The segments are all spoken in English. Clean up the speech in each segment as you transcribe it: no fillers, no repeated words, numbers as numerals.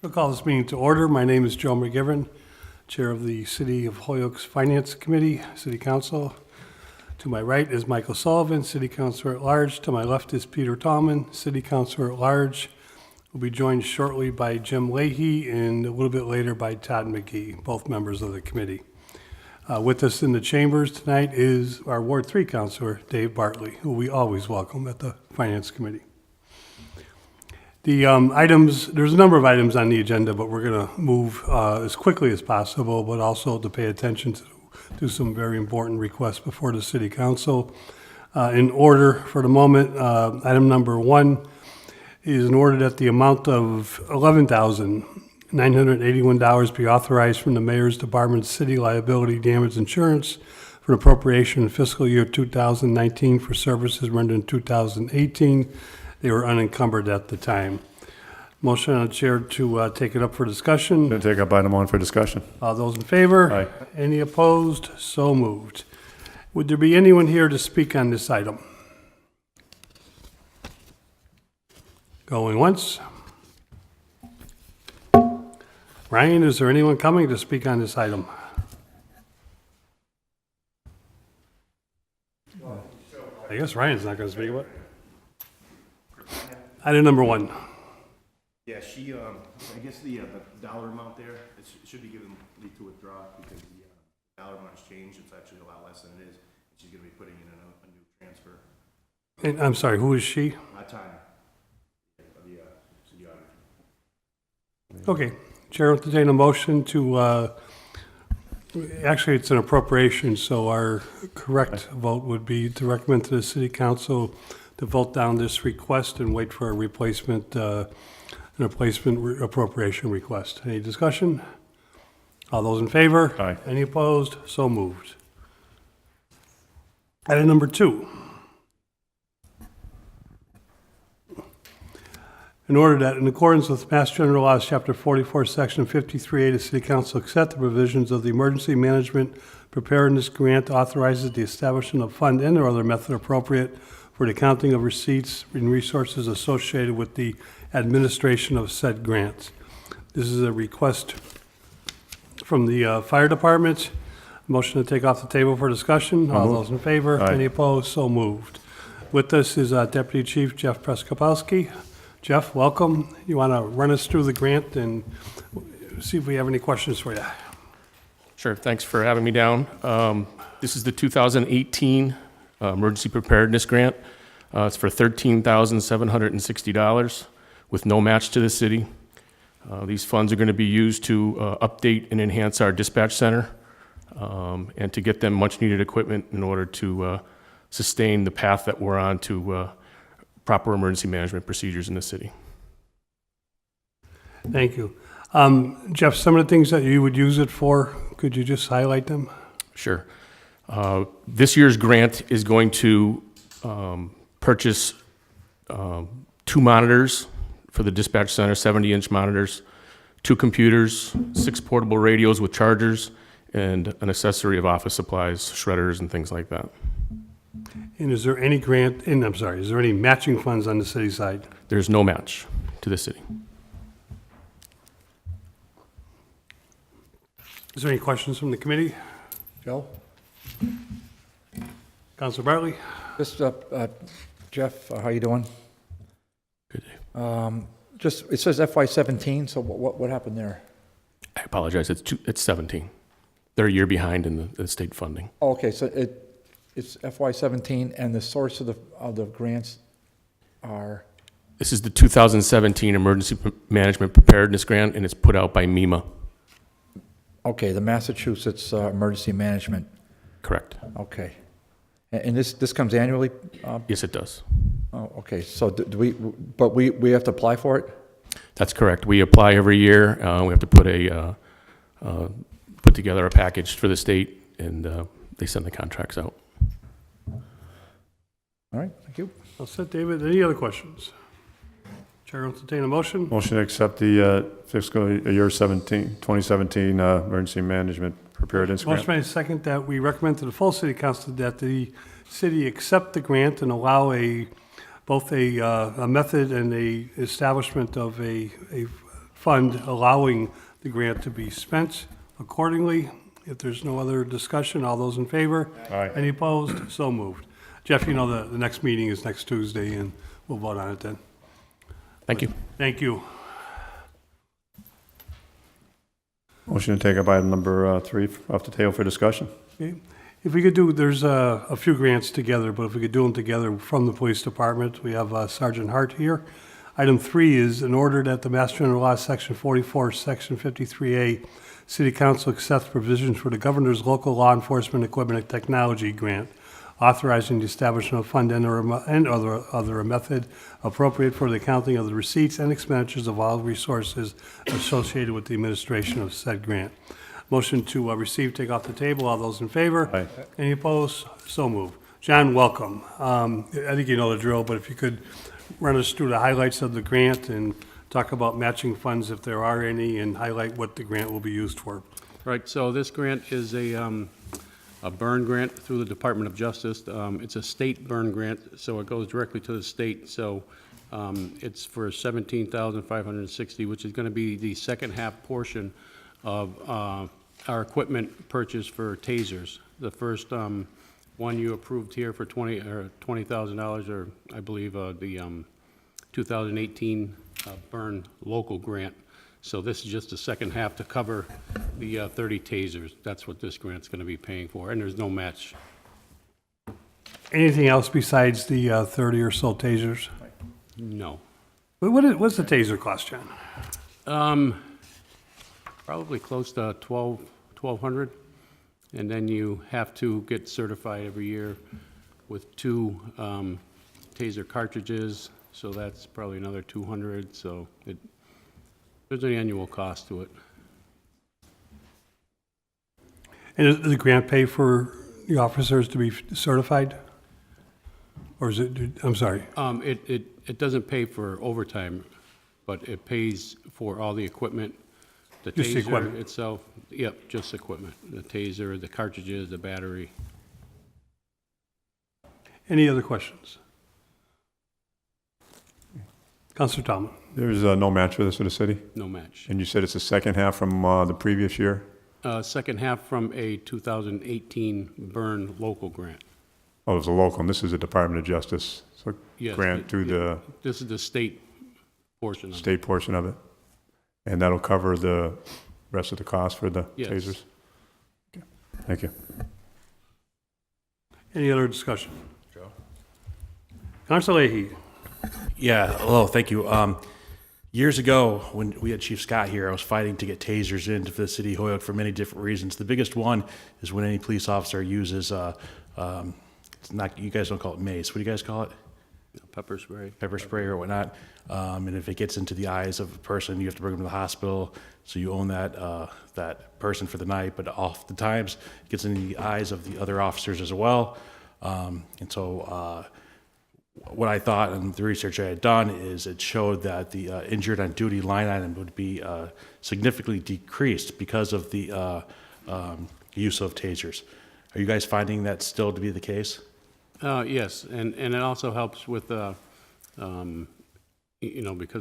I'll call this meeting to order. My name is Joe McGivern, Chair of the City of Holyoke's Finance Committee, City Council. To my right is Michael Sullivan, City Councilor at Large. To my left is Peter Tallman, City Councilor at Large. We'll be joined shortly by Jim Leahy and a little bit later by Todd McGee, both members of the committee. With us in the chambers tonight is our Ward 3 Councilor, Dave Bartley, who we always welcome at the Finance Committee. The there's a number of items on the agenda, but we're going to move as quickly as possible, but also to pay attention to some very important requests before the City Council. In order for the moment, item number 1 is an order that the amount of $11,981 be authorized from the Mayor's Department City Liability Damage Insurance for an appropriation in fiscal year 2019 for services rendered in 2018. They were unencumbered at the time. Motion on the chair to take it up for discussion. Going to take up item 1 for discussion. All those in favor? Aye. Any opposed? So moved. Would there be anyone here to speak on this item? Going once. Ryan, is there anyone coming to speak on this item? I guess Ryan's not going to speak about it. Item number 1. Yeah, I guess the dollar amount there, it should be given leave to withdraw because the dollar amount has changed. It's actually a lot less than it is. She's going to be putting in a new transfer. And I'm sorry, who is she? Time of the city auditor. Okay. Chair will entertain a motion to, actually, it's an appropriation, so our correct vote would be to recommend to the City Council to vote down this request and wait for a replacement appropriation request. Any discussion? All those in favor? Aye. Any opposed? So moved. Item number 2. In order that, in accordance with Mass General Laws, Chapter 44, Section 53A, the City Council accept the provisions of the Emergency Management Preparedness Grant authorizes the establishment of fund and or other method appropriate for the accounting of receipts and resources associated with the administration of said grants. This is a request from the Fire Department. Motion to take off the table for discussion. All those in favor? Aye. Any opposed? So moved. With us is Deputy Chief Jeff Preskopowski. Jeff, welcome. You want to run us through the grant and see if we have any questions for you? Sure, thanks for having me down. This is the 2018 Emergency Preparedness Grant. It's for $13,760 with no match to the city. These funds are going to be used to update and enhance our dispatch center and to get them much needed equipment in order to sustain the path that we're on to proper emergency management procedures in the city. Thank you. Jeff, some of the things that you would use it for, could you just highlight them? Sure. This year's grant is going to purchase 2 monitors for the dispatch center, 70-inch monitors, 2 computers, 6 portable radios with chargers, and an accessory of office supplies, shredders, and things like that. And is there any is there any matching funds on the city side? There's no match to the city. Is there any questions from the committee? Joe? Councilor Bartley? Just, Jeff, how you doing? Good day. Just, it says FY17, so what happened there? I apologize. It's 17. They're a year behind in the state funding. Oh, okay, so it's FY17, and the source of the grants are? This is the 2017 Emergency Management Preparedness Grant, and it's put out by MEMA. Okay, the Massachusetts Emergency Management. Correct. Okay. And this comes annually? Yes, it does. Oh, okay, so we have to apply for it? That's correct. We apply every year. We have to put together a package for the state, and they send the contracts out. All right, thank you. I'll set David. Any other questions? Chair will entertain a motion. Motion to accept the fiscal year 2017 Emergency Management Preparedness Grant. Motion made second that we recommend to the full city council that the city accept the grant and allow both a method and a establishment of a fund allowing the grant to be spent accordingly. If there's no other discussion, all those in favor? Aye. Any opposed? So moved. Jeff, you know the next meeting is next Tuesday, and we'll vote on it then. Thank you. Thank you. Motion to take up item number 3 off the table for discussion. Okay. If we could do, there's a few grants together, but if we could do them together from the police department, we have Sergeant Hart here. Item 3 is in order that the Mass General Law, Section 44, Section 53A, City Council accepts provisions for the Governor's Local Law Enforcement Equipment and Technology Grant, authorizing the establishment of fund and other method appropriate for the accounting of the receipts and expenditures of all resources associated with the administration of said grant. Motion to receive, take off the table. All those in favor? Aye. Any opposed? So moved. John, welcome. I think you know the drill, but if you could run us through the highlights of the grant and talk about matching funds if there are any, and highlight what the grant will be used for. Right, so this grant is a burn grant through the Department of Justice. It's a state burn grant, so it goes directly to the state. So it's for $17,560, which is going to be the second half portion of our equipment purchase for tasers. The first one you approved here for $20,000, or I believe the 2018 burn local grant. So this is just the second half to cover the 30 tasers. That's what this grant's going to be paying for, and there's no match. Anything else besides the 30 or so tasers? No. What's the taser cost, John? Probably close to 1,200, and then you have to get certified every year with 2 taser cartridges, so that's probably another 200, so there's an annual cost to it. And does the grant pay for the officers to be certified? Or is it, I'm sorry, It doesn't pay for overtime, but it pays for all the equipment. The Just the taser equipment. itself, yep, just equipment. The taser, the cartridges, the battery. any other questions? Counselor Tomlin? There's no match for this for the city? No match. And you said it's the second half from the previous year? Second half from a 2018 burn local grant. Oh, it's a local, and this is the Department of Justice, so Yes, grant through the This is the state portion of it. state portion of it? And that'll cover the rest of the cost for the Yes. tasers? Okay. Thank you. Any other discussion? Joe? Counselor Leahy? Yeah, hello, thank you. Years ago, when we had Chief Scott here, I was fighting to get tasers into the city of Holyoke for many different reasons. The biggest one is when any police officer uses, it's not, you guys don't call it mace, what do you guys call it? Pepper spray. Pepper spray or whatnot. And if it gets into the eyes of a person, you have to bring them to the hospital. So you own that person for the night, but oftentimes it gets into the eyes of the other officers as well. And so what I thought and the research I had done is it showed that the injured on duty line item would be significantly decreased because of the use of tasers. Are you guys finding that still to be the case? Yes, and it also helps with, because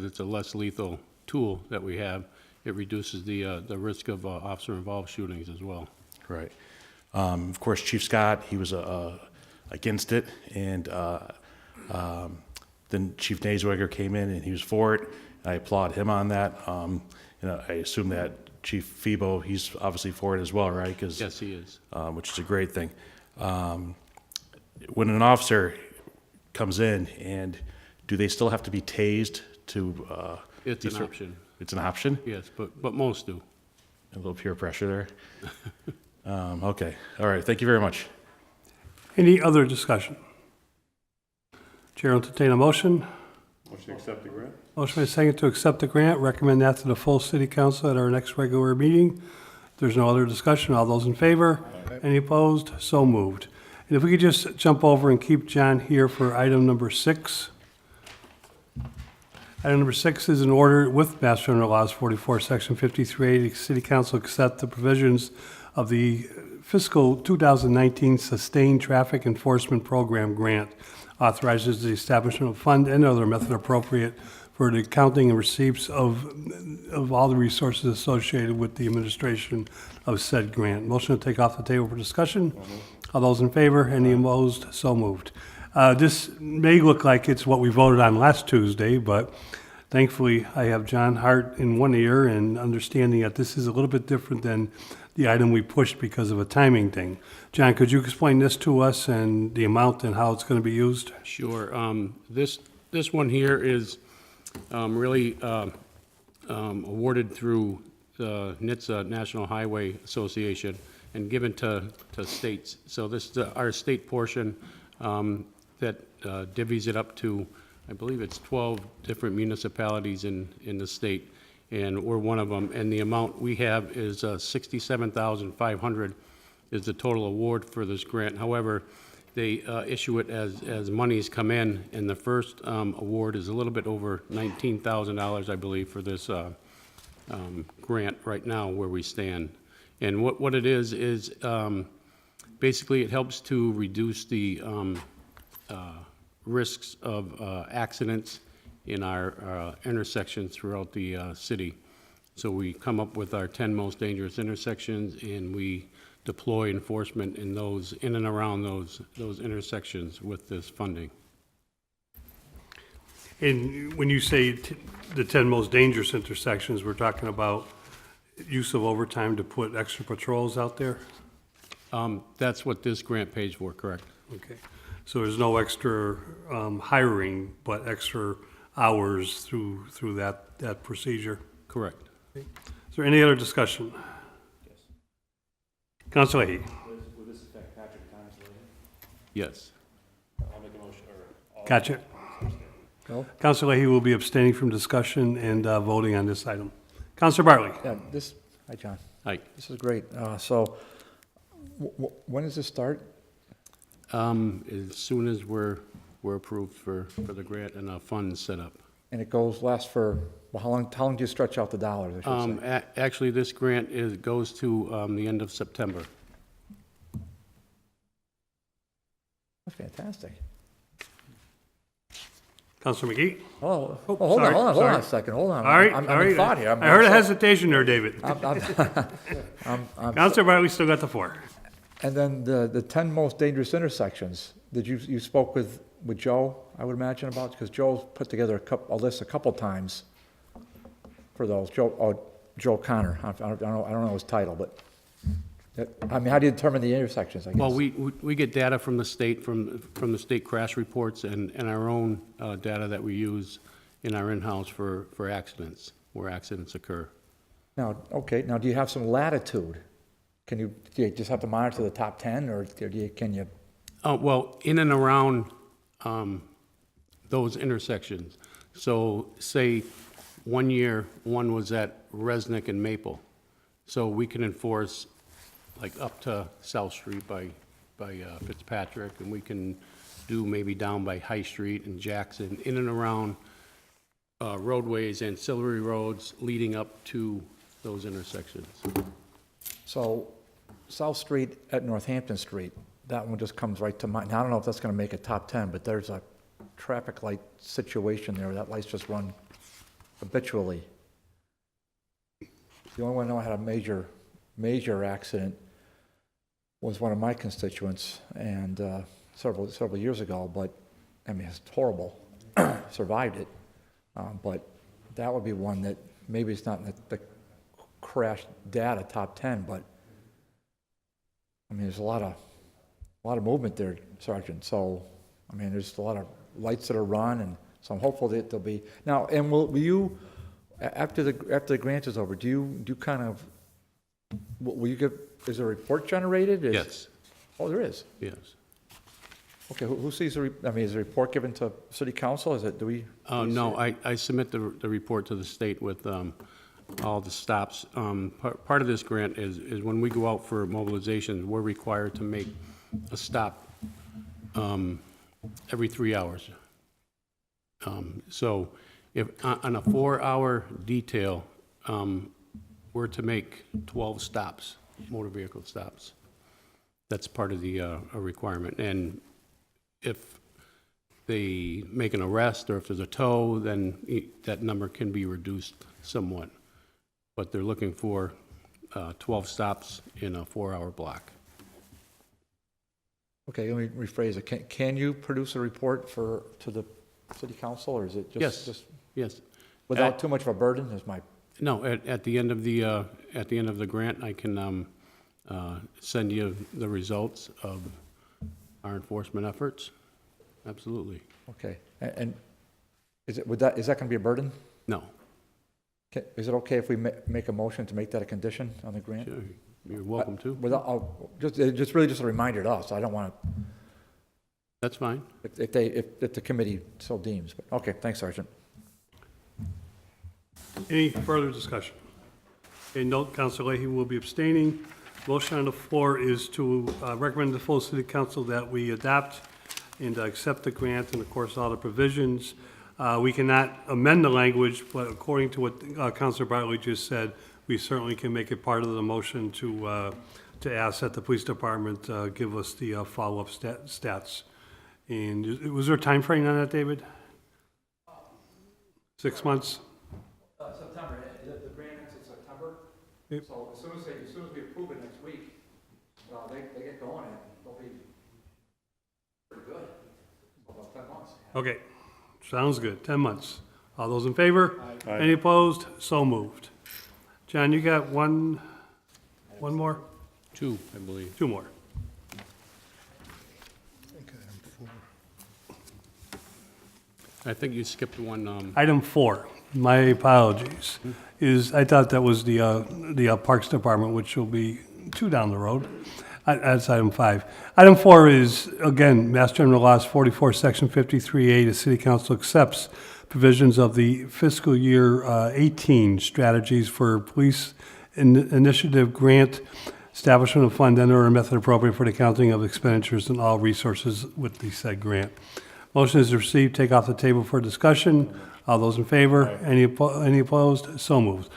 it's a less lethal tool that we have, it reduces the risk of officer-involved shootings as well. Right. Of course, Chief Scott, he was against it, and then Chief Naysweger came in and he was for it. I applaud him on that. I assume that Chief Febo, he's obviously for it as well, right? Yes, he is. Which is a great thing. When an officer comes in, and do they still have to be tased to? It's an option, It's an option. yes, but most do. A little peer pressure there. Okay. All right. Thank you very much. Any other discussion? Chair will entertain a motion. Motion to accept the grant? Motion made second to accept the grant, recommend that to the full city council at our next regular meeting. If there's no other discussion, all those in favor? Any opposed? So moved. And if we could just jump over and keep John here for item number 6. Item number 6 is an order with Mass General Laws 44, Section 53A, the City Council accept the provisions of the fiscal 2019 Sustained Traffic Enforcement Program grant, authorizes the establishment of fund and other method appropriate for for the accounting and receipts of all the resources associated with the administration of said grant. Motion to take off the table for discussion. All those in favor? Any opposed? So moved. This may look like it's what we voted on last Tuesday, but thankfully I have John Hart in one ear and understanding that this is a little bit different than the item we pushed because of a timing thing. John, could you explain this to us and the amount and how it's going to be used? Sure. This one here is really awarded through the NHTSA, National Highway Association, and given to states. So this is our state portion that divvies it up to, I believe it's 12 different municipalities in the state, and we're one of them. And the amount we have is $67,500 is the total award for this grant. However, they issue it as monies come in, and the first award is a little bit over $19,000, I believe, for this grant right now where we stand. And what it is basically it helps to reduce the risks of accidents in our intersections throughout the city. So we come up with our 10 most dangerous intersections, and we deploy enforcement in those, in and around those intersections with this funding. And when you say the 10 most dangerous intersections, we're talking about use of overtime to put extra patrols out there? That's what this grant pays for, correct? Okay. So there's no extra hiring, but extra hours through that procedure? Correct. Is there any other discussion? Yes. Councilor Leahy? Will this affect Patrick Thomas later? Yes. I'll make a motion, or Gotcha. Bill? Councilor Leahy will be abstaining from discussion and voting on this item. Councilor Bartley? Yeah, hi, John. Hi. This is great. So when does this start? As soon as we're approved for the grant and a fund set up. And it lasts for, well, how long do you stretch out the dollars, I should say? Actually, this grant goes to the end of September. That's fantastic. Councilor McGee? Oh, hold sorry, on sorry. a second, hold on. All right, I'm all in right. thought here. I heard a hesitation there, David. I'm Councilor Bartley still got the floor. And then the 10 most dangerous intersections, you spoke with Joe, I would imagine, about, because Joe put together a list a couple times for those, Joe Connor, I don't know his title, but, I mean, how do you determine the intersections, I guess? Well, we get data from the state, from the state crash reports and our own data that we use in our in-house for accidents, where accidents occur. Now, okay, now do you have some latitude? Do you just have to monitor the top 10, or can you? Well, in and around those intersections. So say 1 year, one was at Resnick and Maple. So we can enforce like up to South Street by Fitzpatrick, and we can do maybe down by High Street and Jackson, in and around roadways, ancillary roads leading up to those intersections. So South Street at Northampton Street, that one just comes right to mind. Now, I don't know if that's going to make a top 10, but there's a traffic light situation there. That lights just run habitually. The only one I know had a major accident was one of my constituents, and several years ago, but, I mean, it's horrible. Survived it. But that would be one that maybe it's not in the crash data top 10, but I mean, there's a lot of movement there, Sergeant. So, I mean, there's a lot of lights that are run, and so I'm hopeful that there'll be now. And will you, after the grant is over, do you kind of, will you give? Is there a report generated? Yes. Oh, there is. Yes. Okay, who sees I mean, is the report given to City Council? Is it? Do we? No, I submit the report to the state with all the stops. Part of this grant is when we go out for mobilization, we're required to make a stop every 3 hours. So if on a 4-hour detail, we're to make 12 stops, motor vehicle stops. That's part of the requirement. And if they make an arrest or if there's a tow, then that number can be reduced somewhat. But they're looking for 12 stops in a 4-hour block. Okay, let me rephrase it. Can you produce a report to the city council, or is it Yes. just Yes. without too much of a burden, is my, No, at the end of the grant, I can send you the results of our enforcement efforts. Absolutely. okay. And is that going to be a burden? No, Is it okay if we make a motion to make that a condition on the grant? sure, you're welcome to. Just really just a reminder to us. I don't want to, That's fine. if the committee so deems. But okay, thanks, Sergeant. Any further discussion? Okay, note, Councilor Leahy will be abstaining. Motion on the floor is to recommend to the full city council that we adopt and accept the grant and, of course, all the provisions. We cannot amend the language, but according to what Councilor Bartley just said, we certainly can make it part of the motion to ask that the police department give us the follow-up stats. And was there a time frame on that, David? 6 months? September, the grant ends in September. Yep. So as soon as we approve it next week, they get going and they'll be pretty good. About 10 months. Okay, sounds good, 10 months. All those in favor? Any opposed? So moved. John, you got one more? 2, I believe. 2 more. I think you skipped one. Item 4, my apologies, is, I thought that was the Parks Department, which will be 2 down the road. That's item 5. Item 4 is, again, Mass General Laws 44, Section 53A, the City Council accepts provisions of the fiscal year 18 strategies for police initiative grant, establishment of fund and/or a method appropriate for the accounting of expenditures and all resources with the said grant. Motion is received, take off the table for discussion. All those in favor? Any opposed? So moved.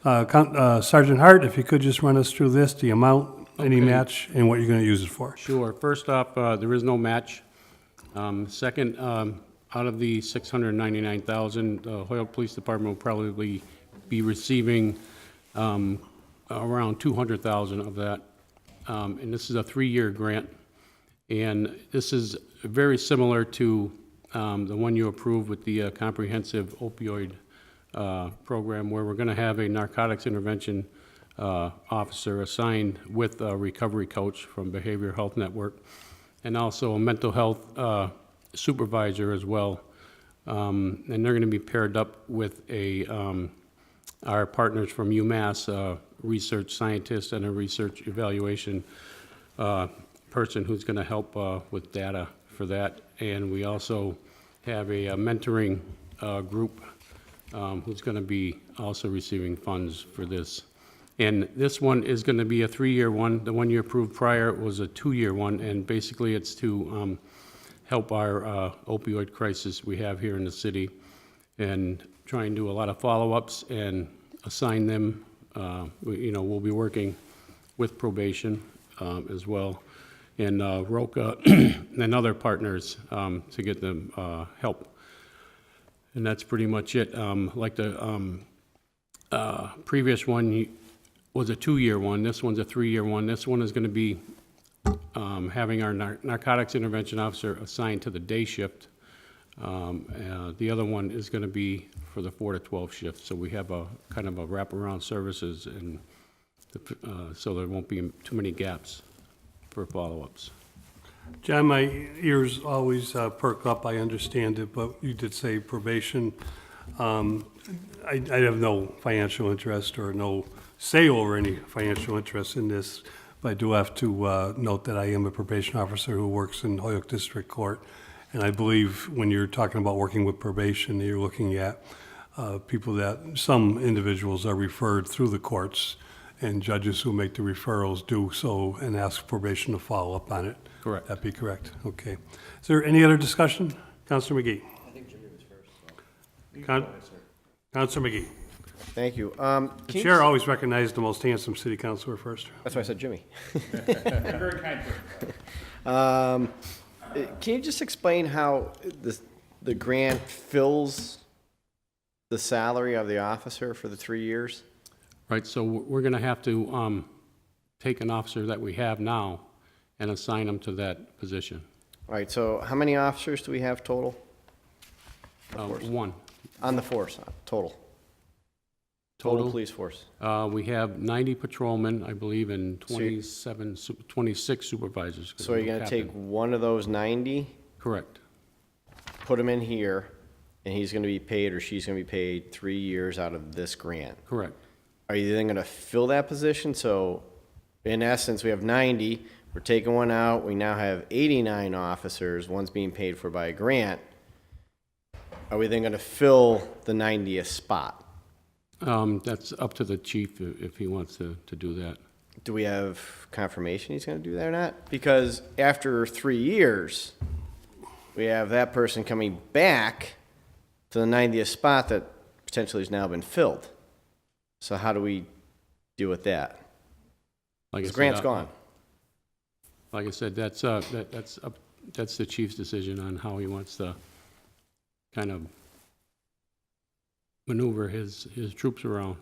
Sergeant Hart, if you could just run us through this, the amount, any Okay. match, and what you're going to use it for. Sure. First off, there is no match. Second, out of the $699,000, Hoyoke Police Department will probably be receiving around $200,000 of that. And this is a 3-year grant. And this is very similar to the one you approved with the comprehensive opioid program, where we're going to have a narcotics intervention officer assigned with a recovery coach from Behavioral Health Network, and also a mental health supervisor as well. And they're going to be paired up with our partners from UMass, a research scientist and a research evaluation person who's going to help with data for that. And we also have a mentoring group who's going to be also receiving funds for this. And this one is going to be a 3-year one. The one you approved prior was a 2-year one, and basically it's to help our opioid crisis we have here in the city, and try and do a lot of follow-ups and assign them. We'll be working with probation as well, and ROCA and other partners to get them help. And that's pretty much it. Like the previous one was a 2-year one. This one's a 3-year one. This one is going to be having our narcotics intervention officer assigned to the day shift. The other one is going to be for the 4 to 12 shift. So we have a kind of a wraparound services, and so there won't be too many gaps for follow-ups. John, my ears always perk up, I understand it, but you did say probation. I have no financial interest or no say over any financial interest in this, but I do have to note that I am a probation officer who works in Hoyoke District Court, and I believe when you're talking about working with probation, you're looking at people that, some individuals are referred through the courts, and judges who make the referrals do so and ask probation to follow up on it. Correct. That'd be correct, okay. Is there any other discussion? Counselor McGee? I think Jimmy was first. Counselor McGee? Thank you. The chair always recognizes the most handsome city councilor first. That's why I said Jimmy. Very kind person. Can you just explain how the grant fills the salary of the officer for the 3 years? Right, so we're going to have to take an officer that we have now and assign him to that position. All right, so how many officers do we have total? One. On the force, total? Total police force? We have 90 patrolmen, I believe, and 26 supervisors. So you're gonna take one of those 90, Correct. put him in here, and he's gonna be paid, or she's gonna be paid 3 years out of this grant? Correct. Are you then gonna fill that position? So in essence, we have 90, we're taking one out, we now have 89 officers, one's being paid for by a grant. Are we then gonna fill the 90th spot? That's up to the chief if he wants to do that. Do we have confirmation he's gonna do that or not? Because after 3 years, we have that person coming back to the 90th spot that potentially has now been filled. So how do we deal with that? Like I Because said, grant's gone. Like I said, that's the chief's decision on how he wants to kind of maneuver his troops around.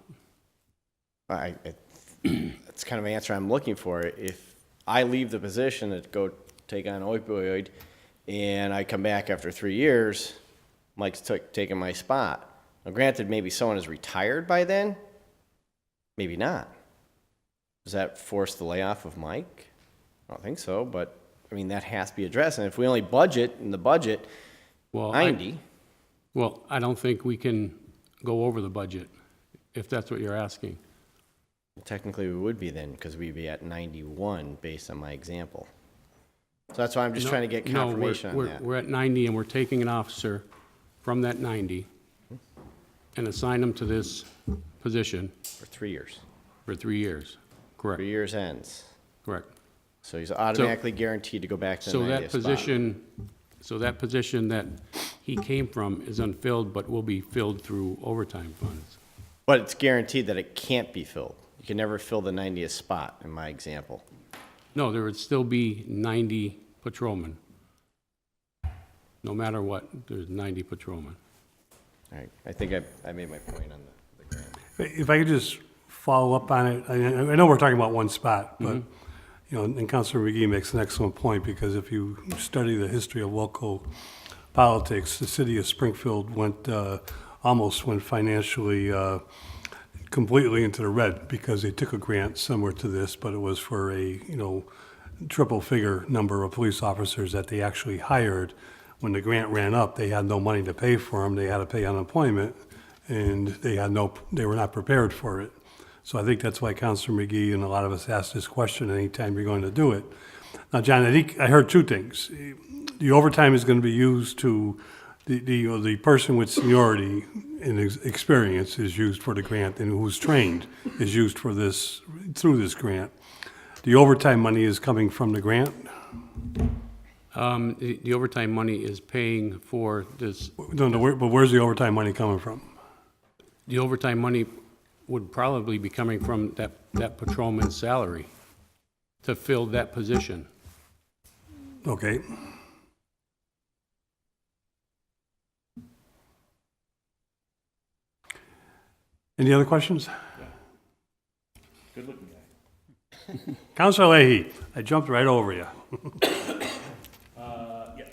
That's kind of an answer I'm looking for. If I leave the position to go take on opioid, and I come back after 3 years, Mike's taking my spot. Now granted, maybe someone is retired by then, maybe not. Does that force the layoff of Mike? I don't think so, but, I mean, that has to be addressed, and if we only budget, in the budget, Well, 90, Well, I don't think we can go over the budget, if that's what you're asking. technically we would be then, because we'd be at 91 based on my example. So that's why I'm just No, trying to get no, confirmation on that. We're at 90, and we're taking an officer from that 90 and assign him to this position For 3 years. for 3 years. Correct, 3 years ends. correct. So he's automatically guaranteed to go back to the So 90th that spot. position that he came from is unfilled, but will be filled through overtime funds. But it's guaranteed that it can't be filled. You can never fill the 90th spot, in my example. No, there would still be 90 patrolmen. No matter what, there's 90 patrolmen. All right, I think I made my point on the grant. If I could just follow up on it, I know we're talking about one spot, but, you know, and Councilor McGee makes an excellent point, because if you study the history of local politics, the city of Springfield almost went financially completely into the red, because they took a grant similar to this, but it was for a, you know, triple figure number of police officers that they actually hired. When the grant ran up, they had no money to pay for them, they had to pay unemployment, and they were not prepared for it. So I think that's why Councilor McGee and a lot of us ask this question anytime you're going to do it. Now, John, I think I heard two things. The overtime is going to be used to, the person with seniority and experience is used for the grant, and who's trained is used for this, through this grant. The overtime money is coming from the grant? The overtime money is paying for this. No, but where's the overtime money coming from? The overtime money would probably be coming from that patrolman's salary to fill that position. Okay. Any other questions? Good looking guy. Councilor Leahy, I jumped right over you.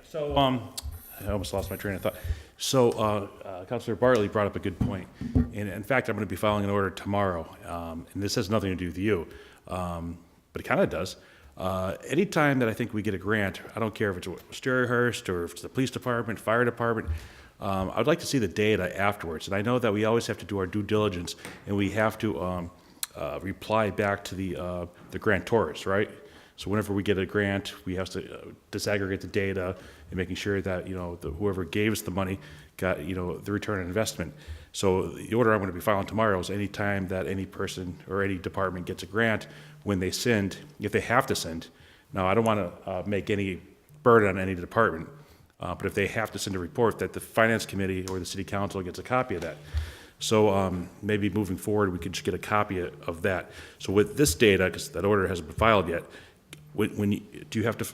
So, I almost lost my train of thought. So, Councilor Bartley brought up a good point. And in fact, I'm going to be filing an order tomorrow. And this has nothing to do with you, but it kind of does. Anytime that I think we get a grant, I don't care if it's Sterihurst or if it's the police department, fire department, I would like to see the data afterwards. And I know that we always have to do our due diligence, and we have to reply back to the grantors, right? So whenever we get a grant, we have to disaggregate the data and making sure that, you know, whoever gave us the money got, you know, the return on investment. So the order I'm going to be filing tomorrow is any time that any person or any department gets a grant, when they send, if they have to send. Now, I don't want to make any burden on any department, but if they have to send a report, that the finance committee or the city council gets a copy of that. So maybe moving forward, we could just get a copy of that. So with this data, because that order hasn't been filed yet, do you have to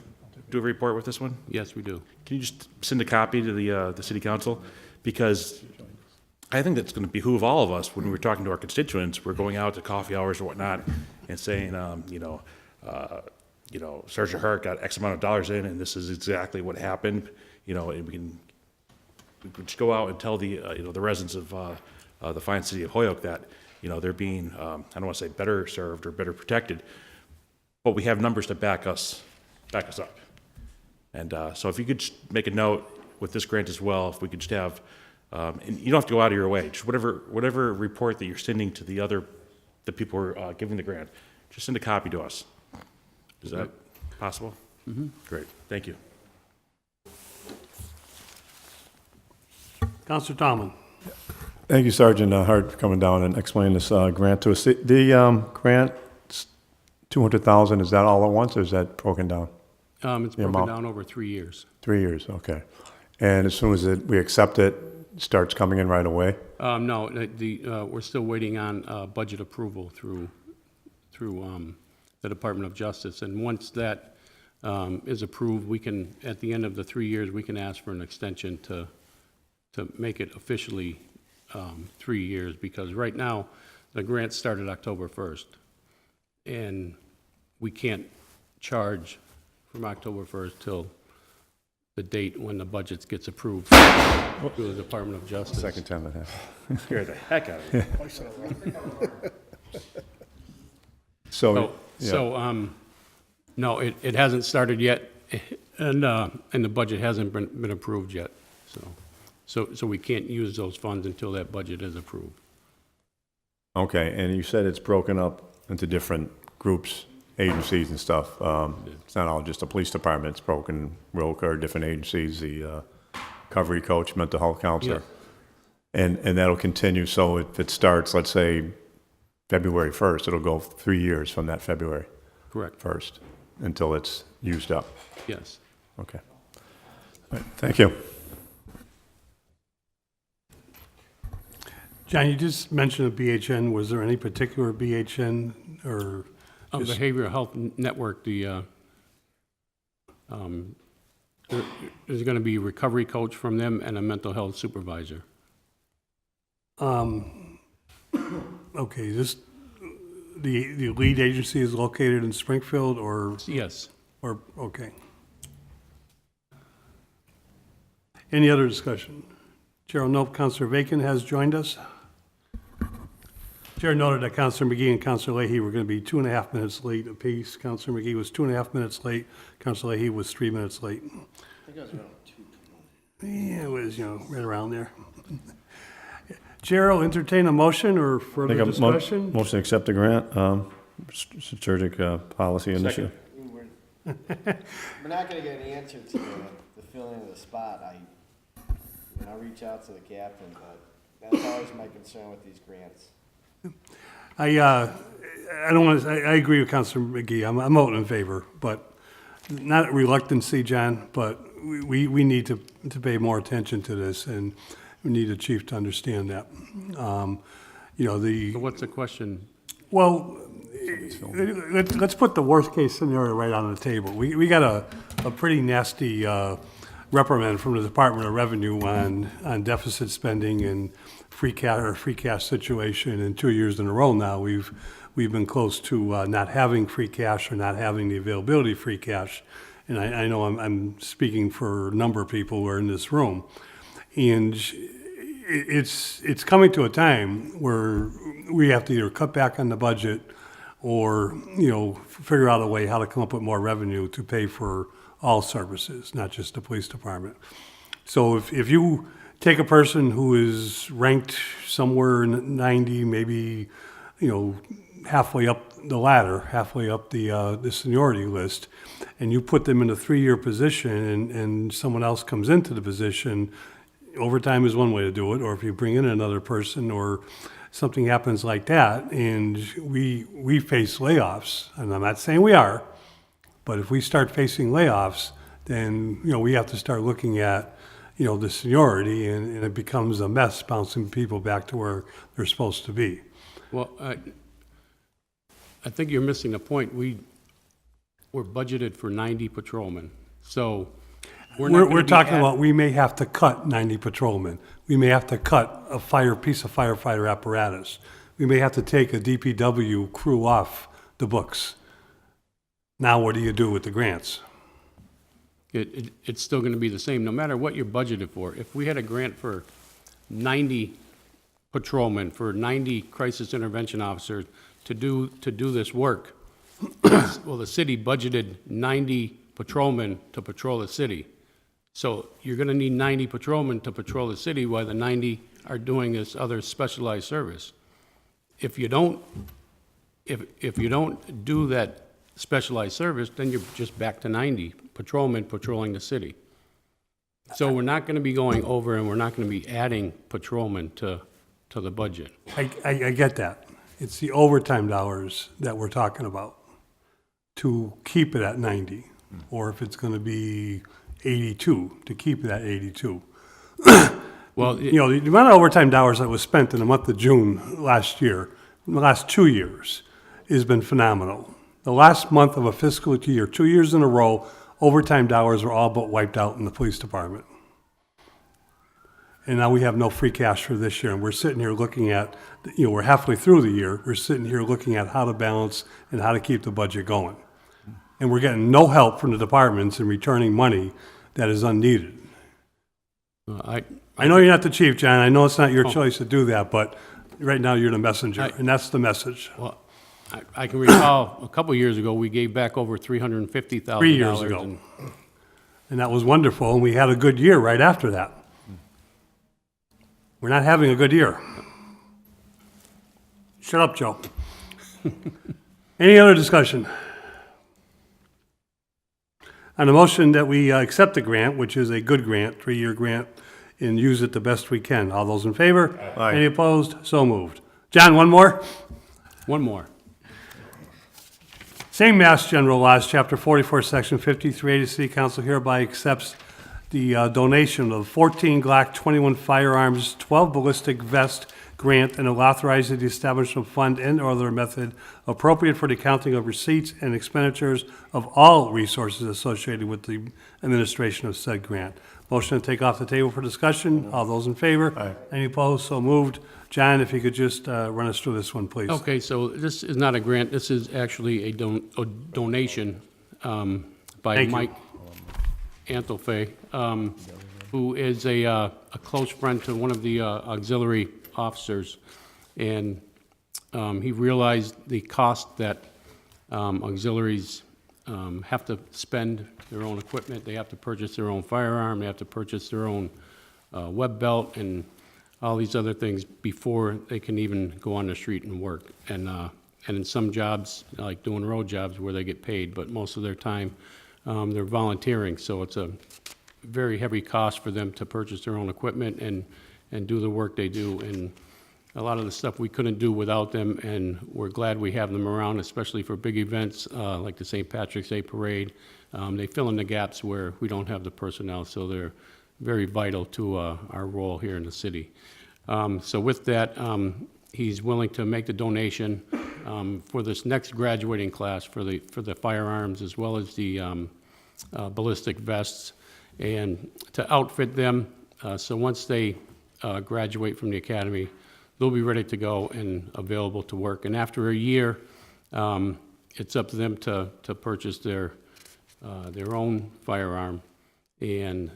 do a report with this one? Yes, we do. Can you just send a copy to the city council? Because I think that's going to behoove all of us when we're talking to our constituents, we're going out to coffee hours or whatnot and saying, Sergeant Hart got X amount of dollars in and this is exactly what happened, and we can just go out and tell the residents of the fine city of Holyoke that, they're being, I don't want to say better served or better protected, but we have numbers to back us up. And so if you could just make a note with this grant as well, if we could just have, and you don't have to go out of your way, just whatever report that you're sending to the people who are giving the grant, just send a copy to us. Is that possible? Mm-hmm. Great, thank you. Counselor Tomlin. Thank you, Sergeant Hart, for coming down and explaining this grant to us. The grant, 200,000, is that all at once, or is that broken down? It's The broken amount. down over 3 years. 3 years, okay. And as soon as we accept it, it starts coming in right away? No, we're still waiting on budget approval through the Department of Justice. And once that is approved, we can, at the end of the 3 years, we can ask for an extension to make it officially 3 years, because right now, the grant started October 1st. And we can't charge from October 1st till the date when the budget gets approved through the Department of Justice. Second time that happened. Scared the heck out of me. So, yeah. So, no, it hasn't started yet, and the budget hasn't been approved yet, so we can't use those funds until that budget is approved. Okay, and you said it's broken up into different groups, agencies and stuff. It's not all just the police department, it's broken, Roker, different agencies, the recovery coach, mental health counselor. Yes. And that'll continue, so if it starts, let's say, February 1st, it'll go 3 years from that February Correct, 1st until it's used up. yes. Okay. All right, thank you. John, you just mentioned a BHN. Was there any particular BHN or? just- Behavioral Health Network, there's going to be a recovery coach from them and a mental health supervisor. Okay, the lead agency is located in Springfield Yes. okay. Any other discussion? Chair will note Councilor Bacon has joined us. Chair noted that Councilor McGee and Councilor Leahy were going to be 2.5 minutes late apiece. Councilor McGee was 2.5 minutes late. Councilor Leahy was 3 minutes late. I think I was around 2. Yeah, it was, right around there. Chair will entertain a motion or further Make a discussion. motion to accept the grant, strategic policy initiative. We're not gonna get an answer to the filling of the spot. I'll reach out to the captain, but that's always my concern with these grants. I don't want to, I agree with Councilor McGee. I'm voting in favor, but not reluctancy, John, but we need to pay more attention to this, and we need the chief to understand that. So what's the question? Well, let's put the worst-case scenario right on the table. We got a pretty nasty reprimand from the Department of Revenue on deficit spending and free cash situation, and 2 years in a row now, we've been close to not having free cash or not having the availability of free cash. And I know I'm speaking for a number of people who are in this room. And it's coming to a time where we have to either cut back on the budget or, figure out a way how to come up with more revenue to pay for all services, not just the police department. So if you take a person who is ranked somewhere in 90, maybe, halfway up the ladder, halfway up the seniority list, and you put them in a 3-year position and someone else comes into the position, overtime is one way to do it, or if you bring in another person or something happens like that, and we face layoffs, and I'm not saying we are, but if we start facing layoffs, then, we have to start looking at, the seniority, and it becomes a mess bouncing people back to where they're supposed to be. Well, I think you're missing a point. We're budgeted for 90 patrolmen, So we're not We're gonna be talking add- about, we may have to cut 90 patrolmen. We may have to cut a piece of firefighter apparatus. We may have to take a DPW crew off the books. Now what do you do with the grants? It's still gonna be the same, no matter what you're budgeted for. If we had a grant for 90 patrolmen, for 90 crisis intervention officers to do this work, well, the city budgeted 90 patrolmen to patrol the city. So you're gonna need 90 patrolmen to patrol the city while the 90 are doing this other specialized service. If you don't do that specialized service, then you're just back to 90 patrolmen patrolling the city. So we're not gonna be going over and we're not gonna be adding patrolmen to the budget. I get that. It's the overtime dollars that we're talking about to keep it at 90, or if it's going to be 82, to keep it at 82. Well, You know, the amount of overtime dollars that was spent in the month of June last year, in the last 2 years, has been phenomenal. The last month of a fiscal year, 2 years in a row, overtime dollars were all but wiped out in the police department. And now we have no free cash for this year, and we're sitting here looking at, you know, we're halfway through the year, we're sitting here looking at how to balance and how to keep the budget going. And we're getting no help from the departments in returning money that is unneeded. I know you're not the chief, John, I know it's not your choice to do that, but right now you're the messenger, and that's the message. Well, I can recall a couple years ago, we gave back over $350,000. 3 years ago. And that was wonderful, and we had a good year right after that. We're not having a good year. Shut up, Joe. Any other discussion? On the motion that we accept the grant, which is a good grant, 3-year grant, and use it the best we can. All those in favor? Aye. Any opposed? So moved. John, one more? One more. Same Mass General Laws, Chapter 44, Section 53, the City Council hereby accepts the donation of 14 Glock 21 firearms, 12 ballistic vest grant, and will authorize the establishment of fund and or other method appropriate for the accounting of receipts and expenditures of all resources associated with the administration of said grant. Motion to take off the table for discussion. All those in favor? Aye. Any opposed? So moved. John, if you could just run us through this one, please. Okay, so this is not a grant, this is actually a donation by Thank you. Mike Antolfe, who is a close friend to one of the auxiliary officers. And he realized the cost that auxiliaries have to spend their own equipment, they have to purchase their own firearm, they have to purchase their own web belt and all these other things before they can even go on the street and work. And in some jobs, like doing road jobs where they get paid, but most of their time, they're volunteering, so it's a very heavy cost for them to purchase their own equipment and do the work they do. And a lot of the stuff we couldn't do without them, and we're glad we have them around, especially for big events like the St. Patrick's Day Parade. They fill in the gaps where we don't have the personnel, so they're very vital to our role here in the city. So with that, he's willing to make the donation for this next graduating class for the firearms as well as the ballistic vests, and to outfit them. So once they graduate from the academy, they'll be ready to go and available to work. And after a year, it's up to them to purchase their own firearm, and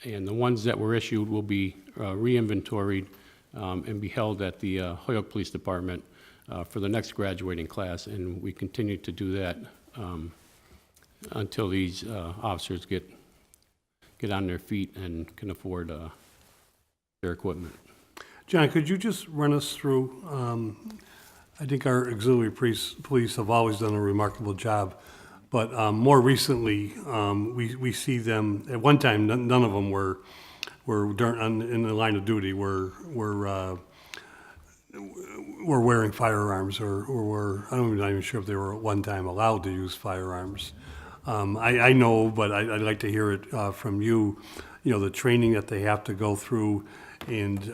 the ones that were issued will be re-inventoried and be held at the Holyoke Police Department for the next graduating class, and we continue to do that until these officers get on their feet and can afford their equipment. John, could you just run us through, I think our auxiliary police have always done a remarkable job, but more recently, we see them, at one time, none of them were in the line of duty, were wearing firearms, or were, I'm not even sure if they were at one time allowed to use firearms. I know, but I'd like to hear it from you, the training that they have to go through, and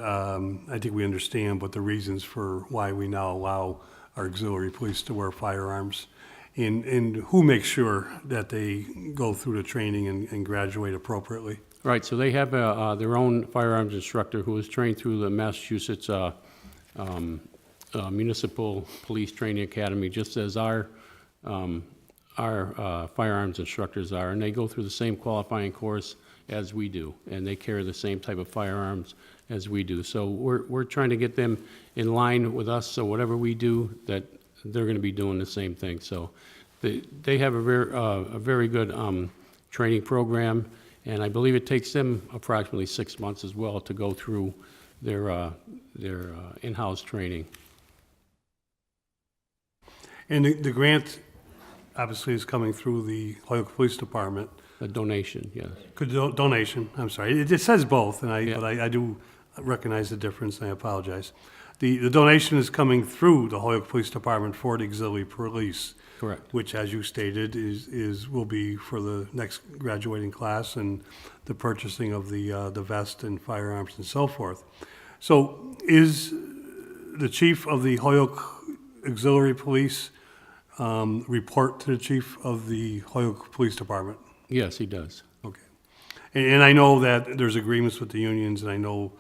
I think we understand, but the reasons for why we now allow our auxiliary police to wear firearms. and who makes sure that they go through the training and graduate appropriately? Right, so they have their own firearms instructor who is trained through the Massachusetts Municipal Police Training Academy, just as our firearms instructors are, and they go through the same qualifying course as we do, and they carry the same type of firearms as we do. So we're trying to get them in line with us, so whatever we do, that they're gonna be doing the same thing. So they have a very good training program, and I believe it takes them approximately 6 months as well to go through their in-house training. And the grant obviously is coming through the Holyoke Police Department. A donation, yes. Donation, I'm sorry. It says both, and Yeah. but I do recognize the difference, and I apologize. The donation is coming through the Holyoke Police Department for the auxiliary police. Correct. Which, as you stated, will be for the next graduating class and the purchasing of the vest and firearms and so forth. So is the chief of the Holyoke Auxiliary Police report to the chief of the Holyoke Police Department? Yes, he does. Okay. And I know that there's agreements with the unions, and I know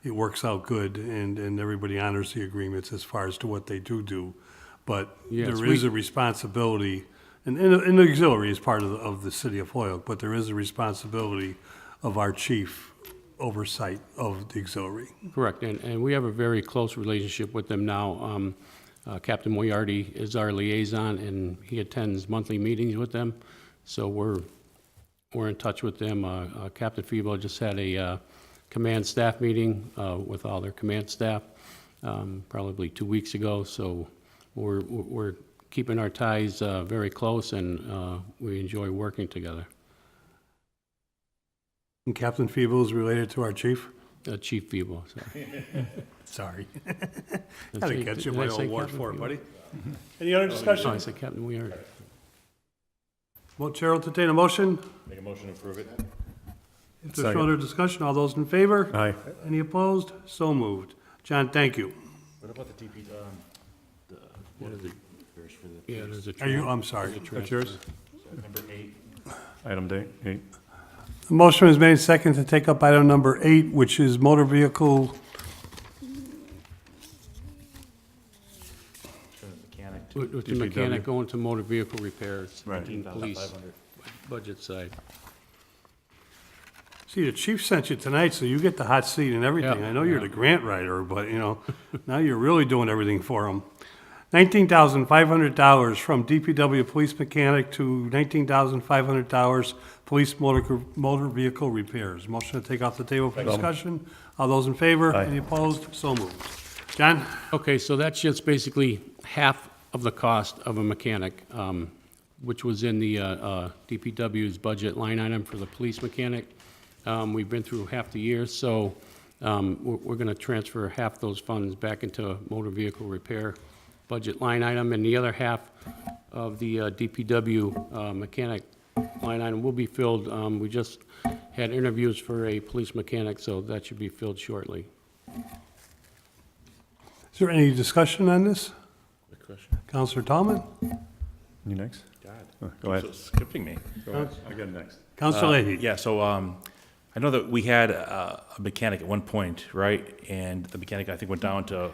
it works out good, and everybody honors the agreements as far as to what they do. But Yes, there is a responsibility, and the auxiliary is part of the city of Holyoke, but there is a responsibility of our chief oversight of the auxiliary. Correct, and we have a very close relationship with them now. Captain Moriarty is our liaison, and he attends monthly meetings with them, so we're in touch with them. Captain Febo just had a command staff meeting with all their command staff probably 2 weeks ago, so we're keeping our ties very close, and we enjoy working together. And Captain Feeble is related to our chief? Chief Febo, sorry. Sorry. Did Had I to say- catch you did my I say old word Captain for it, Febo? buddy. Any other No, I discussion? said Captain Moriarty. Well, Chair will entertain a motion. Make a motion to approve it. If there's no other discussion, all those in favor? Aye. Any opposed? So moved. John, thank you. What about the DP, Yeah, there's a Are you, tran- I'm sorry. there's a That's yours? transfer. number 8? Item 8. The motion is made second to take up item number 8, which is motor vehicle, Mechanic. With the DPW. mechanic going to motor vehicle repairs. Right. in police budget side. see, the chief sent you tonight, so you get the hot seat and everything. Yeah, I know you're yeah. the grant writer, but, now you're really doing everything for them. $19,500 from DPW police mechanic to $19,500 police motor vehicle repairs. Motion to take off the table for discussion. All those in favor? Aye. Any opposed? So moved. John? Okay, so that's just basically half of the cost of a mechanic, which was in the DPW's budget line item for the police mechanic. We've been through half the year, so we're going to transfer half those funds back into a motor vehicle repair budget line item, and the other half of the DPW mechanic line item will be filled. We just had interviews for a police mechanic, so that should be filled shortly. Is there any discussion on this? Good question. Counselor Tallman? You next? God. Go ahead. Skipping me. Go ahead. Again, next. Counselor Leahy? Yeah, so I know that we had a mechanic at one point, right? And the mechanic, I think, went down to,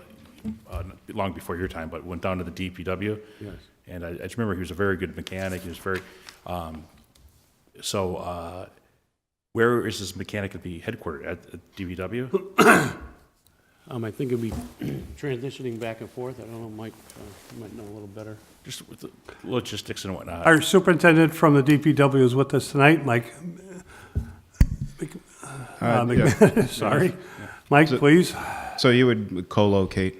long before your time, but went down to the DPW. Yes. And I just remember he was a very good mechanic. He was very, where is this mechanic going to be headquartered? At DPW? I think it'll be transitioning back and forth. I don't know, Mike, you might know a little better. Just with the logistics and whatnot. Our superintendent from the DPW is with us tonight, Mike. Sorry. Mike, please. So you would co-locate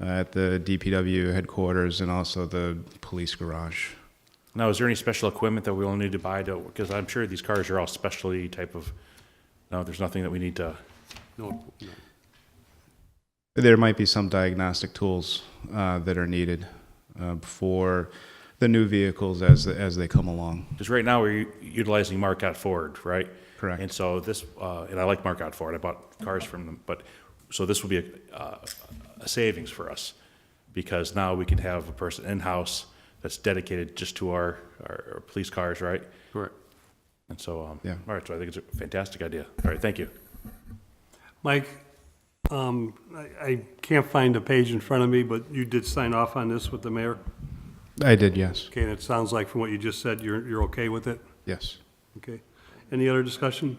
at the DPW headquarters and also the police garage. Now, is there any special equipment that we'll need to buy to, because I'm sure these cars are all specialty type of, no, there's nothing that we need to, No, no. There might be some diagnostic tools that are needed for the new vehicles as they come along. because right now we're utilizing Marquardt Ford, right? Correct. And so this, and I like Marquardt Ford, I bought cars from them, but, so this will be a savings for us, because now we can have a person in-house that's dedicated just to our police cars, right? Correct. And so, Yeah. all right, so I think it's a fantastic idea. All right, thank you. Mike, I can't find the page in front of me, but you did sign off on this with the mayor? I did, yes. Okay, and it sounds like from what you just said, you're okay with it? Yes. Okay. Any other discussion?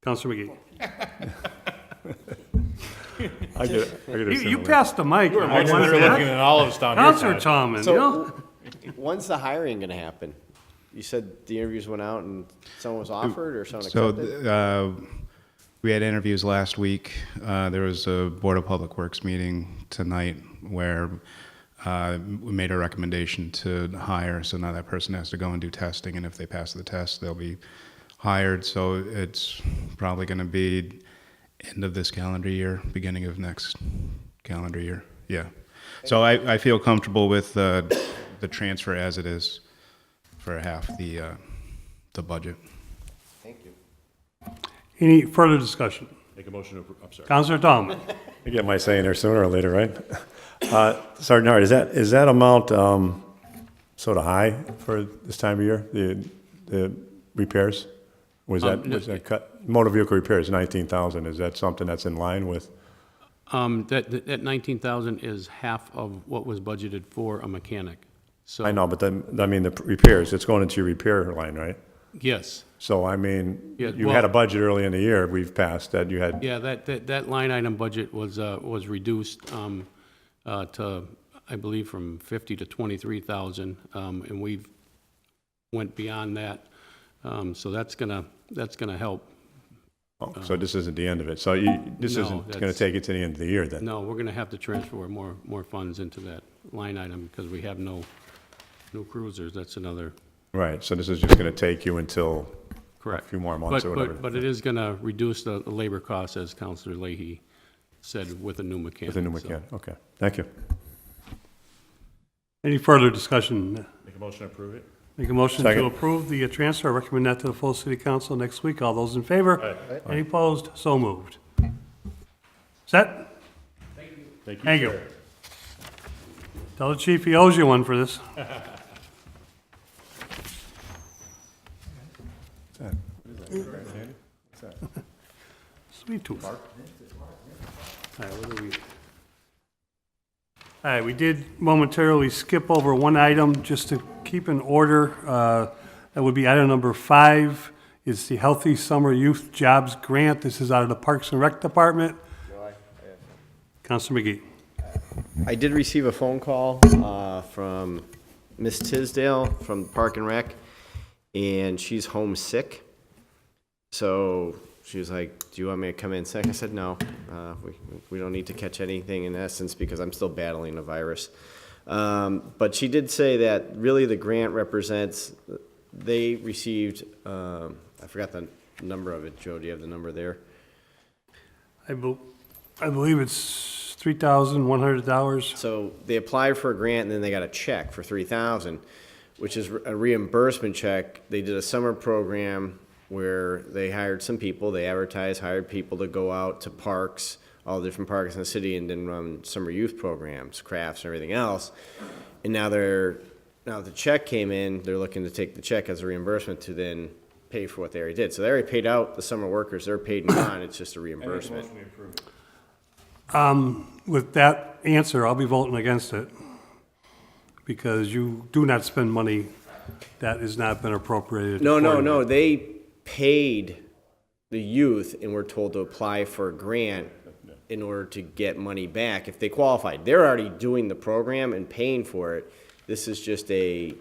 Counselor McGee? I get a You similar- passed the mic. at all of us down Counselor Tomlin, you know? So, when's the hiring gonna happen? You said the interviews went out and someone was offered or someone So accepted? we had interviews last week. There was a Board of Public Works meeting tonight where we made a recommendation to hire. So now that person has to go and do testing, and if they pass the test, they'll be hired. So it's probably going to be end of this calendar year, beginning of next calendar year. Yeah. So I feel comfortable with the transfer as it is for half the budget. Thank you. Any further discussion? Make a motion to approve, I'm sorry. Counselor Tomlin? I get my say in there sooner or later, right? Sergeant Hart, is that amount sort of high for this time of year, the repairs? Was that cut? Motor vehicle repairs, 19,000, is that something that's in line with? That 19,000 is half of what was budgeted for a mechanic. So, I know, but then, I mean, the repairs, it's going into your repair line, right? yes. So, I mean, Yeah, you well- had a budget early in the year, we've passed, that you had, Yeah, that line item budget was reduced to, I believe, from 50 to 23,000, and we've went beyond that. So that's gonna help. so this isn't the end of it. So this No, isn't going to that's- take it to the end of the year then? No, we're gonna have to transfer more funds into that line item because we have no cruisers. That's another, Right, so this is just going to take you until a correct. few more months or whatever. But it is gonna reduce the labor costs, as Counselor Leahy said, with a new mechanic. With a new so. mechanic, okay, thank you. Any further discussion? Make a motion to approve it? Make a motion Second. to approve the transfer. Recommend that to the full city council next week. All those in favor? Any opposed? So moved. Set? Thank you. Tell the chief he owes you one for this. Sweet tooth. All right, what do we? All right, we did momentarily skip over one item just to keep in order. That would be item number 5. It's the Healthy Summer Youth Jobs Grant. This is out of the Parks and Rec Department. Counselor McGee. I did receive a phone call from Miss Tisdale from Park and Rec, and she's homesick. So she was like, "Do you want me to come in sick?" I said, "No, we don't need to catch anything in essence because I'm still battling a virus." But she did say that really the grant represents. They received. I forgot the number of it. Joe, do you have the number there? I believe it's $3,100. So they applied for a grant and then they got a check for $3,000, which is a reimbursement check. They did a summer program where they hired some people. They advertised, hired people to go out to parks, all the different parks in the city, and then run summer youth programs, crafts, and everything else. And now the check came in. They're looking to take the check as a reimbursement to then pay for what they already did. So they already paid out the summer workers. They're paid and gone. It's just a reimbursement. With that answer, I'll be voting against it because you do not spend money that has not been appropriated. No. accordingly. They paid the youth and were told to apply for a grant in order to get money back if they qualified. They're already doing the program and paying for it. This is just a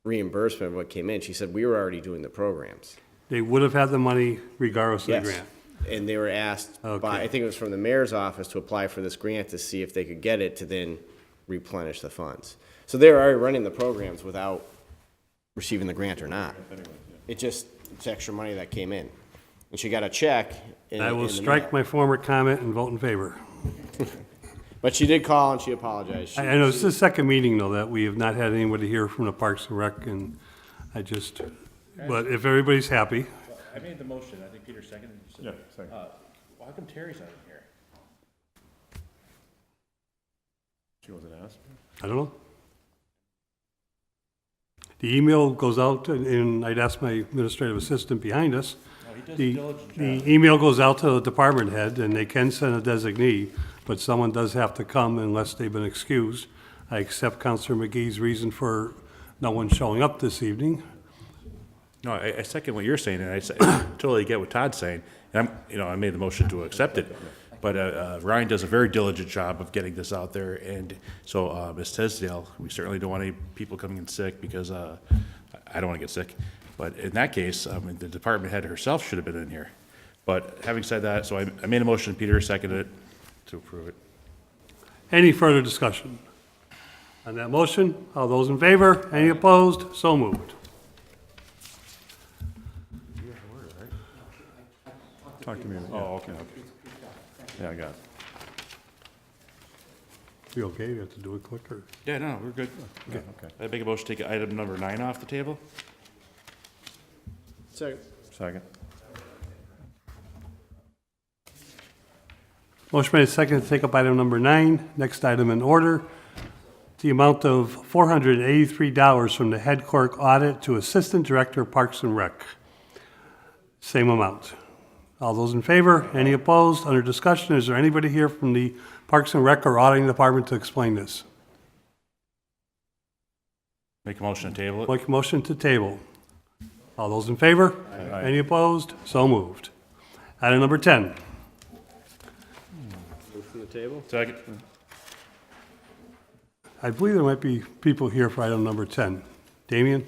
reimbursement of what came in. She said, we were already doing the programs. They would have had the money regardless of the Yes. grant. And they were asked by, Okay. I think it was from the mayor's office, to apply for this grant to see if they could get it to then replenish the funds. So they were already running the programs without receiving the grant or not. It's extra money that came in. And she got a check. I will in the strike mail. my former comment and vote in favor. But she did call and she apologized. I know this is the second meeting, though, that we have not had anybody here from the Parks and Rec, and but if everybody's happy, I made the motion, I think Peter seconded. Yeah, second. How come Terry's not in here? She wasn't asked? I don't know. The email goes out, and I'd ask my administrative assistant behind us. The email goes out to the department head, and they can send a designee, but someone does have to come unless they've been excused. I accept Counselor McGee's reason for no one showing up this evening. No, I second what you're saying, and I totally get what Todd's saying. And I made the motion to accept it. But Ryan does a very diligent job of getting this out there. And so, Ms. Tisdale, we certainly don't want any people coming in sick because I don't want to get sick. But in that case, the department head herself should have been in here. But having said that, so I made a motion, Peter seconded it to approve it. Any further discussion? On that motion, all those in favor? Any opposed? So moved. Talk to me. Oh, okay. Yeah, I got it. We okay? You have to do it quicker. Yeah, no, we're good. Okay. I make a motion to take item number 9 off the table. Second. Motion made second to take up item number 9. Next item in order, the amount of $483 from the head clerk audit to Assistant Director Parks and Rec. Same amount. All those in favor? Any opposed? Under discussion, is there anybody here from the Parks and Rec or Auditing Department to explain this? Make a motion to table it. Like motion to table. All those in favor? Aye. Any opposed? So moved. Item number 10. Second. I believe there might be people here for item number 10. Damien?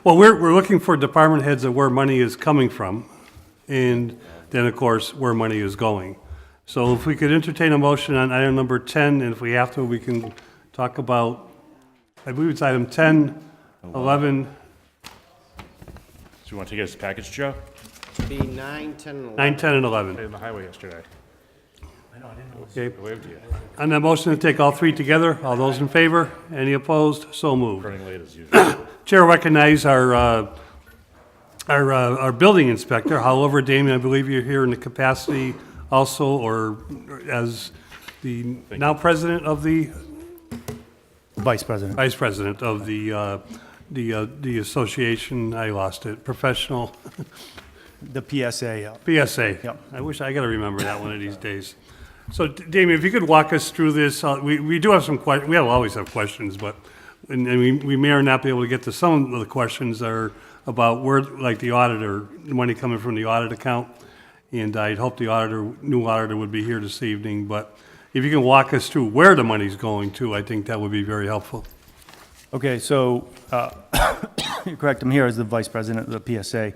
Well, we're looking for department heads of where money is coming from, and then, of course, where money is going. So if we could entertain a motion on item number 10, and if we have to, we can talk about, I believe it's item 10, 11, So you want to take it as a package, Joe? Be 9, 10, and 11. 9, 10, and 11. In the highway yesterday. Okay. I waved to you. On that motion to take all three together, all those in favor? Any opposed? So moved. Running late as usual. Chair recognize our building inspector. However, Damien, I believe you're here in the capacity also, or as the now president of the, Vice President. vice president of the association, I lost it, professional, The PSA. PSA. Yep. I wish I gotta remember that one of these days. So Damien, if you could walk us through this, we do have some we always have questions, but, and we may or not be able to get to some of the questions that are about where, like the auditor, the money coming from the audit account. And I'd hope the new auditor would be here this evening, but if you can walk us through where the money's going to, I think that would be very helpful. Okay, so, you're correct, I'm here as the Vice President of the PSA.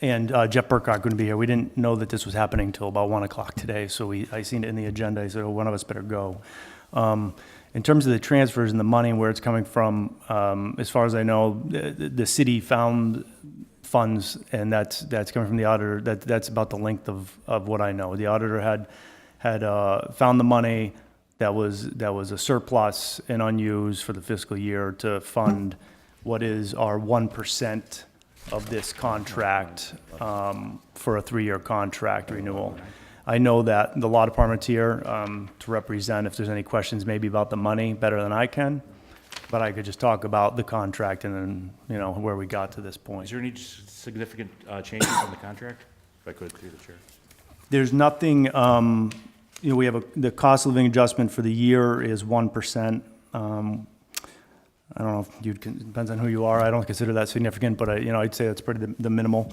And Jeff Burkhardt couldn't be here. We didn't know that this was happening until about 1 o'clock today, so I seen it in the agenda. I said, oh, one of us better go. In terms of the transfers and the money and where it's coming from, as far as I know, the city found funds, and that's coming from the auditor. That's about the length of what I know. The auditor had found the money that was a surplus and unused for the fiscal year to fund what is our 1% of this contract for a 3-year contract renewal. I know that the law department's here to represent if there's any questions maybe about the money better than I can, but I could just talk about the contract and then, where we got to this Is point. there any significant changes in the contract? If I could, through the chair. There's nothing, we have the cost of living adjustment for the year is 1%. I don't know if depends on who you are. I don't consider that significant, but I'd say that's pretty the minimal.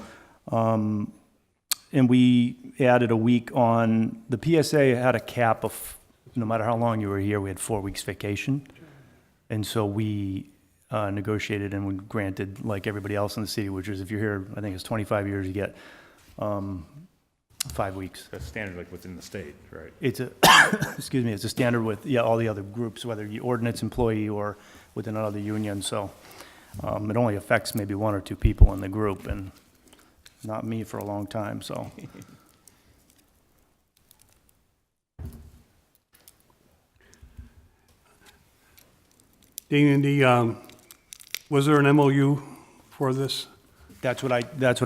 And we added a week on, the PSA had a cap of, no matter how long you were here, we had 4 weeks vacation. And so we negotiated and we granted, like everybody else in the city, which is if you're here, I think it's 25 years, you get 5 weeks. That's standard, like within the state, right? It's a, excuse me, it's a standard with, all the other groups, whether you're ordinance employee or within another union, so it only affects maybe 1 or 2 people in the group, and not me for a long time, so. Damien, was there an MOU for this? That's what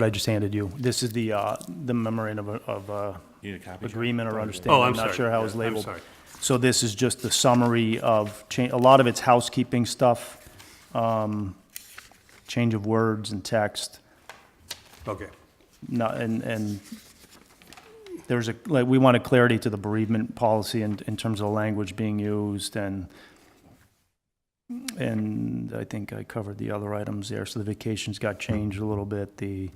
I just handed you. This is the memorandum of Need a copy? agreement or understanding. Oh, I'm not sorry. sure how it's Yeah, I'm labeled. sorry. So this is just the summary of a lot of it's housekeeping stuff, change of words and text. Okay. And there's we wanted clarity to the bereavement policy in terms of the language being used, and I think I covered the other items there. So the vacations got changed a little bit. The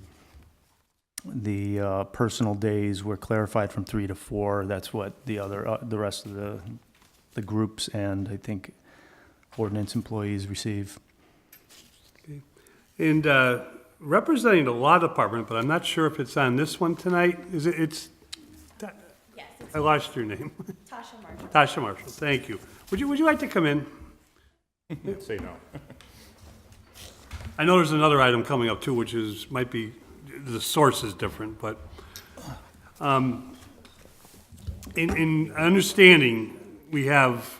personal days were clarified from 3 to 4. That's what the rest of the groups and I think ordinance employees receive. And representing the law department, but I'm not sure if it's on this one tonight, is it, Yes, it's I lost your name. Tasha Marshall. Tasha Marshall, thank you. Would you like to come in? Say no. I know there's another item coming up too, which might be, the source is different, but, in understanding, we have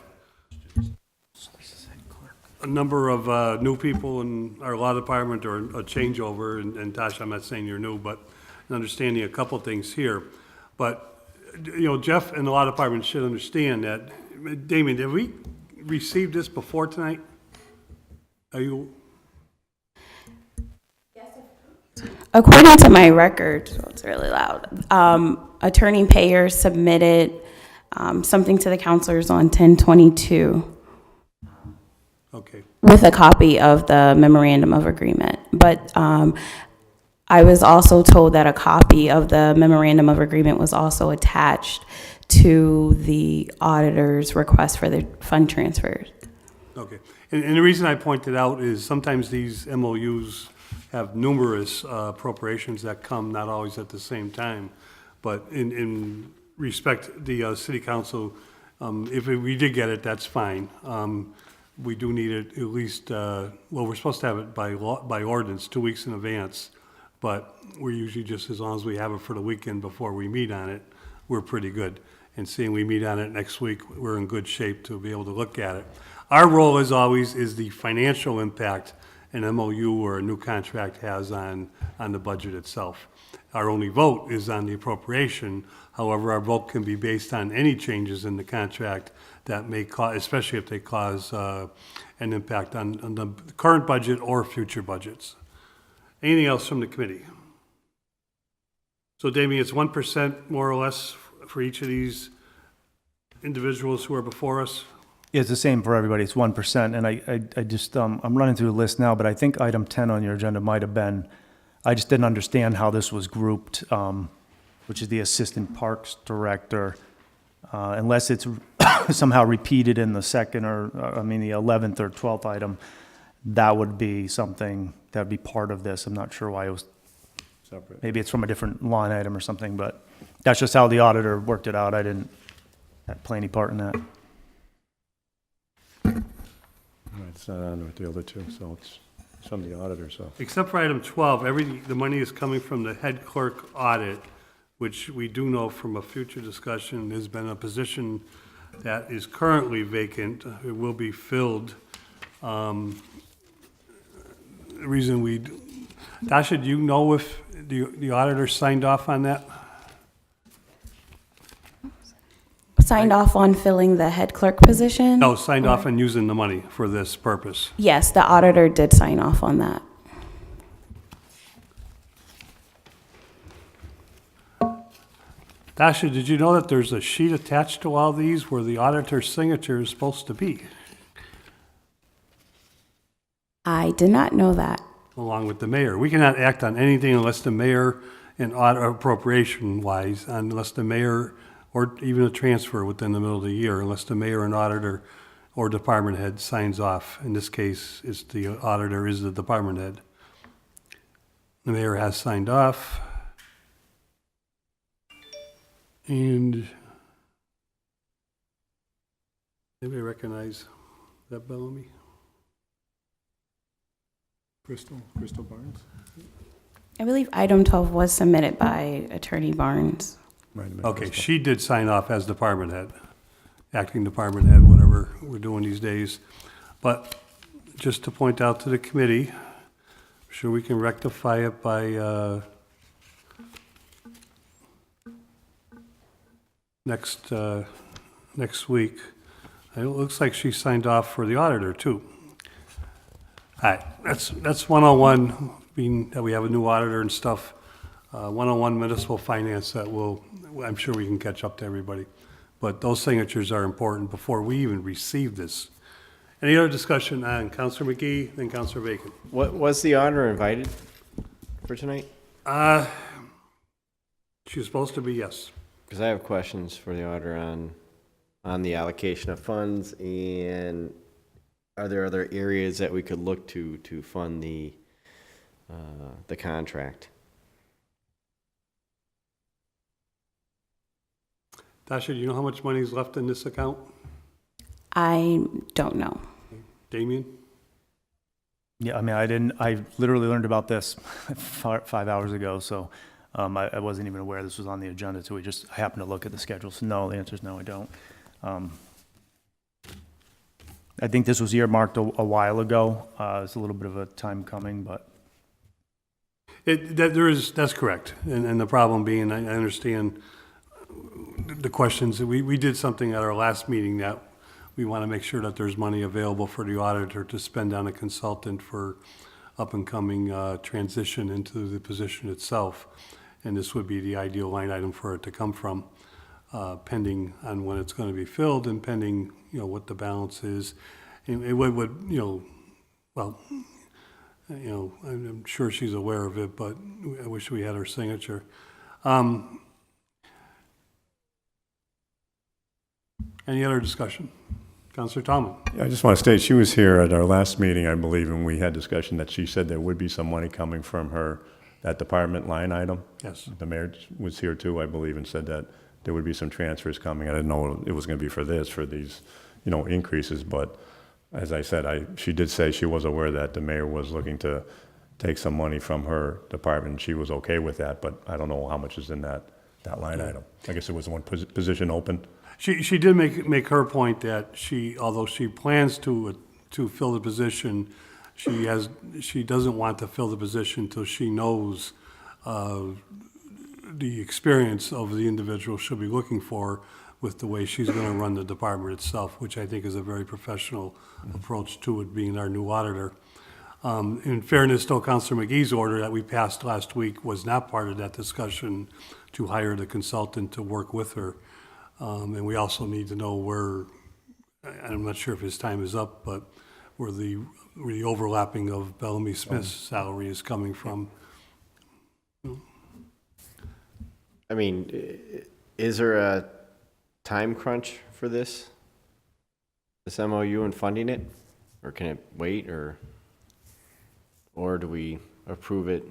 a number of, new people in our law department or a changeover, and Tasha, I'm not saying you're new, but in understanding a couple things here. But, Jeff and the law department should understand that, Damien, have we received this before tonight? Are you? According to my record, so it's really loud, Attorney Payer submitted something to the counselors on 10/22 Okay. with a copy of the memorandum of agreement. But I was also told that a copy of the memorandum of agreement was also attached to the auditor's request for the fund transfers. Okay. And the reason I pointed out is sometimes these MOUs have numerous appropriations that come not always at the same time. But in respect, the city council, if we did get it, that's fine. We do need it at least, we're supposed to have it by law, by ordinance, 2 weeks in advance. But we're usually just, as long as we have it for the weekend before we meet on it, we're pretty good. And seeing we meet on it next week, we're in good shape to be able to look at it. Our role, as always, is the financial impact an MOU or a new contract has on the budget itself. Our only vote is on the appropriation. However, our vote can be based on any changes in the contract that may cause, especially if they cause an impact on the current budget or future budgets. Anything else from the committee? So, Damien, it's 1% more or less for each of these individuals who are before us? Yeah, it's the same for everybody. It's 1%. And I just, I'm running through the list now, but I think item 10 on your agenda might have been, I just didn't understand how this was grouped, which is the Assistant Parks Director, unless it's somehow repeated in the second or, the 11th or 12th item, that would be something that would be part of this. I'm not sure why it was, Separate. maybe it's from a different line item or something, but that's just how the auditor worked it out. I didn't play any part in that. It's not on with the other two, so it's from the auditor, so. Except for item 12, the money is coming from the head clerk audit, which we do know from a future discussion has been a position that is currently vacant. It will be filled. The reason Tasha, do you know if the auditor signed off on that? Signed off on filling the head clerk position? No, signed off on using the money for this purpose. Yes, the auditor did sign off on that. Tasha, did you know that there's a sheet attached to all these where the auditor's signature is supposed to be, I did not know that. along with the mayor? We cannot act on anything unless the mayor, and appropriation-wise, unless the mayor, or even a transfer within the middle of the year, unless the mayor and auditor or department head signs off. In this case, it's the auditor is the department head. The mayor has signed off. And anybody recognize that Bellamy? Crystal Barnes? I believe item 12 was submitted by Attorney Barnes. Might have been Okay, Crystal. she did sign off as department head, acting department head, whatever we're doing these days. But just to point out to the committee, Sure we can rectify it by next week. It looks like she signed off for the auditor, too. All right, that's one-on-one, being that we have a new auditor and stuff. One-on-one municipal finance that I'm sure we can catch up to everybody. But those signatures are important before we even receive this. Any other discussion on Counselor McGee, then Counselor Bacon? Was the auditor invited for tonight? She's supposed to be, yes. Because I have questions for the auditor on the allocation of funds, and are there other areas that we could look to fund the contract? Tasha, do you know how much money is left in this account? I don't know. Damien? Yeah, I mean, I literally learned about this 5 hours ago, so I wasn't even aware this was on the agenda, so I happened to look at the schedule. So no, the answer is no, I don't. I think this was earmarked a while ago. It's a little bit of a time coming, but. That's correct. And the problem being, I understand the questions. We did something at our last meeting that we want to make sure that there's money available for the auditor to spend on a consultant for up-and-coming transition into the position itself. And this would be the ideal line item for it to come from, pending on when it's going to be filled and pending, what the balance is. And it I'm sure she's aware of it, but I wish we had her signature. Any other discussion? Counselor Tomlin? Yeah, I just want to state, she was here at our last meeting, I believe, and we had discussion that she said there would be some money coming from that department line item. Yes. The mayor was here too, I believe, and said that there would be some transfers coming. I didn't know it was going to be for these, increases, but as I said, she did say she was aware that the mayor was looking to take some money from her department. She was okay with that, but I don't know how much is in that line item. I guess there was one position open. She did make her point that although she plans to fill the position, she doesn't want to fill the position till she knows the experience of the individual she'll be looking for with the way she's going to run the department itself, which I think is a very professional approach to it, being our new auditor. In fairness, though, Councilor McGee's order that we passed last week was not part of that discussion to hire the consultant to work with her. And we also need to know where, I'm not sure if his time is up, but where the overlapping of Bellamy Smith's salary is coming from. I mean, is there a time crunch for this MOU and funding it? Or can it wait, or do we approve it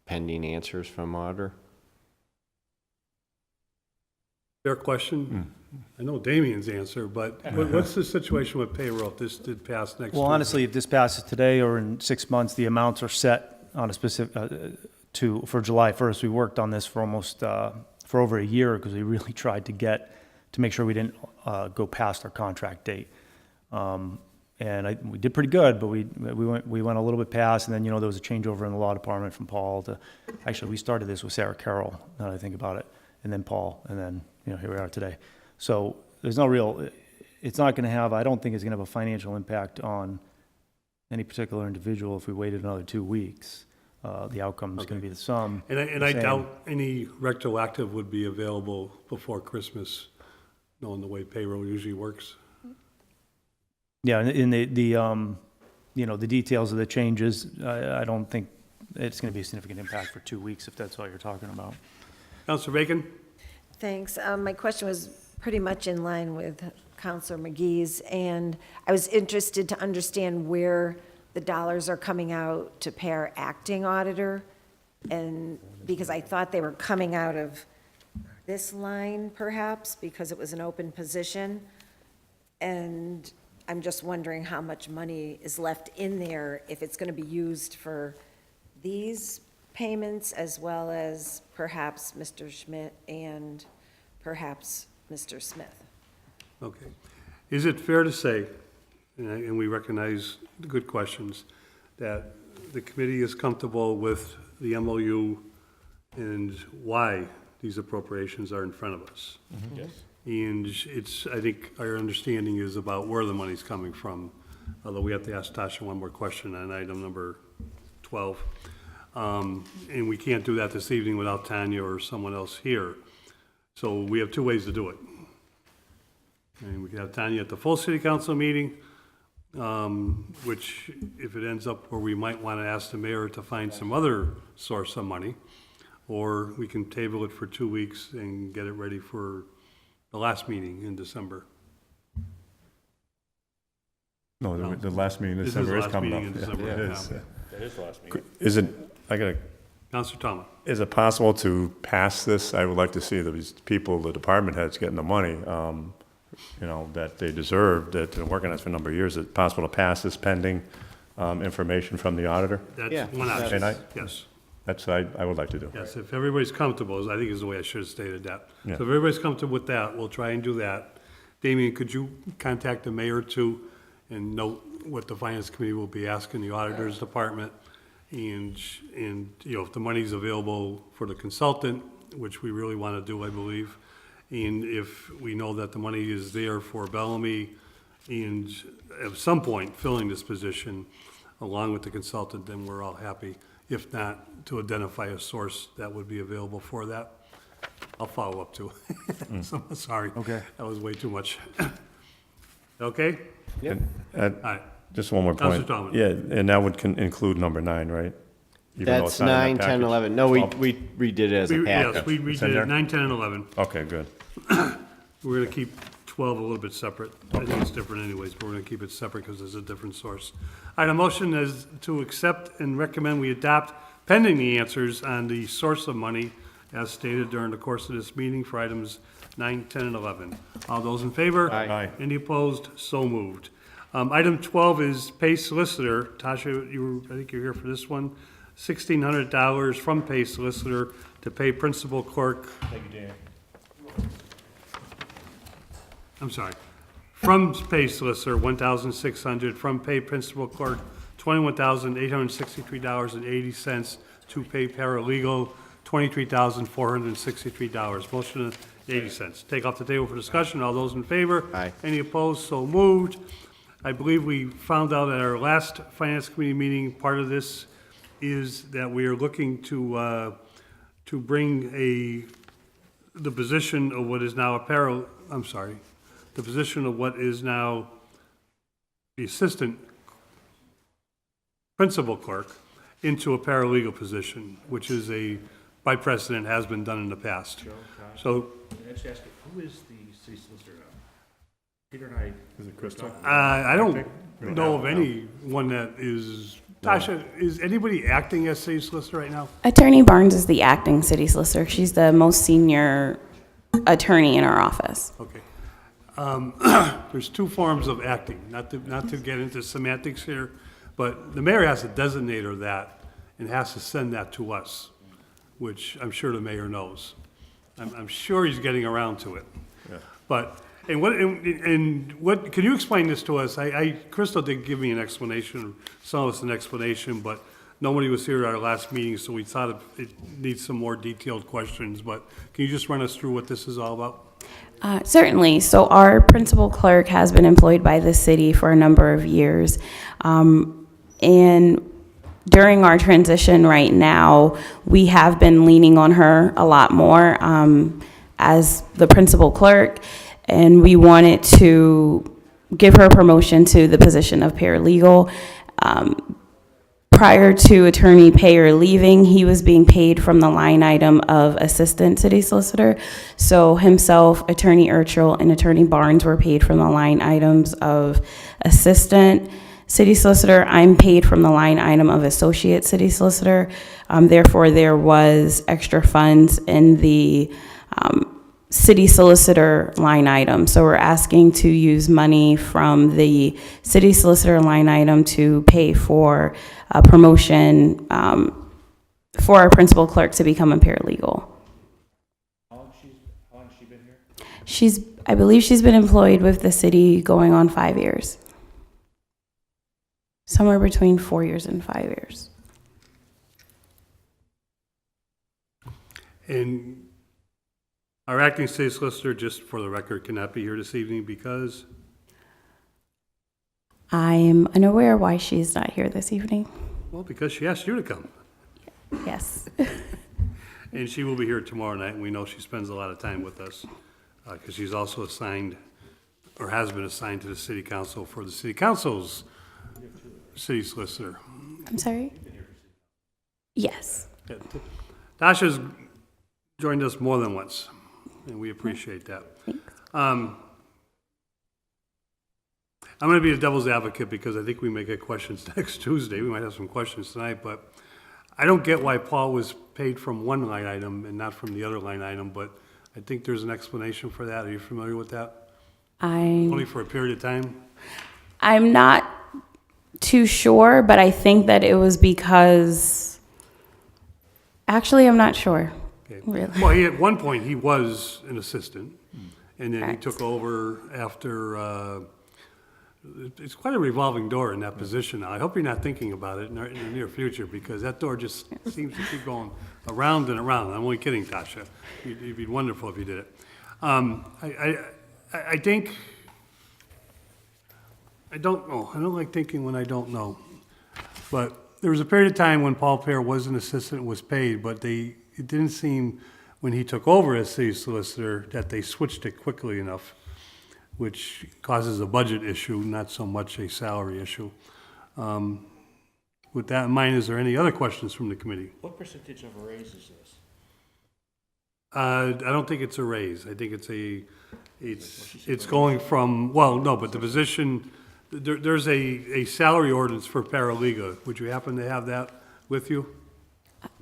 pending answers from auditor? Fair question. I know Damien's answer, but what's the situation with payroll if this did pass next week? Well, honestly, if this passes today or in 6 months, the amounts are set on a specific, for July 1st. We worked on this for for over a year because we really tried to make sure we didn't go past our contract date. And we did pretty good, but we went a little bit past, and then, there was a changeover in the law department from Paul actually, we started this with Sarah Carroll, now that I think about it, and then Paul, and then, here we are today. So there's it's not going to have, I don't think it's going to have a financial impact on any particular individual if we waited another 2 weeks. The outcome is going to be the sum. And I doubt any retroactive would be available before Christmas, knowing the way payroll usually works. Yeah, and the details of the changes, I don't think it's going to be a significant impact for 2 weeks, if that's all you're talking about. Councilor Bacon? Thanks. My question was pretty much in line with Counselor McGee's, and I was interested to understand where the dollars are coming out to pay our acting auditor, and because I thought they were coming out of this line perhaps, because it was an open position, and I'm just wondering how much money is left in there, if it's going to be used for these payments as well as perhaps Mr. Schmidt and perhaps Mr. Smith. Okay. Is it fair to say, and we recognize the good questions, that the committee is comfortable with the MOU and why these appropriations are in front of us. Yes. And it's, I think our understanding is about where the money's coming from, although we have to ask Tasha one more question on item number 12. And we can't do that this evening without Tanya or someone else here. So we have two ways to do it. And we can have Tanya at the full city council meeting, which if it ends up where we might want to ask the mayor to find some other source of money, or we can table it for 2 weeks and get it ready for the last meeting in December. No, the last meeting in This is December the is last coming meeting up. in December, Yeah, it yeah. is. That is the last meeting. Is it, I gotta, Counselor Thomas? is it possible to pass this? I would like to see these people, the department heads getting the money, you know, that they deserve, that they've been working on this for a number of years. Is it possible to pass this pending information from the auditor? That's Yeah. one option, And I- yes. That's what I would like to do. Yes, if everybody's comfortable, I think is the way I should have stated that. So Yeah. if everybody's comfortable with that, we'll try and do that. Damien, could you contact the mayor too and note what the finance committee will be asking the auditor's department? And, you know, if the money's available for the consultant, which we really want to do, I believe. And if we know that the money is there for Bellamy and at some point filling this position along with the consultant, then we're all happy. If not, to identify a source that would be available for that. I'll follow up too. So, sorry. Okay. That was way too much. Okay? And, All right. just one more Counselor point. Tomlin. Yeah, and that would include number 9, right? Even though That's it's not in that 9, 10, package? 11. No, we Oh, redid it as a Yes, package. we It's in did there? it, 9, 10, and 11. Okay, good. We're gonna keep 12 a little bit separate. I think it's different anyways, but we're gonna keep it separate because there's a different source. All right, a motion is to accept and recommend we adopt pending the answers on the source of money as stated during the course of this meeting for items 9, 10, and 11. All those in favor? Aye. Any opposed? So moved. Item 12 is pay solicitor. Tasha, I think you're here for this one. $1,600 from pay solicitor to pay principal clerk. Thank you, Dan. I'm sorry. From pay solicitor, $1,600. From pay principal clerk, $21,863.80. To pay paralegal, $23,463. Motion of 80 cents. Take off the table for discussion. All those in favor? Aye. Any opposed? So moved. I believe we found out at our last finance committee meeting, part of this is that we are looking to bring the position of what is now the position of what is now the assistant principal clerk into a paralegal position, which is by precedent, has been done in the past. So, Can I just ask you, who is the city solicitor now? Peter and I. Is it Crystal? I don't know of anyone that is, Tasha, is anybody acting as city solicitor right now? Attorney Barnes is the acting city solicitor. She's the most senior attorney in our office. Okay. There's two forms of acting, not to get into semantics here, but the mayor has a designator of that and has to send that to us, which I'm sure the mayor knows. I'm sure he's getting around to it. But, and what, can you explain this to us? Crystal did give me an explanation, some of us an explanation, but nobody was here at our last meeting, so we thought it needs some more detailed questions, but can you just run us through what this is all about? Certainly. So our principal clerk has been employed by the city for a number of years. And during our transition right now, we have been leaning on her a lot more as the principal clerk, and we wanted to give her promotion to the position of paralegal. Prior to Attorney Payer leaving, he was being paid from the line item of Assistant City Solicitor. So himself, Attorney Urchel, and Attorney Barnes were paid from the line items of Assistant City Solicitor. I'm paid from the line item of Associate City Solicitor. Therefore, there was extra funds in the City Solicitor line item. So we're asking to use money from the City Solicitor line item to pay for a promotion for our principal clerk to become a paralegal. How long has she been here? I believe she's been employed with the city going on 5 years. Somewhere between 4 years and 5 years. And our acting city solicitor, just for the record, cannot be here this evening because, I'm unaware why she's not here this evening. well, because she asked you to come. Yes. And she will be here tomorrow night, and we know she spends a lot of time with us, because she's also assigned, or has been assigned to the city council for the city council's city solicitor. I'm sorry? Yes. Yeah, Tasha's joined us more than once, and we appreciate that. I'm going to be a devil's advocate because I think we may get questions next Tuesday. We might have some questions tonight, but I don't get why Paul was paid from one line item and not from the other line item, but I think there's an explanation for that. Are you familiar with that? Only for a period of time? I'm not too sure, but I think that it was because, actually, I'm not sure. Okay. Really? Well, at one point, he was an assistant, and then he Correct. took over after, it's quite a revolving door in that position now. I hope you're not thinking about it in the near future, because that door just seems to keep going around and around. I'm only kidding, Tasha. It'd be wonderful if you did it. I think, I don't know. I don't like thinking when I don't know. But there was a period of time when Paul Pear was an assistant and was paid, but it didn't seem, when he took over as city solicitor, that they switched it quickly enough, which causes a budget issue, not so much a salary issue. With that in mind, is there any other questions from the committee? What percentage of a raise is this? I don't think it's a raise. I think it's going from, well, no, but the position, there's a salary ordinance for paralegal. Would you happen to have that with you?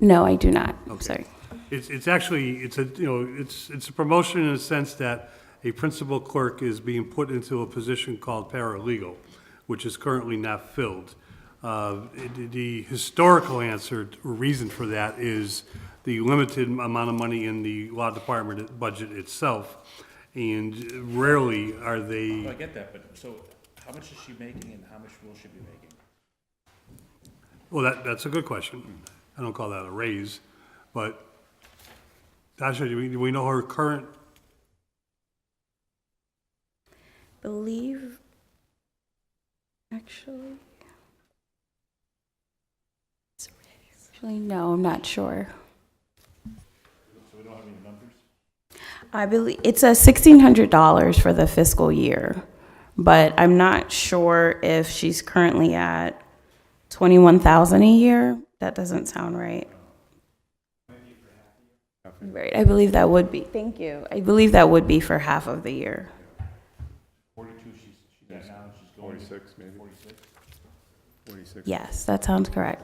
No, I do not. I'm Okay. sorry. It's actually, it's a promotion in the sense that a principal clerk is being put into a position called paralegal, which is currently not filled. The historical answer or reason for that is the limited amount of money in the law department budget itself, and rarely are they. I get that, but so how much is she making and how much will she be making? Well, that's a good question. I don't call that a raise, but Tasha, do we know her current? Believe, actually. Actually, no, I'm not sure. So we don't have any numbers? I believe it's $1,600 for the fiscal year, but I'm not sure if she's currently at 21,000 a year. That doesn't sound right. Right, I believe that would be, thank you. I believe that would be for half of the year. 42 she's at now, she's going to 46 maybe? 46? 46. Yes, that sounds correct.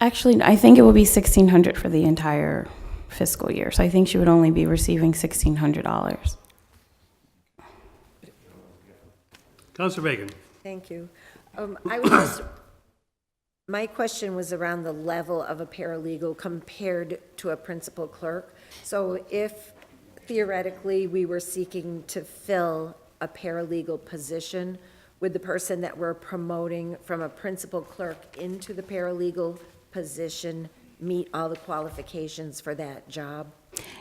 Actually, I think it would be $1,600 for the entire fiscal year, so I think she would only be receiving $1,600. Counselor Bacon. Thank you. I was just, my question was around the level of a paralegal compared to a principal clerk. So if theoretically we were seeking to fill a paralegal position, would the person that we're promoting from a principal clerk into the paralegal position meet all the qualifications for that job?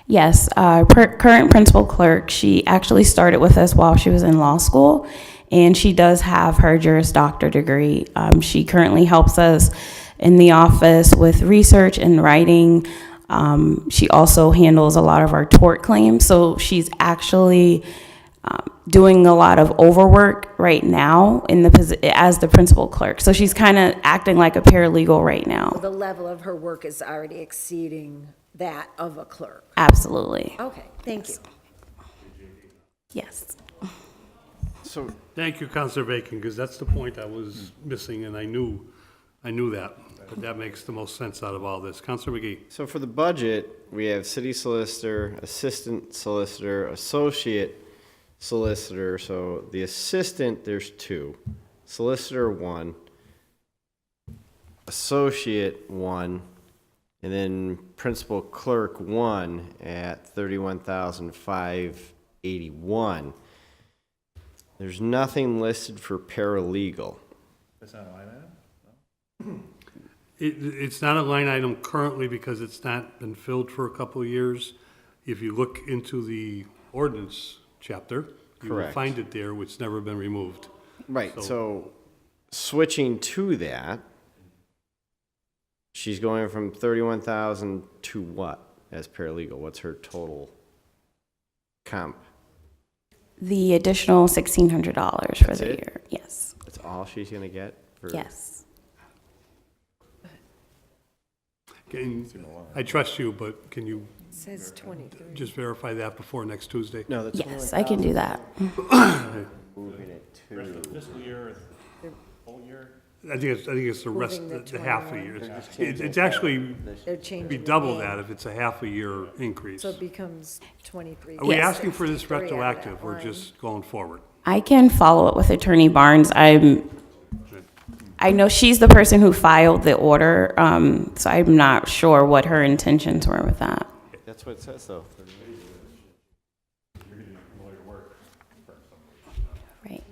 Yes, current principal clerk, she actually started with us while she was in law school, and she does have her Juris Doctor degree. She currently helps us in the office with research and writing. She also handles a lot of our tort claims, so she's actually doing a lot of overwork right now as the principal clerk. So she's kind of acting like a paralegal right now. The level of her work is already exceeding that of a clerk. Absolutely. Okay, thank you. Yes. So, Thank you, Counselor Bacon, because that's the point I was missing, and I knew that. But that makes the most sense out of all this. Counselor McGee. so for the budget, we have city solicitor, assistant solicitor, associate solicitor. So the assistant, there's 2. Solicitor 1. Associate 1. And then principal clerk 1 at 31,581. There's nothing listed for paralegal. That's not a line item? It's not a line item currently because it's not been filled for a couple of years. If you look into the ordinance chapter, you will Correct. find it there, which never been removed. Right, so switching to that, she's going from 31,000 to what as paralegal? What's her total comp? The additional $1,600 for That's the it? year. Yes. That's all she's gonna get? For Yes. I trust you, but can you It says 23. just verify that before next Tuesday? No, that's Yes, I can do that. moving it to. Fiscal year, whole year? I think it's the rest, Moving the the half a year. 21. It's actually They're be changing. double the that name. if it's a half a year increase. So it becomes 23. Are we Yes. asking for this 63 out of that retroactive or line. just going forward? I can follow up with Attorney Barnes. I know she's the person who filed the order, so I'm not sure what her intentions were with that. That's what it says though. Right.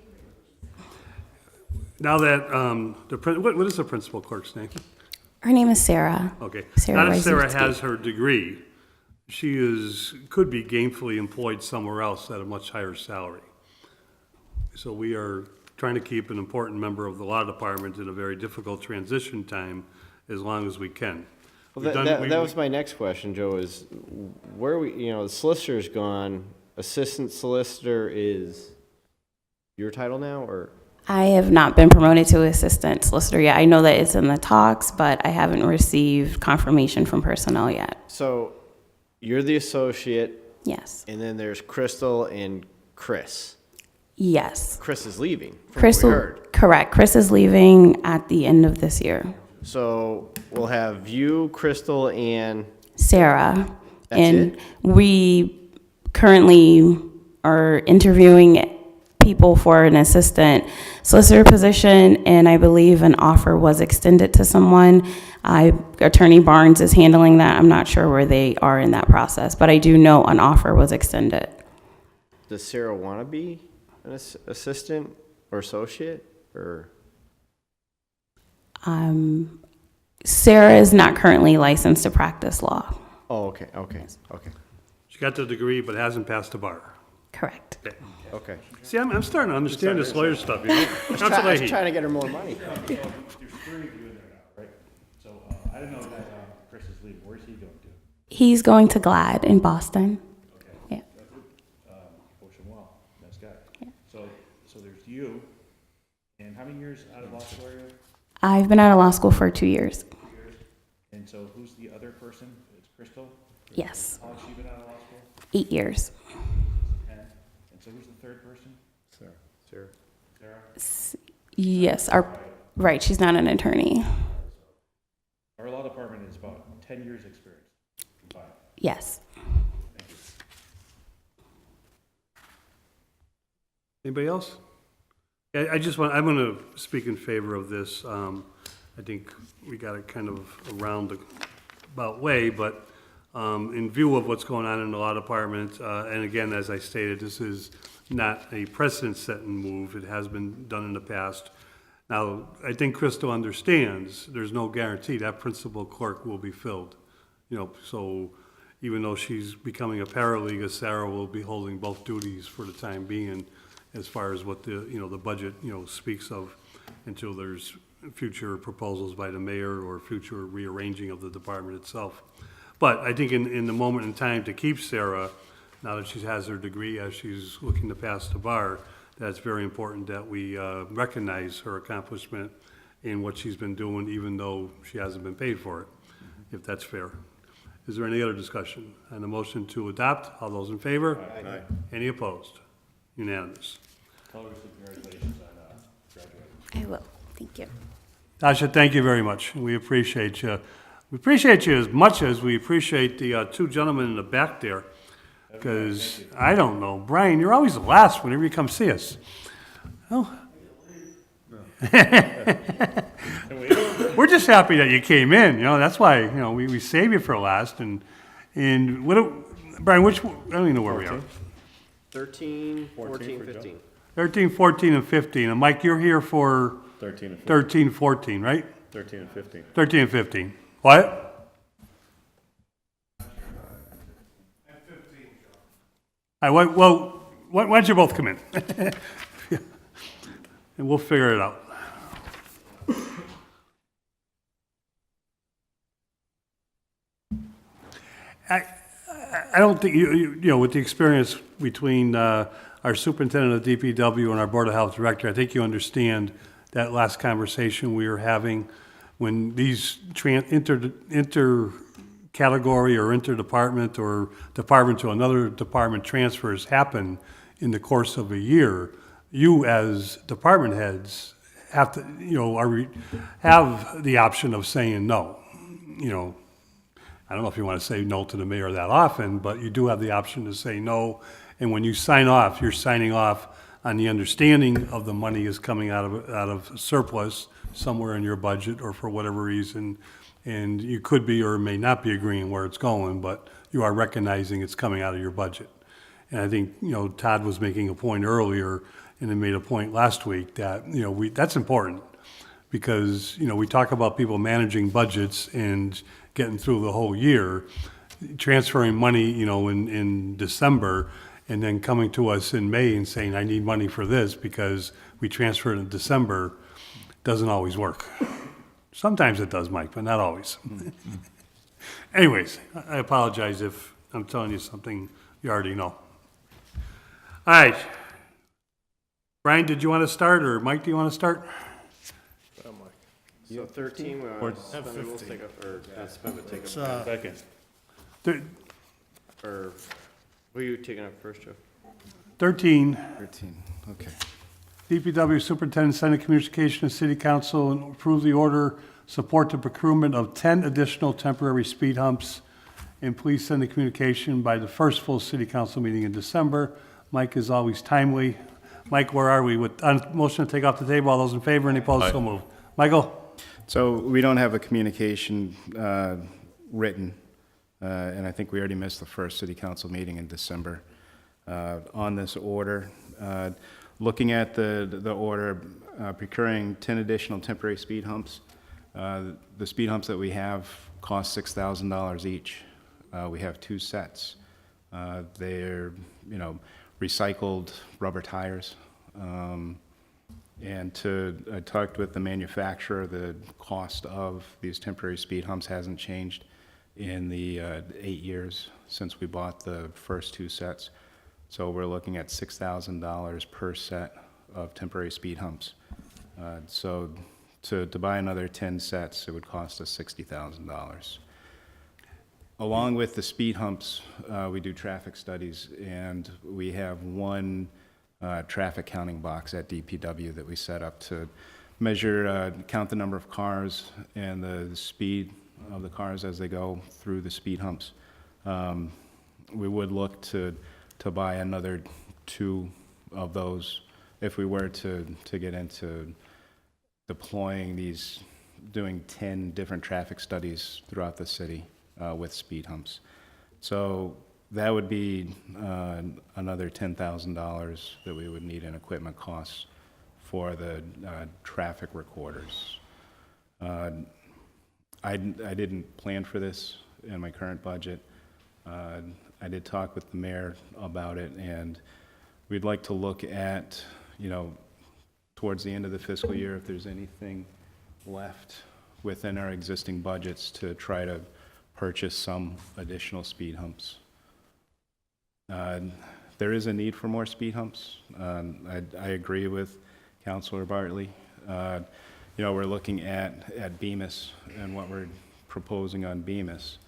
Now that, what is the principal clerk's name? Her name is Sarah. Okay. Sarah Now that Sarah Wysocki. has her degree, she could be gainfully employed somewhere else at a much higher salary. So we are trying to keep an important member of the law department in a very difficult transition time as long as we can. Well, We've done- we- that was my next question, Joe, is where the solicitor's gone, assistant solicitor is your title now, or? I have not been promoted to assistant solicitor yet. I know that it's in the talks, but I haven't received confirmation from personnel yet. So you're the associate, Yes. and then there's Crystal and Chris. Yes. Chris is leaving, from what we Chris, heard. correct. Chris is leaving at the end of this year. So we'll have you, Crystal, and Sarah. That's And it? we currently are interviewing people for an assistant solicitor position, and I believe an offer was extended to someone. Attorney Barnes is handling that. I'm not sure where they are in that process, but I do know an offer was extended. does Sarah want to be an assistant or associate, or? Sarah is not currently licensed to practice law. Oh, okay. She got the degree but hasn't passed the bar. Correct. Okay. Okay. See, I'm starting to understand this lawyer stuff, you know? I was Counsel Leahy. trying to get her more money. There's 3 of you in there now, right? So, I didn't know that, Chris is leaving. Where's he going to? He's going to GLAD in Boston. Yeah. Ocean Wall, nice guy. So there's you, and how many years out of law school are you? I've been out of law school for 2 years. And so who's the other person? It's Crystal? Yes. How long has she been out of law school? 8 years. And so who's the third person? Sarah. Sarah? Yes. Right. She's not an attorney. Our law department is about 10 years experience. Combined. Yes. Anybody else? I'm going to speak in favor of this. I think we got it kind of a roundabout way, but in view of what's going on in the law department, and again, as I stated, this is not a precedent-setting move. It has been done in the past. Now, I think Crystal understands there's no guarantee that principal clerk will be filled. So even though she's becoming a paralegal, Sarah will be holding both duties for the time being, as far as what the budget, speaks of, until there's future proposals by the mayor or future rearranging of the department itself. But I think in the moment in time to keep Sarah, now that she has her degree, as she's looking to pass the bar, that's very important that we recognize her accomplishment in what she's been doing, even though she hasn't been paid for it, if that's fair. Is there any other discussion on the motion to adopt? All those in favor? Aye. Any opposed? Unanimous. Tell her congratulations on graduating. I will. Thank you. Tasha, thank you very much. We appreciate you. We appreciate you as much as we appreciate the 2 gentlemen in the back there. Because, I don't know, Brian, you're always the last whenever you come see us. Oh. we're just happy that you came in, you know, that's why, you know, we save you for last, and Brian, I don't even know where we are. 13, 14, 15. 13, 14, and 15, and Mike, you're here for 13 and 15. 13, 14, right? 13 and 15. 13 and 15. What? All right, well, why don't you both come in? And we'll figure it out. I don't think, you know, with the experience between our superintendent of DPW and our Board of Health Director, I think you understand that last conversation we were having when these inter-category or inter-department or department to another department transfers happen in the course of a year. You as department heads have to, you know, have the option of saying no. You know, I don't know if you want to say no to the mayor that often, but you do have the option to say no. And when you sign off, you're signing off on the understanding of the money is coming out of surplus somewhere in your budget or for whatever reason. And you could be or may not be agreeing where it's going, but you are recognizing it's coming out of your budget. And I think, you know, Todd was making a point earlier, and he made a point last week that, you know, that's important because, you know, we talk about people managing budgets and getting through the whole year, transferring money, you know, in December, and then coming to us in May and saying, I need money for this because we transferred in December, doesn't always work. Sometimes it does, Mike, but not always. Anyways, I apologize if I'm telling you something you already know. All right. Brian, did you want to start, or Mike, do you want to start? So 13, we want to spend the rules, take up, or not spend, but take up. Second. Or, who are you taking up first, Joe? 13, 13, okay. DPW Superintendent send a communication to City Council and approve the order, support the procurement of 10 additional temporary speed humps, and please send the communication by the first full City Council meeting in December. Mike is always timely. Mike, where are we? With motion to take off the table, all those in favor, any opposed, so moved. Michael? So we don't have a communication written, and I think we already missed the first city council meeting in December on this order. Looking at the order, procuring 10 additional temporary speed humps. The speed humps that we have cost $6,000 each. We have 2 sets. They're, you know, recycled rubber tires. And I talked with the manufacturer, the cost of these temporary speed humps hasn't changed in the 8 years since we bought the first 2 sets. So we're looking at $6,000 per set of temporary speed humps. So to buy another 10 sets, it would cost us $60,000. Along with the speed humps, we do traffic studies, and we have one traffic counting box at DPW that we set up to measure, count the number of cars and the speed of the cars as they go through the speed humps. We would look to buy another 2 of those if we were to get into deploying these, doing 10 different traffic studies throughout the city with speed humps. So that would be another $10,000 that we would need in equipment costs for the traffic recorders. I didn't plan for this in my current budget. I did talk with the mayor about it, and we'd like to look at, you know, towards the end of the fiscal year, if there's anything left within our existing budgets to try to purchase some additional speed humps. There is a need for more speed humps. I agree with Councilor Bartley. You know, we're looking at Bemis and what we're proposing on Bemis.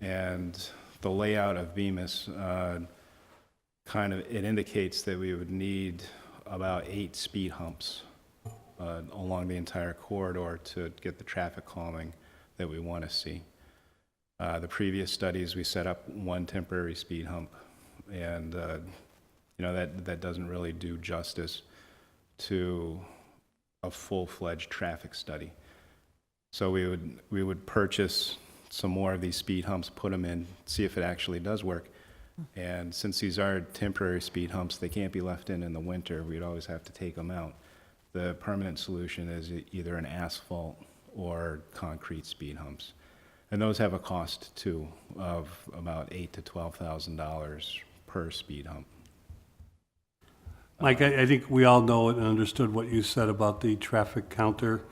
And the layout of Bemis kind of, it indicates that we would need about 8 speed humps along the entire corridor to get the traffic calming that we want to see. The previous studies, we set up 1 temporary speed hump, and you know, that doesn't really do justice to a full-fledged traffic study. So we would purchase some more of these speed humps, put them in, see if it actually does work. And since these are temporary speed humps, they can't be left in the winter. We'd always have to take them out. The permanent solution is either an asphalt or concrete speed humps. And those have a cost too of about $8,000 to $12,000 per speed hump. Mike, I think we all know and understood what you said about the traffic counter.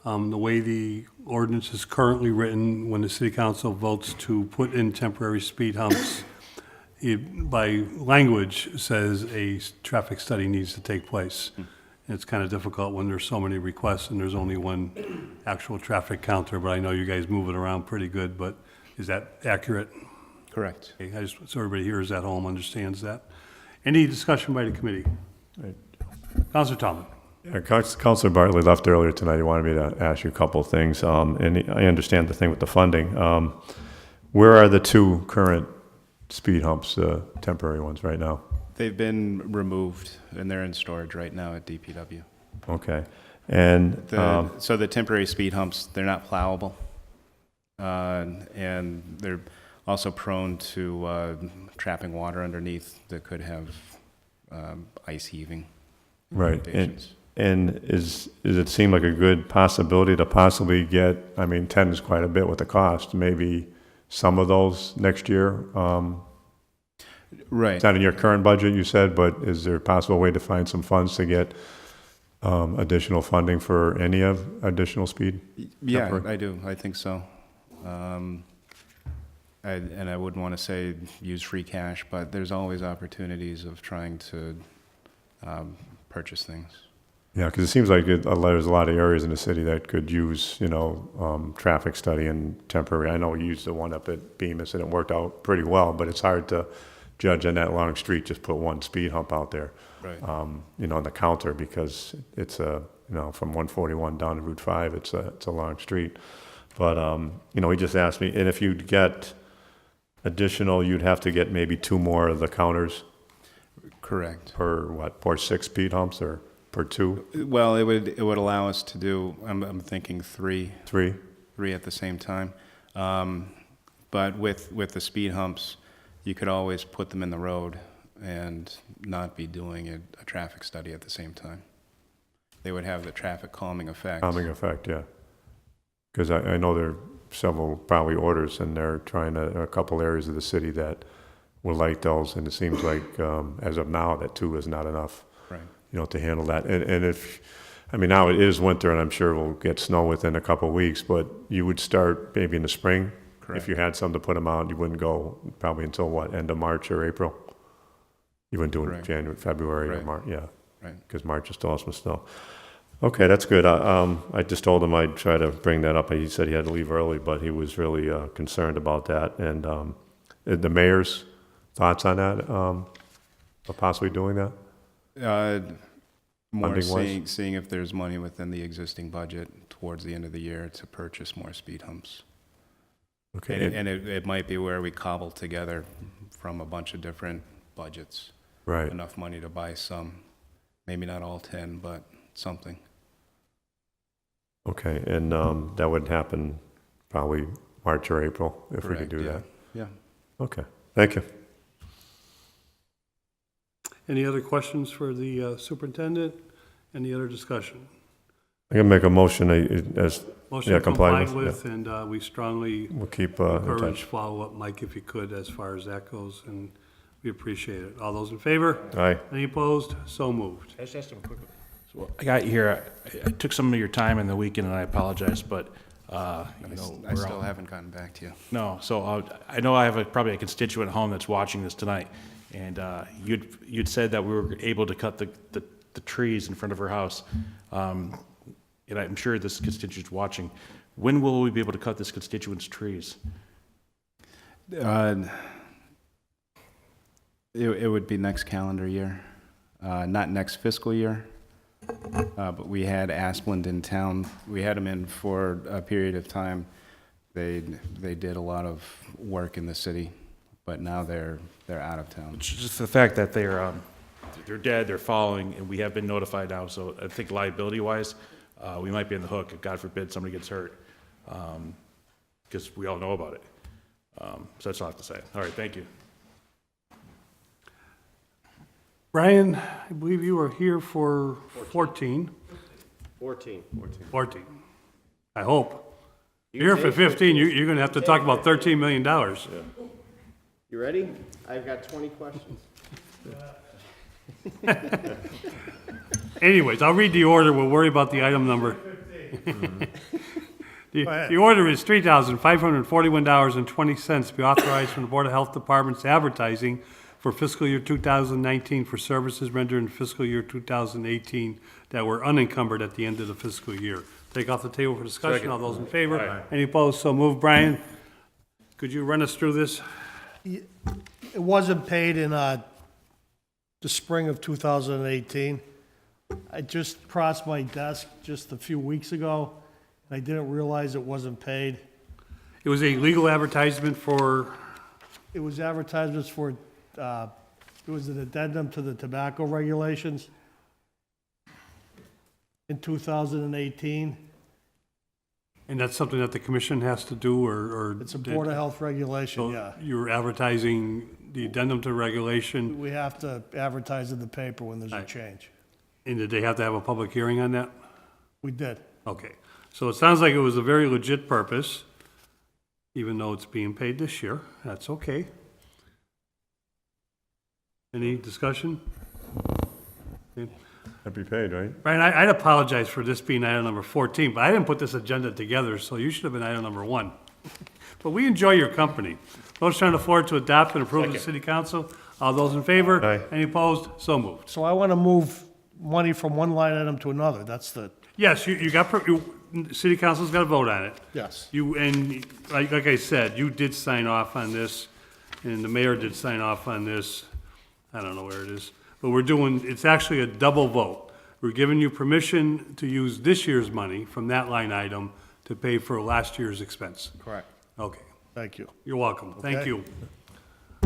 The way the ordinance is currently written, when the city council votes to put in temporary speed humps, it, by language, says a traffic study needs to take place. It's kind of difficult when there's so many requests and there's only one actual traffic counter, but I know you guys move it around pretty good, but is that accurate? Correct. Okay, so everybody here is at home understands that. Any discussion by the committee? Councilor Tomlin. Yeah, Councilor Bartley left earlier tonight. He wanted me to ask you a couple of things, and I understand the thing with the funding. Where are the two current speed humps, the temporary ones, right now? They've been removed and they're in storage right now at DPW. Okay, and So the temporary speed humps, they're not plowable. And they're also prone to trapping water underneath that could have ice heaving. right, implications. and does it seem like a good possibility to possibly get? I mean, 10 is quite a bit with the cost. Maybe some of those next year. Right. It's not in your current budget, you said, but is there a possible way to find some funds to get additional funding for any of additional speed? Yeah, temporary? I do. I think so. And I wouldn't want to say use free cash, but there's always opportunities of trying to purchase things. Yeah, because it seems like there's a lot of areas in the city that could use, traffic study and temporary. I know we used the one up at Bemis and it worked out pretty well, but it's hard to judge on that long street, just put one speed hump out there. Right. On the counter, because it's from 141 down to Route 5, it's a long street. But, he just asked me, and if you'd get additional, you'd have to get maybe two more of the counters Correct. per 6 speed humps or per 2, Well, it would allow us to do, I'm thinking 3 3? at the same time. But with the speed humps, you could always put them in the road and not be doing a traffic study at the same time. They would have the traffic calming effect. Calming effect, yeah. Because I know there are several probably orders, and they're trying to, a couple areas of the city that would like those, and it seems like, as of now, that 2 is not enough, Right. to handle that. And if, now it is winter, and I'm sure we'll get snow within a couple of weeks, but you would start maybe in the spring? Correct. If you had some to put them out, you wouldn't go probably until what, end of March or April? You wouldn't do it in Correct. January, February or Right. March, yeah. Right. Because March is still some snow. Okay, that's good. I just told him I'd try to bring that up. He said he had to leave early, but he was really concerned about that. And the mayor's thoughts on that, of possibly doing that? More Funding-wise? seeing if there's money within the existing budget towards the end of the year to purchase more speed humps. Okay, And it might be where we cobble together from a bunch of different budgets. right. Enough money to buy some, maybe not all 10, but something. Okay, and that would happen probably March or April if we could Correct, do yeah. that. Yeah. Okay, thank you. Any other questions for the superintendent? Any other discussion? I can make a motion as, Motion Yeah, to comply comply with, with, and we strongly we'll keep in encourage touch. follow-up, Mike, if you could, as far as that goes, and we appreciate it. All those in favor? Aye. Any opposed? So moved. I just asked him quickly. So I got here, I took some of your time in the weekend and I apologize, but, I we're still all- haven't gotten back to you. No, so I know I have probably a constituent at home that's watching this tonight, and you'd said that we were able to cut the trees in front of her house, and I'm sure this constituent's watching. When will we be able to cut this constituent's trees? It would be next calendar year, not next fiscal year. But we had Asplund in town. We had them in for a period of time. They did a lot of work in the city, but now they're out of town. It's just the fact that they're dead, they're falling, and we have been notified now, so I think liability-wise, we might be in the hook if, God forbid, somebody gets hurt. because we all know about it. So that's all I have to say. All right, thank you. Brian, I believe you were here for 14. 14. 14. I hope. You're here for 15, you're going to have to talk about $13 million. You ready? I've got 20 questions. Anyways, I'll read the order, we'll worry about the item number. The order is $3,541.20 be authorized from the Board of Health Department's advertising for fiscal year 2019 for services rendered in fiscal year 2018 that were unencumbered at the end of the fiscal year. Take off the table for discussion. Second. All those in favor? Aye. Any opposed? So moved. Brian, could you run us through this? It wasn't paid in the spring of 2018. I just crossed my desk just a few weeks ago, and I didn't realize it wasn't paid. It was a legal advertisement for, It was advertisements for, it was an addendum to the tobacco regulations in 2018. and that's something that the commission has to do, or? It's a Board of Health regulation, So yeah. you're advertising the addendum to regulation, We have to advertise in the paper when there's a change. and did they have to have a public hearing on that? We did. Okay, so it sounds like it was a very legit purpose, even though it's being paid this year. That's okay. Any discussion? Okay. That'd be paid, right? Brian, I'd apologize for this being item number 14, but I didn't put this agenda together, so you should have been item number 1. But we enjoy your company. Motion on the floor to adopt and approve the city council. All those in favor? Aye. Any opposed? So moved. So I want to move money from one line item to another. That's the, Yes, you got, city council's got to vote on it. yes. You, and like I said, you did sign off on this, and the mayor did sign off on this. I don't know where it is. But we're doing, it's actually a double vote. We're giving you permission to use this year's money from that line item to pay for last year's expense. Correct. Okay, Thank you. you're welcome. Thank Okay. you.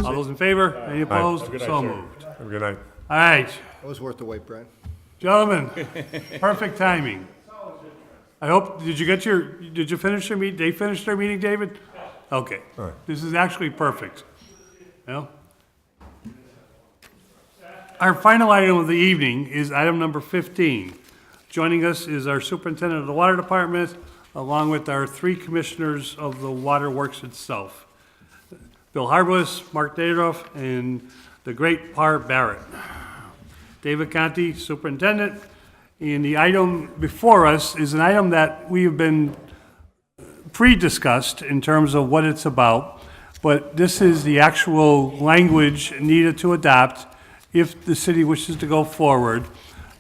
All those in favor? Any opposed? So moved. Have a good night. All right, That was worth the wait, Brian. gentlemen, perfect timing. I hope, did you finish your meet, they finished their meeting, David? Okay. All right. This is actually perfect. Well, our final item of the evening is item number 15. Joining us is our superintendent of the water department, along with our 3 commissioners of the water works itself. Bill Harbless, Mark Dadoff, and the great Par Barrett. David Conti, superintendent, and the item before us is an item that we have been pre-discussed in terms of what it's about, but this is the actual language needed to adopt if the city wishes to go forward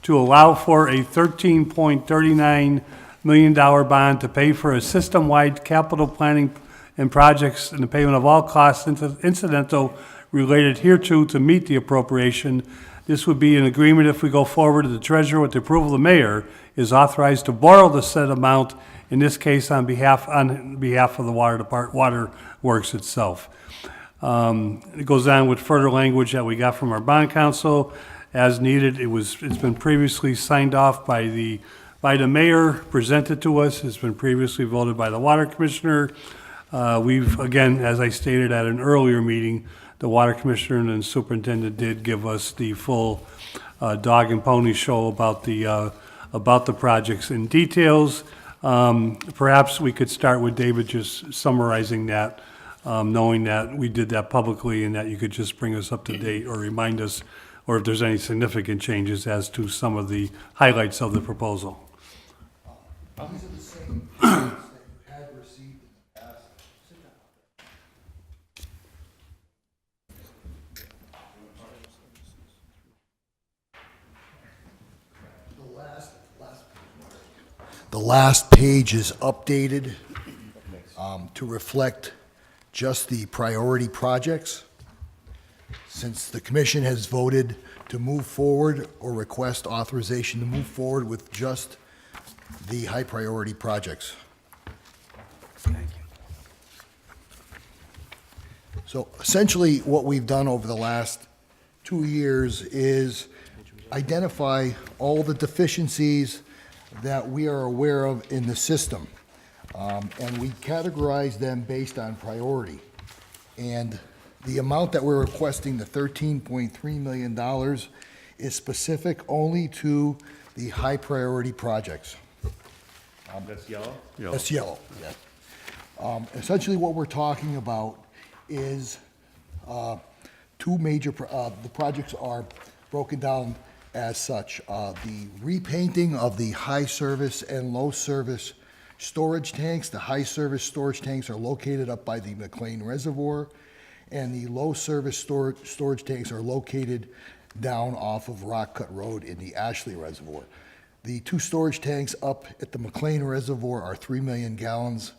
to allow for a $13.39 million bond to pay for a system-wide capital planning and projects and the payment of all costs incidental related hereto to meet the appropriation. This would be an agreement if we go forward, the treasurer, with the approval of the mayor, is authorized to borrow the said amount, in this case on behalf of the water works itself. It goes on with further language that we got from our bond counsel. As needed, it's been previously signed off by the mayor, presented to us, it's been previously voted by the water commissioner. We've, again, as I stated at an earlier meeting, the water commissioner and the superintendent did give us the full dog and pony show about the projects in details. Perhaps we could start with David just summarizing that, knowing that we did that publicly and that you could just bring us up to date or remind us, or if there's any significant changes as to some of the highlights of the proposal. The last page is updated to reflect just the priority projects. Since the commission has voted to move forward or request authorization to move forward with just the high priority projects. So essentially, what we've done over the last 2 years is identify all the deficiencies that we are aware of in the system. And we categorize them based on priority. And the amount that we're requesting, the $13.3 million, is specific only to the high-priority projects. That's yellow? That's yellow, yeah. Essentially, what we're talking about is two major, the projects are broken down as such. The repainting of the high-service and low-service storage tanks. The high-service storage tanks are located up by the McLean Reservoir, and the low-service storage tanks are located down off of Rock Cut Road in the Ashley Reservoir. The two storage tanks up at the McLean Reservoir are 3 million gallons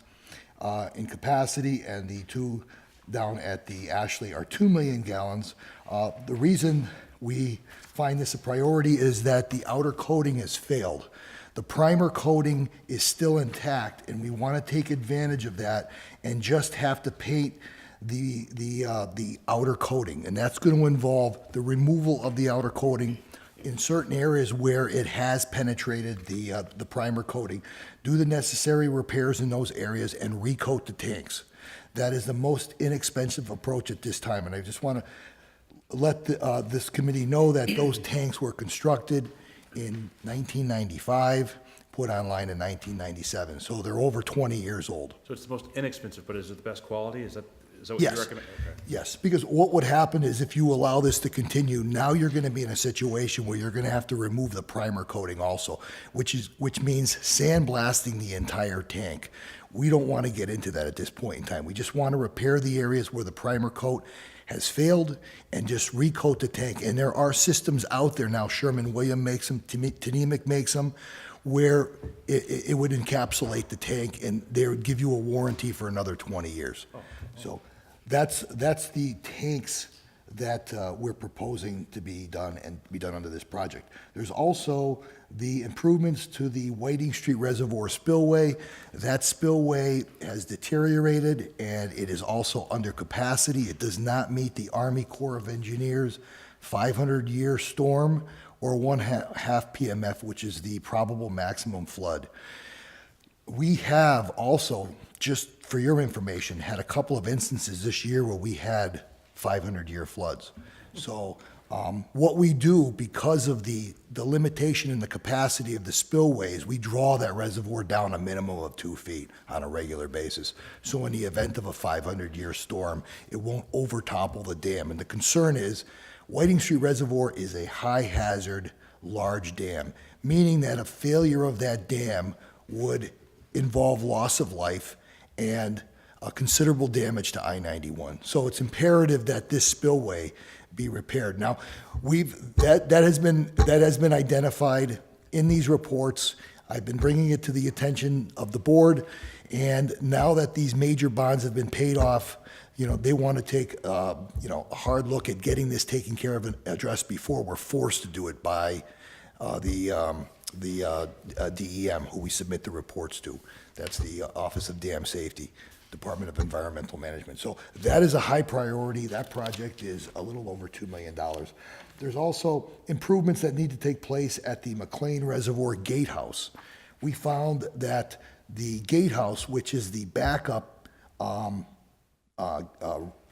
in capacity, and the two down at the Ashley are 2 million gallons. The reason we find this a priority is that the outer coating has failed. The primer coating is still intact, and we want to take advantage of that and just have to paint the outer coating. And that's going to involve the removal of the outer coating in certain areas where it has penetrated the primer coating. Do the necessary repairs in those areas and recoat the tanks. That is the most inexpensive approach at this time, and I just want to let this committee know that those tanks were constructed in 1995, put online in 1997, so they're over 20 years old. So it's the most inexpensive, but is it the best quality? Is that what Yes. you recommend? Okay. Yes, because what would happen is if you allow this to continue, now you're going to be in a situation where you're going to have to remove the primer coating also, which means sandblasting the entire tank. We don't want to get into that at this point in time. We just want to repair the areas where the primer coat has failed and just recoat the tank. And there are systems out there now, Sherwin-Williams makes them, Tnemec makes them, where it would encapsulate the tank and they would give you a warranty for another 20 years. So that's the tanks that we're proposing to be done and be done under this project. There's also the improvements to the Whiting Street Reservoir spillway. That spillway has deteriorated and it is also under capacity. It does not meet the Army Corps of Engineers 500-year storm or 1/2 PMF, which is the probable maximum flood. We have also, just for your information, had a couple of instances this year where we had 500-year floods. So what we do, because of the limitation in the capacity of the spillways, we draw that reservoir down a minimum of 2 feet on a regular basis. So in the event of a 500-year storm, it won't overtopple the dam. And the concern is, Whiting Street Reservoir is a high-hazard, large dam, meaning that a failure of that dam would involve loss of life and considerable damage to I-91. So it's imperative that this spillway be repaired. Now, that has been identified in these reports. I've been bringing it to the attention of the board, and now that these major bonds have been paid off, they want to take a hard look at getting this taken care of and addressed before we're forced to do it by the DEM, who we submit the reports to. That's the Office of Dam Safety, Department of Environmental Management. So that is a high priority. That project is a little over $2 million. There's also improvements that need to take place at the McLean Reservoir Gatehouse. We found that the gatehouse, which is the backup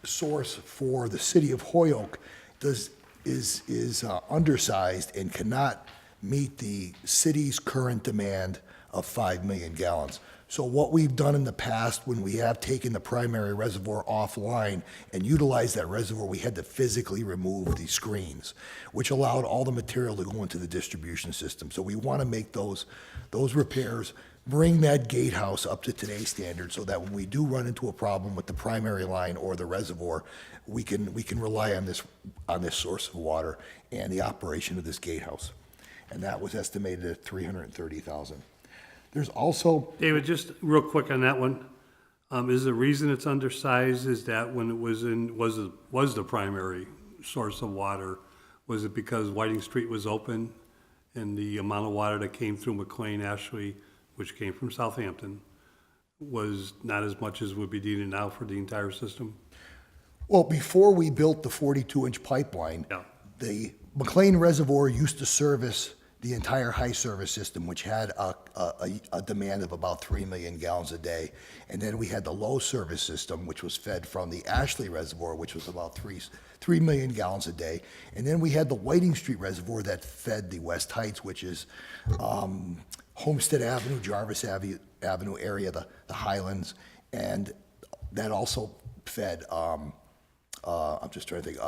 source for the city of Holyoke, is undersized and cannot meet the city's current demand of 5 million gallons. So what we've done in the past, when we have taken the primary reservoir offline and utilized that reservoir, we had to physically remove the screens, which allowed all the material to go into the distribution system. So we want to make those repairs, bring that gatehouse up to today's standards, so that when we do run into a problem with the primary line or the reservoir, we can rely on this source of water and the operation of this gatehouse. And that was estimated at $330,000. There's also, David, just real quick on that one. Is the reason it's undersized is that when it was the primary source of water, was it because Whiting Street was open and the amount of water that came through McLean, Ashley, which came from Southampton, was not as much as would be needed now for the entire system? well, before we built the 42-inch pipeline, Yeah. the McLean Reservoir used to service the entire high service system, which had a demand of about 3 million gallons a day. And then we had the low service system, which was fed from the Ashley Reservoir, which was about 3 million gallons a day. And then we had the Whiting Street Reservoir that fed the West Heights, which is Homestead Avenue, Jarvis Avenue area, the Highlands, and that also fed, I'm just trying to think,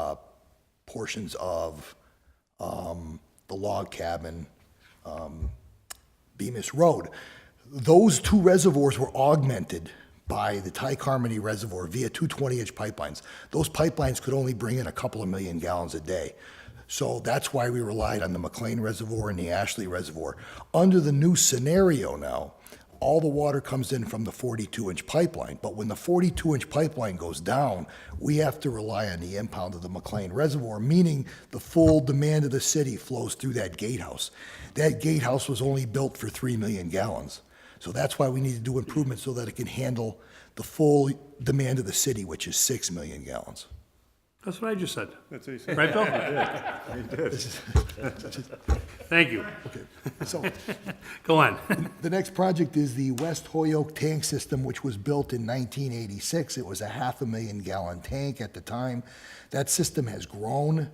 portions of the Log Cabin, Bemis Road. Those two reservoirs were augmented by the Ty-Carmody Reservoir via two 20-inch pipelines. Those pipelines could only bring in a couple of million gallons a day. So that's why we relied on the McLean Reservoir and the Ashley Reservoir. Under the new scenario now, all the water comes in from the 42-inch pipeline. But when the 42-inch pipeline goes down, we have to rely on the impound of the McLean Reservoir, meaning the full demand of the city flows through that gatehouse. That gatehouse was only built for 3 million gallons. So that's why we need to do improvements so that it can handle the full demand of the city, which is 6 million gallons. That's what I just said. That's what he said. Right, Bill? He did. Thank you. So Go on. the next project is the West Holyoke tank system, which was built in 1986. It was a 500,000 gallon tank at the time. That system has grown,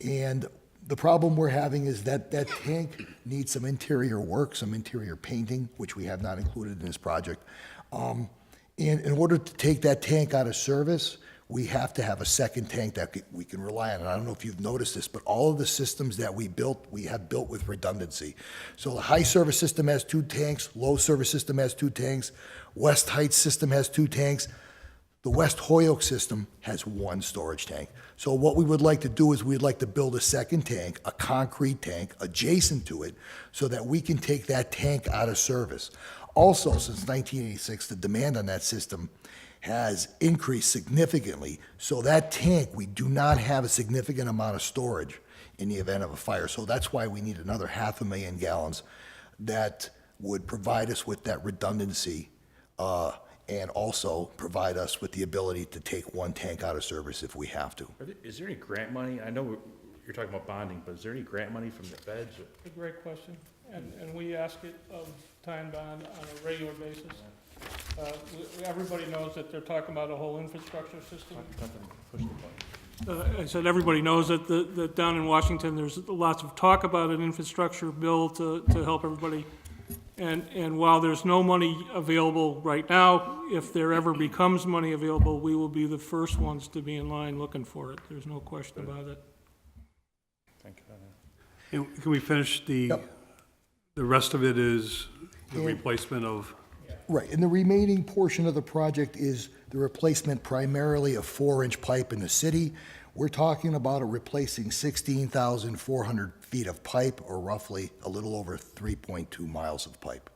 and the problem we're having is that that tank needs some interior work, some interior painting, which we have not included in this project. And in order to take that tank out of service, we have to have a second tank that we can rely on. And I don't know if you've noticed this, but all of the systems that we have built with redundancy. So the high service system has 2 tanks, low service system has 2 tanks, West Heights system has 2 tanks. The West Holyoke system has 1 storage tank. So what we would like to do is we'd like to build a second tank, a concrete tank, adjacent to it, so that we can take that tank out of service. Also, since 1986, the demand on that system has increased significantly. So that tank, we do not have a significant amount of storage in the event of a fire. So that's why we need another 500,000 gallons that would provide us with that redundancy and also provide us with the ability to take 1 tank out of service if we have to. Is there any grant money? I know you're talking about bonding, but is there any grant money from the feds? A great question, and we ask it of time bond on a regular basis. Everybody knows that they're talking about a whole infrastructure system. I said everybody knows that down in Washington, there's lots of talk about an infrastructure bill to help everybody. And while there's no money available right now, if there ever becomes money available, we will be the first ones to be in line looking for it. There's no question about it. Thank you. And can we finish the rest of it is the replacement of? Right, and the remaining portion of the project is the replacement primarily of 4-inch pipe in the city. We're talking about replacing 16,400 feet of pipe, or roughly a little over 3.2 miles of pipe.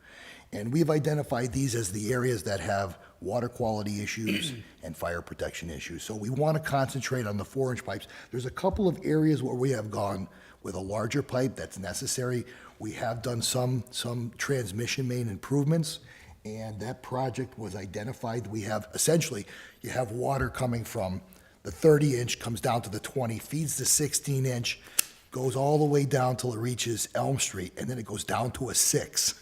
And we've identified these as the areas that have water quality issues and fire protection issues. So we want to concentrate on the 4-inch pipes. There's a couple of areas where we have gone with a larger pipe that's necessary. We have done some transmission main improvements, and that project was identified. We have, essentially, you have water coming from the 30-inch, comes down to the 20, feeds the 16-inch, goes all the way down till it reaches Elm Street, and then it goes down to a 6,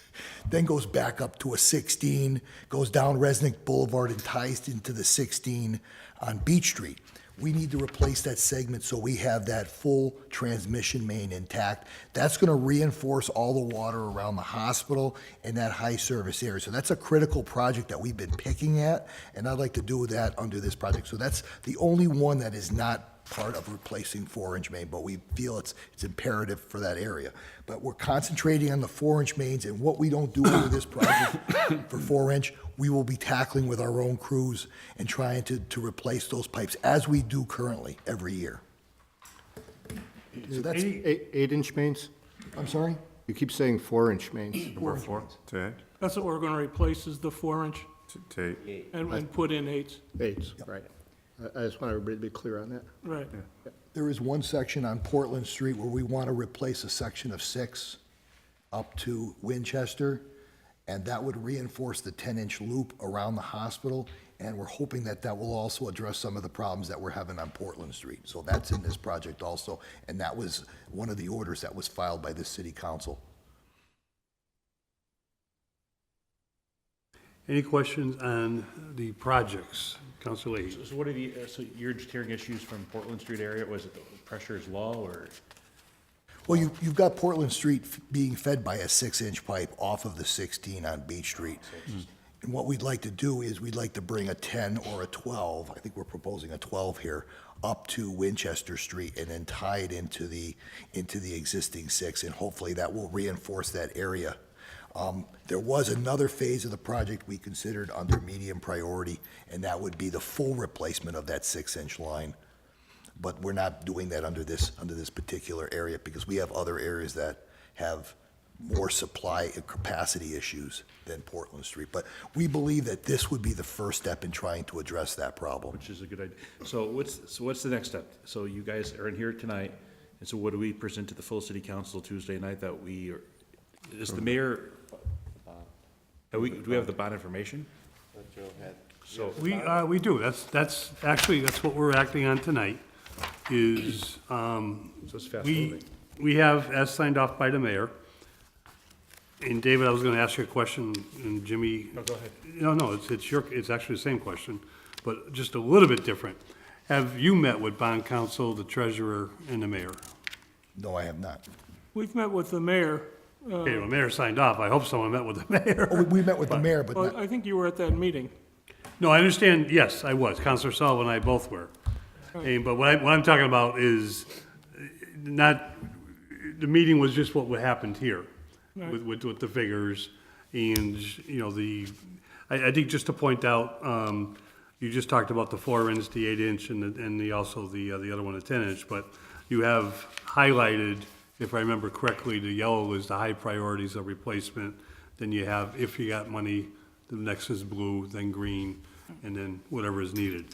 then goes back up to a 16, goes down Resnick Boulevard and ties into the 16 on Beach Street. We need to replace that segment so we have that full transmission main intact. That's going to reinforce all the water around the hospital and that high service area. So that's a critical project that we've been picking at, and I'd like to do that under this project. So that's the only one that is not part of replacing 4-inch main, but we feel it's imperative for that area. But we're concentrating on the 4-inch mains, and what we don't do under this project for 4-inch, we will be tackling with our own crews and trying to replace those pipes as we do currently every year. So that's, 8-inch mains? I'm sorry? You keep saying 4-inch mains. Number 4, to That's what we're going to replace is the 4-inch and put in 8s. 8s, right. I just want everybody to be clear on that. Right. There is one section on Portland Street where we want to replace a section of 6 up to Winchester, and that would reinforce the 10-inch loop around the hospital, and we're hoping that that will also address some of the problems that we're having on Portland Street. So that's in this project also, and that was one of the orders that was filed by the city council Any questions on the projects? Council Leahy? So what are the, so you're just hearing issues from Portland Street area? Was it the pressure is low or? Well, you've got Portland Street being fed by a 6-inch pipe off of the 16 on Beach Street. And what we'd like to do is we'd like to bring a 10 or a 12, I think we're proposing a 12 here, up to Winchester Street and then tie it into the existing 6, and hopefully that will reinforce that area. There was another phase of the project we considered under medium priority, and that would be the full replacement of that 6-inch line. But we're not doing that under this particular area because we have other areas that have more supply and capacity issues than Portland Street. But we believe that this would be the first step in trying to address that problem. Which is a good idea. So what's the next step? So you guys are in here tonight, and so what do we present to the full city council Tuesday night that we are, is the mayor, do we have the bond information? So, We do. That's actually, that's what we're acting on tonight, is, so it's fast we, moving. we have, as signed off by the mayor, and David, I was gonna ask you a question, and Jimmy. No, go ahead. No, it's actually the same question, but just a little bit different. Have you met with bond counsel, the treasurer, and the mayor? No, I have not. We've met with the mayor. Okay, well, the mayor signed off. I hope someone met with the mayor. Oh, we met with the mayor, but Well, not, I think you were at that meeting. No, I understand, yes, I was. Counselor Sullivan and I both were. But what I'm talking about is not, the meeting was just what happened here with the figures and, you know, I think just to point out, you just talked about the 4-inch, the 8-inch, and the also the other one, the 10-inch, but you have highlighted, if I remember correctly, the yellow is the high priorities of replacement. Then you have, if you got money, the next is blue, then green, and then whatever is needed.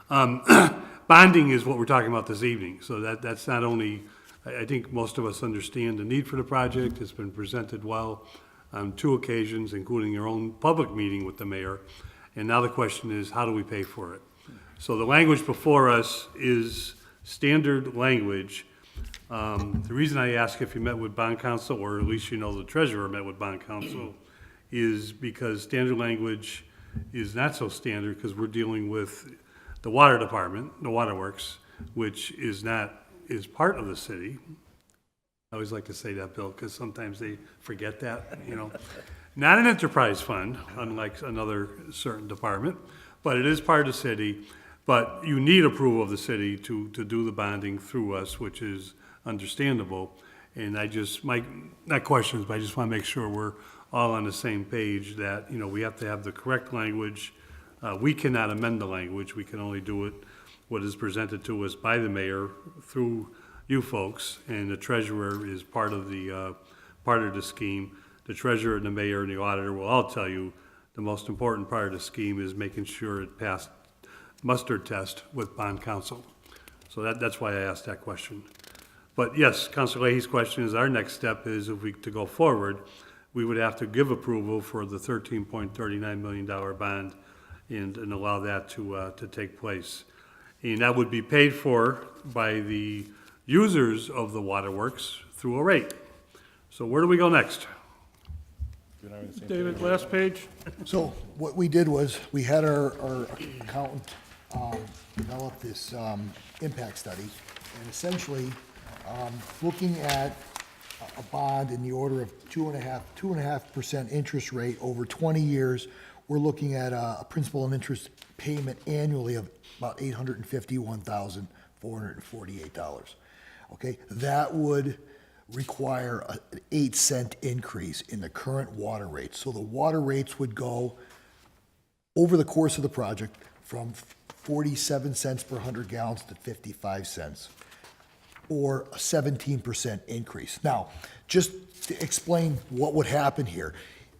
Bonding is what we're talking about this evening, so that's not only, I think most of us understand the need for the project. It's been presented well on 2 occasions, including your own public meeting with the mayor. And now the question is, how do we pay for it? So the language before us is standard language. The reason I ask if you met with bond counsel, or at least you know the treasurer met with bond counsel, is because standard language is not so standard because we're dealing with the water department, the waterworks, which is part of the city. I always like to say that, Bill, because sometimes they forget that, you know. Not an enterprise fund, unlike another certain department, but it is part of the city. But you need approval of the city to do the bonding through us, which is understandable. And I just, not questions, but I just want to make sure we're all on the same page that, you know, we have to have the correct language. We cannot amend the language. We can only do it, what is presented to us by the mayor through you folks, and the treasurer is part of the scheme. The treasurer and the mayor and the auditor will all tell you the most important part of the scheme is making sure it passed muster test with bond counsel. So that's why I asked that question. But yes, Councilor Leahy's question is, our next step is, if we, to go forward, we would have to give approval for the $13.39 million bond and allow that to take place. And that would be paid for by the users of the waterworks through a rate. So where do we go next? David, last page. so what we did was, we had our accountant develop this impact study, and essentially, looking at a bond in the order of 2.5% interest rate over 20 years, we're looking at a principal and interest payment annually of about $851,448. Okay, that would require an 8-cent increase in the current water rates. So the water rates would go over the course of the project from 47 cents per 100 gallons to 55 cents, or a 17% increase. Now, just to explain what would happen here,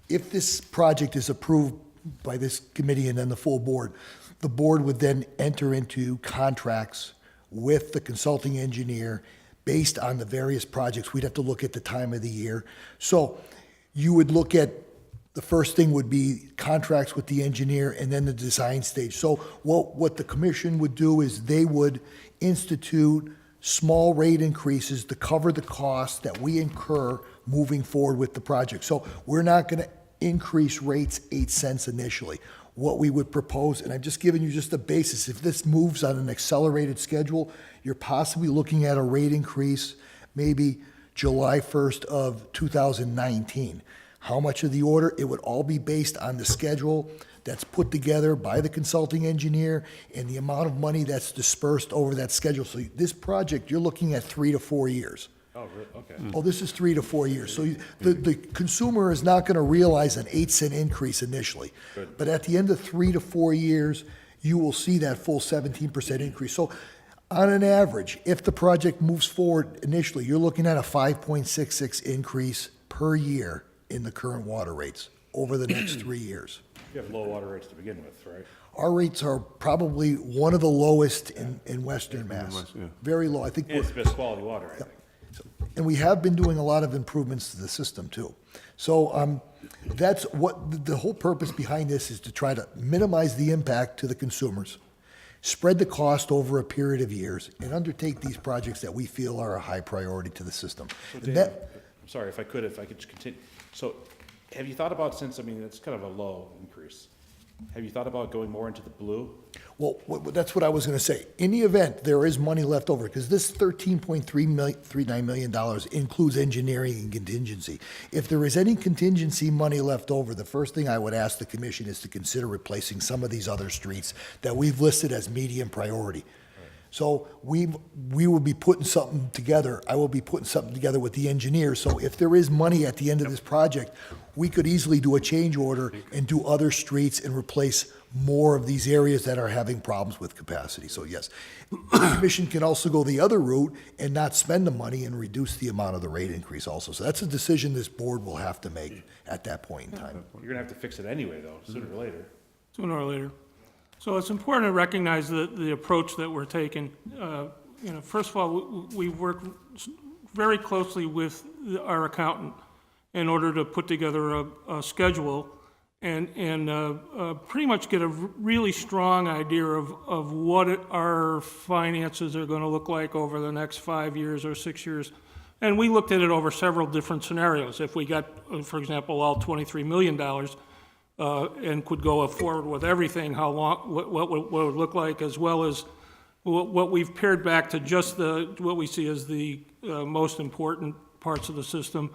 if this project is approved by this committee and then the full board, the board would then enter into contracts with the consulting engineer based on the various projects. We'd have to look at the time of the year. So you would look at, the first thing would be contracts with the engineer and then the design stage. So what the commission would do is they would institute small rate increases to cover the costs that we incur moving forward with the project. So we're not going to increase rates 8 cents initially. What we would propose, and I've just given you just a basis, if this moves on an accelerated schedule, you're possibly looking at a rate increase maybe July 1st of 2019. How much of the order? It would all be based on the schedule that's put together by the consulting engineer and the amount of money that's dispersed over that schedule. So this project, you're looking at 3 to 4 years. Oh, really? Okay. Oh, this is 3 to 4 years. So the consumer is not going to realize an 8-cent increase initially. Good. But at the end of 3 to 4 years, you will see that full 17% increase. So on an average, if the project moves forward initially, you're looking at a 5.66 increase per year in the current water rates over the next 3 years. You have low water rates to begin with, right? Our rates are probably one of the lowest in Western Mass. Very low. I think And it's the best quality water, I think. and we have been doing a lot of improvements to the system too. So that's what the whole purpose behind this is, to try to minimize the impact to the consumers, spread the cost over a period of years, and undertake these projects that we feel are a high priority to the system. So And Dan, that- I'm sorry, if I could just continue. So have you thought about, since, I mean, it's kind of a low increase, have you thought about going more into the blue? Well, that's what I was going to say. In the event there is money left over, because this $13.39 million includes engineering and contingency. If there is any contingency money left over, the first thing I would ask the commission is to consider replacing some of these other streets that we've listed as medium priority. So we will be putting something together. I will be putting something together with the engineers. So if there is money at the end of this project, we could easily do a change order and do other streets and replace more of these areas that are having problems with capacity. So yes, the commission can also go the other route and not spend the money and reduce the amount of the rate increase also. So that's a decision this board will have to make at that point in time. You're gonna have to fix it anyway, though, sooner or later. Sooner or later. So it's important to recognize the approach that we're taking. First of all, we work very closely with our accountant in order to put together a schedule and pretty much get a really strong idea of what our finances are going to look like over the next 5 years or 6 years. And we looked at it over several different scenarios. If we got, for example, all $23 million, and could go forward with everything, how long, what would it look like, as well as what we've pared back to just what we see as the most important parts of the system.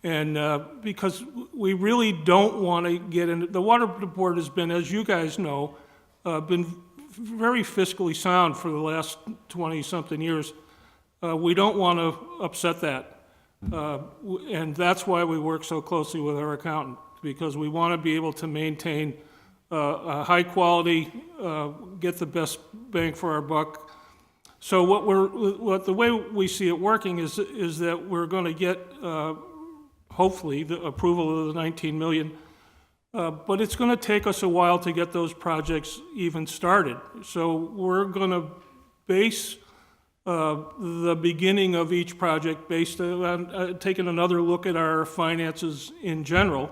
And because we really don't want to get into, the water board has been, as you guys know, been very fiscally sound for the last 20-something years. We don't want to upset that. And that's why we work so closely with our accountant, because we want to be able to maintain a high quality, get the best bang for our buck. So the way we see it working is that we're going to get, hopefully, the approval of the 19 million, but it's going to take us a while to get those projects even started. So we're going to base the beginning of each project based on taking another look at our finances in general,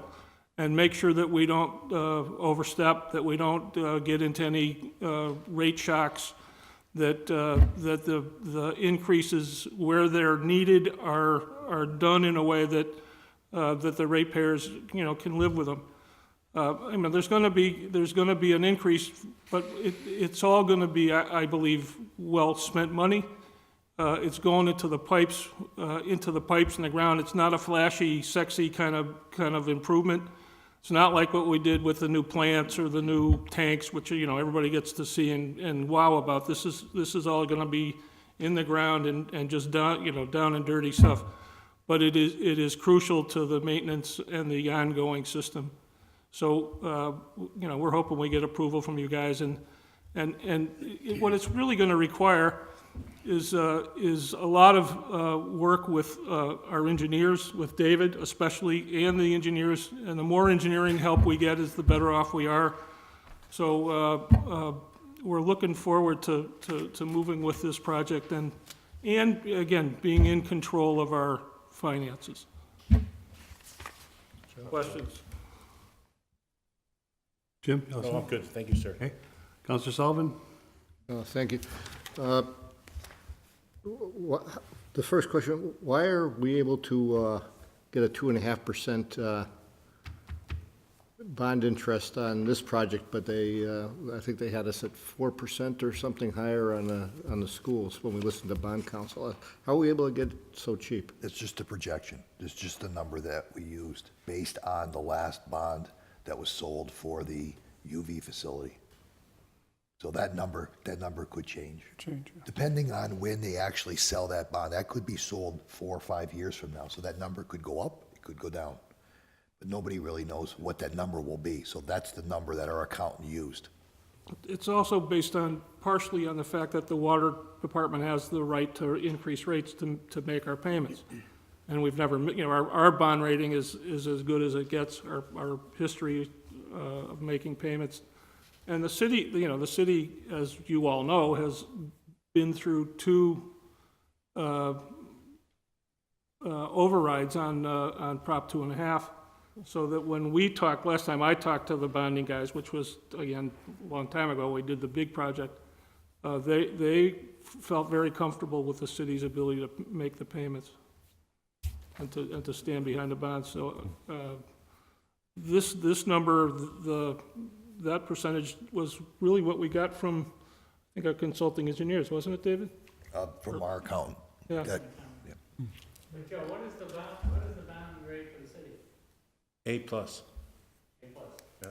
and make sure that we don't overstep, that we don't get into any rate shocks, that the increases where they're needed are done in a way that the ratepayers can live with them. I mean, there's going to be an increase, but it's all going to be, I believe, well spent money. It's going into the pipes in the ground. It's not a flashy, sexy kind of improvement. It's not like what we did with the new plants or the new tanks, which everybody gets to see and wow about. This is all going to be in the ground and just down and dirty stuff. But it is crucial to the maintenance and the ongoing system. So we're hoping we get approval from you guys, and what it's really going to require is a lot of work with our engineers, with David especially, and the engineers. And the more engineering help we get, is the better off we are. So we're looking forward to moving with this project and again, being in control of our finances. Questions? Jim? No, I'm good. Thank you, sir. Okay. Counselor Sullivan? Thank you. The first question, why are we able to get a 2.5% bond interest on this project, but they, I think they had us at 4% or something higher on the schools when we listened to bond council. How are we able to get it so cheap? It's just a projection. It's just the number that we used based on the last bond that was sold for the UV facility. So that number could change. Depending on when they actually sell that bond. That could be sold 4 or 5 years from now. So that number could go up, it could go down. But nobody really knows what that number will be. So that's the number that our accountant used. It's also based on, partially on the fact that the water department has the right to increase rates to make our payments. And we've never, our bond rating is as good as it gets, our history of making payments. And the city, the city, as you all know, has been through 2 overrides on Prop 2.5. So that when we talked, last time I talked to the bonding guys, which was, again, a long time ago, we did the big project, they felt very comfortable with the city's ability to make the payments and to stand behind the bonds. So this number, that percentage was really what we got from, I think, our consulting engineers, wasn't it, David? From our accountant. Yeah. That- But Joe, what is the bond rate for the city? A plus. A plus? Yeah.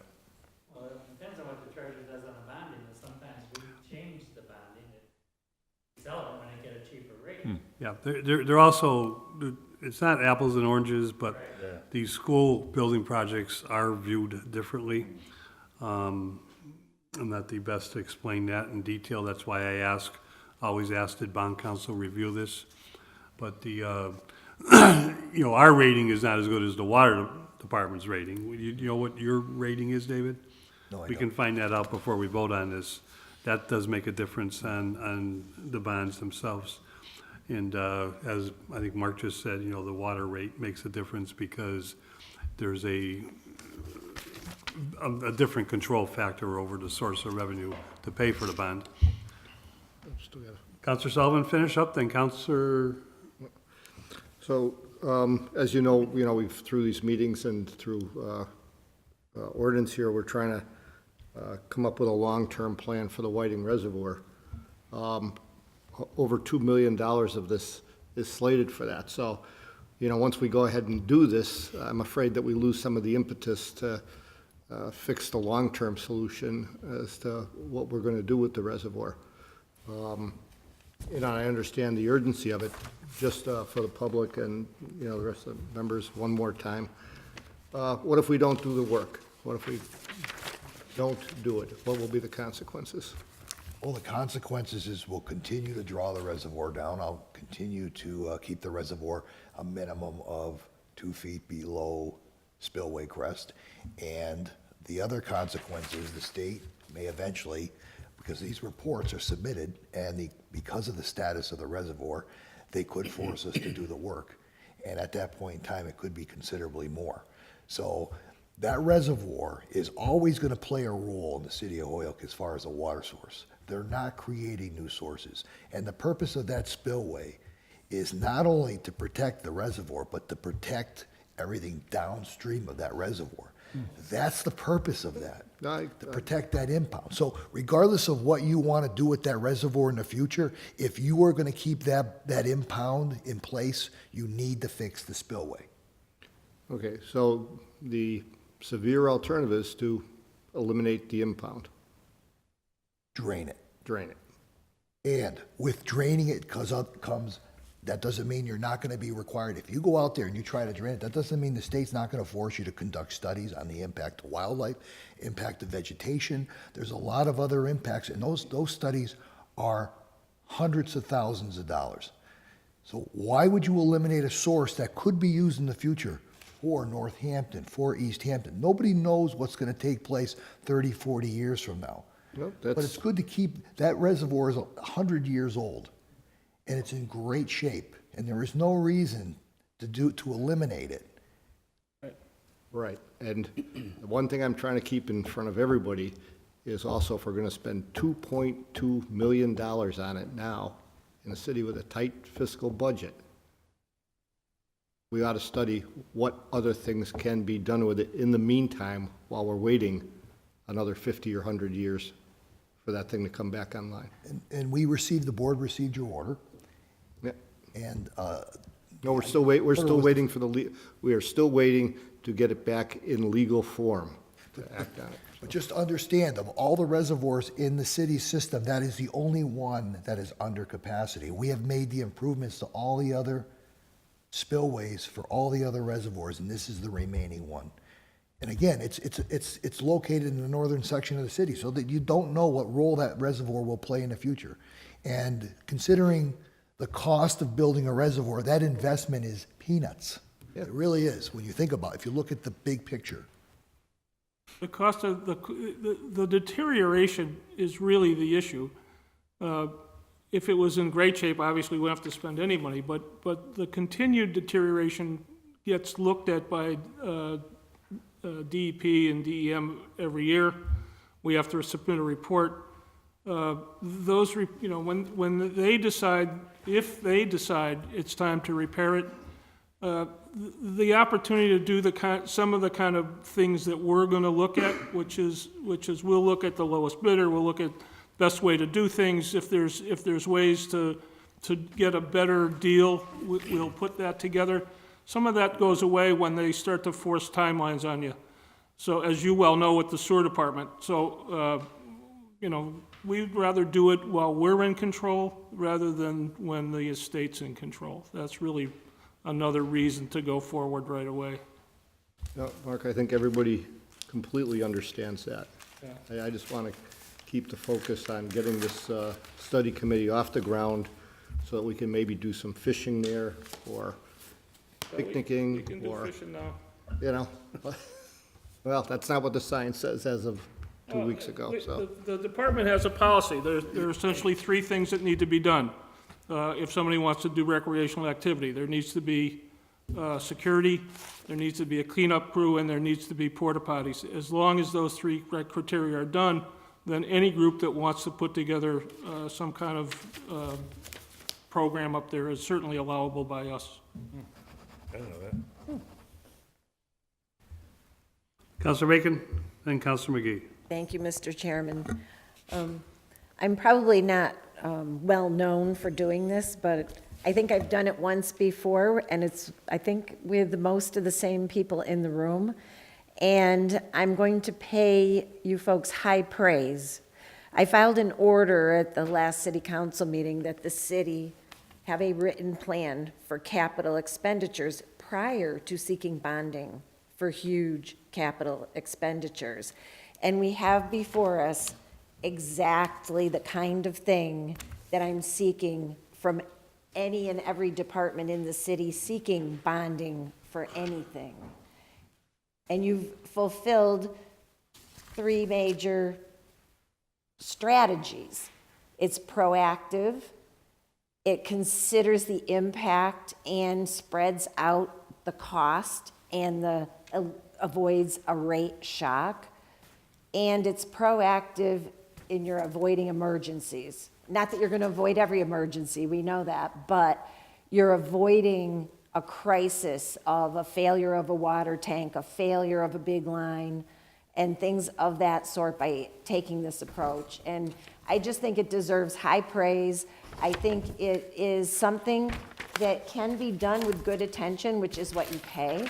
Well, it depends on what the treasurer does on the bonding, and sometimes we change the bonding, we sell it when they get a cheaper rate. Yeah, they're also, it's not apples and oranges, but these school building projects are viewed differently. I'm not the best to explain that in detail. That's why I always ask, did bond council review this? But the, our rating is not as good as the water department's rating. You know what your rating is, David? No, I We can find that out before we vote on this. That does make a difference on the bonds themselves. And as I think Mark just said, the water rate makes a difference because there's a different control factor over the source of revenue to pay for the bond. Still got it. Counselor Sullivan, finish up, then Counselor. So, as you know, we've, through these meetings and through ordinance here, we're trying to come up with a long-term plan for the Whiting Reservoir. Over $2 million of this is slated for that. So, once we go ahead and do this, I'm afraid that we lose some of the impetus to fix the long-term solution as to what we're going to do with the reservoir. I understand the urgency of it, just for the public and, the rest of the members, one more time. What if we don't do the work? What if we don't do it? What will be the consequences? Well, the consequences is we'll continue to draw the reservoir down. I'll continue to keep the reservoir a minimum of 2 feet below spillway crest. And the other consequence is the state may eventually, because these reports are submitted and because of the status of the reservoir, they could force us to do the work. And at that point in time, it could be considerably more. So that reservoir is always going to play a role in the city of Holyoke as far as a water source. They're not creating new sources. And the purpose of that spillway is not only to protect the reservoir, but to protect everything downstream of that reservoir. That's the purpose of that, to protect that impound. So regardless of what you want to do with that reservoir in the future, if you are going to keep that impound in place, you need to fix the spillway. Okay, so the severe alternative is to eliminate the impound. Drain it. Drain it. And with draining it comes, that doesn't mean you're not going to be required. If you go out there and you try to drain it, that doesn't mean the state's not going to force you to conduct studies on the impact to wildlife, impact to vegetation. There's a lot of other impacts, and those studies are hundreds of thousands of dollars. So why would you eliminate a source that could be used in the future for Northampton, for East Hampton? Nobody knows what's going to take place 30, 40 years from now. Well, But it's good to keep, that reservoir is 100 years old, and it's in great shape, and there is no reason to eliminate it. Right, and the one thing I'm trying to keep in front of everybody is also if we're gonna spend $2.2 million on it now, in a city with a tight fiscal budget, we ought to study what other things can be done with it in the meantime while we're waiting another 50 or 100 years for that thing to come back online. And the board received your order. Yeah. And, No, we're still waiting for we are still waiting to get it back in legal form to act on it. but just understand, of all the reservoirs in the city system, that is the only one that is under capacity. We have made the improvements to all the other spillways for all the other reservoirs, and this is the remaining one. And again, it's located in the northern section of the city, so that you don't know what role that reservoir will play in the future. And considering the cost of building a reservoir, that investment is peanuts. It really is, when you think about it, if you look at the big picture. The cost of the deterioration is really the issue. If it was in great shape, obviously we don't have to spend any money, but the continued deterioration gets looked at by DEP and DEM every year. We have to submit a report. When they decide, if they decide it's time to repair it, the opportunity to do some of the kind of things that we're going to look at, which is we'll look at the lowest bidder, we'll look at best way to do things. If there's ways to get a better deal, we'll put that together. Some of that goes away when they start to force timelines on you. So as you well know with the sewer department, we'd rather do it while we're in control rather than when the estate's in control. That's really another reason to go forward right away. No, Mark, I think everybody completely understands that. Yeah. I just want to keep the focus on getting this study committee off the ground so that we can maybe do some fishing there or picnicking. We can do fishing now. Well, that's not what the sign says as of 2 weeks ago, so. The department has a policy. There are essentially three things that need to be done. If somebody wants to do recreational activity, there needs to be security, there needs to be a cleanup crew, and there needs to be porta potties. As long as those three criteria are done, then any group that wants to put together some kind of program up there is certainly allowable by us. I didn't know that. Councilor Bacon, then Councilor McGee. Thank you, Mr. Chairman. I'm probably not well-known for doing this, but I think I've done it once before, and it's, I think, with most of the same people in the room. And I'm going to pay you folks high praise. I filed an order at the last city council meeting that the city have a written plan for capital expenditures prior to seeking bonding for huge capital expenditures. And we have before us exactly the kind of thing that I'm seeking from any and every department in the city seeking bonding for anything. And you've fulfilled three major strategies. It's proactive, it considers the impact and spreads out the cost and avoids a rate shock, and it's proactive in your avoiding emergencies. Not that you're going to avoid every emergency, we know that, but you're avoiding a crisis of a failure of a water tank, a failure of a big line, and things of that sort by taking this approach. And I just think it deserves high praise. I think it is something that can be done with good attention, which is what you pay.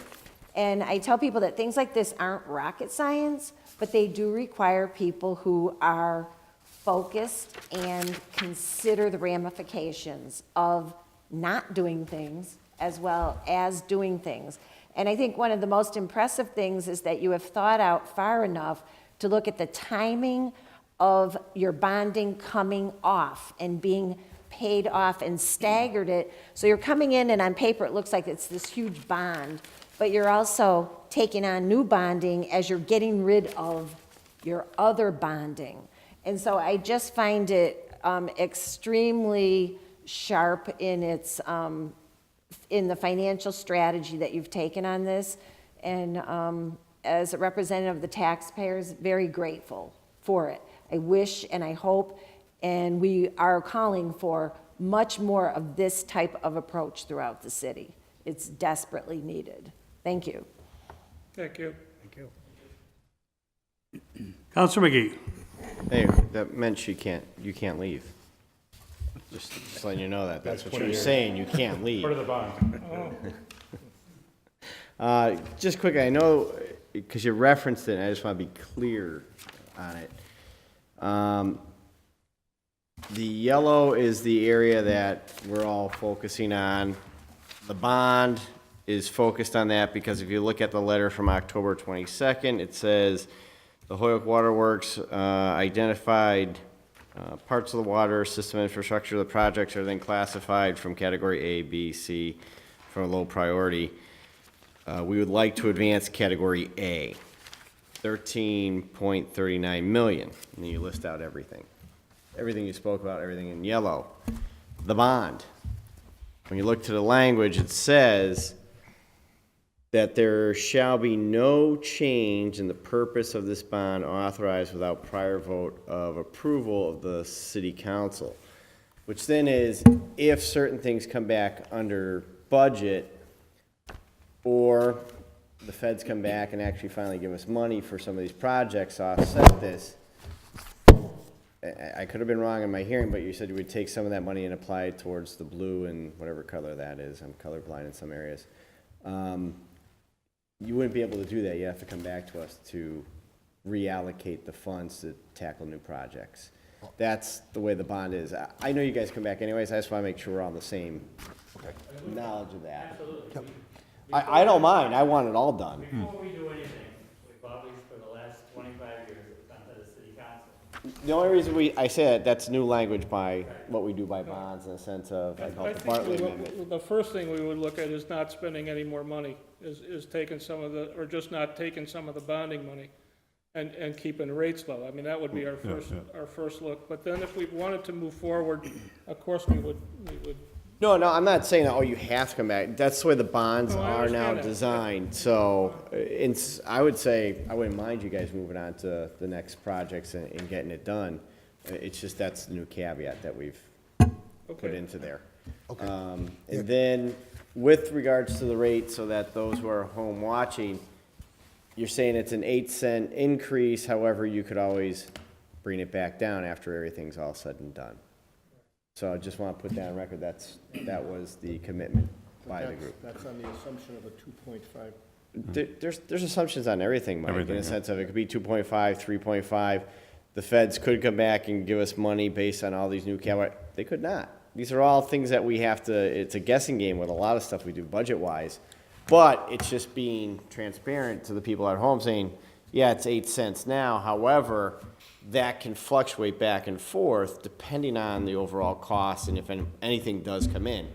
And I tell people that things like this aren't rocket science, but they do require people who are focused and consider the ramifications of not doing things as well as doing things. And I think one of the most impressive things is that you have thought out far enough to look at the timing of your bonding coming off and being paid off and staggered it. So you're coming in and on paper it looks like it's this huge bond, but you're also taking on new bonding as you're getting rid of your other bonding. And so I just find it extremely sharp in its in the financial strategy that you've taken on this. And as a representative of the taxpayers, very grateful for it. I wish and I hope, and we are calling for much more of this type of approach throughout the city. It's desperately needed. Thank you. Thank you. Counselor McGee. Hey, that meant you can't leave. Just letting you know that. That's what you were saying, you can't leave. Part of the bond. Just quick, I know, because you referenced it, and I just want to be clear on it. The yellow is the area that we're all focusing on. The bond is focused on that because if you look at the letter from October 22nd, it says, the Hoyoke Waterworks identified parts of the water system infrastructure of the projects are then classified from category A, B, C, from a low priority. We would like to advance category A, 13.39 million. And then you list out everything. Everything you spoke about, everything in yellow. The bond. When you look to the language, it says that there shall be no change in the purpose of this bond authorized without prior vote of approval of the city council. Which then is, if certain things come back under budget, or the feds come back and actually finally give us money for some of these projects to offset this. I could have been wrong in my hearing, but you said you would take some of that money and apply it towards the blue and whatever color that is. I'm colorblind in some areas. You wouldn't be able to do that. You have to come back to us to reallocate the funds to tackle new projects. That's the way the bond is. I know you guys come back anyways. I just want to make sure we're on the same knowledge of that. Absolutely. I don't mind. I want it all done. Before we do anything, we've always, for the last 25 years, done to the city council. The only reason I say that, that's new language by what we do by bonds in the sense of, I call I it the think Bartlett Amendment. the first thing we would look at is not spending any more money, is taking some of the, or just not taking some of the bonding money and keeping rates low. I mean, that would be our first look. But then if we wanted to move forward, of course, we would. No, I'm not saying that, oh, you have to come back. That's the way the bonds No, I are now understand that. designed. So I would say, I wouldn't mind you guys moving on to the next projects and getting it done. It's just that's the new caveat that we've put into there. Okay. And then with regards to the rate, so that those who are home watching, you're saying it's an 8-cent increase, however, you could always bring it back down after everything's all said and done. So I just want to put that on record, that was the commitment by the group. That's on the assumption of a 2.5. There's assumptions on everything, Mike, in Everything, the yeah. sense of it could be 2.5, 3.5. The feds could come back and give us money based on all these new they could not. These are all things that we have to, it's a guessing game with a lot of stuff we do budget-wise. But it's just being transparent to the people at home saying, yeah, it's 8 cents now. However, that can fluctuate back and forth depending on the overall cost and if anything does come in.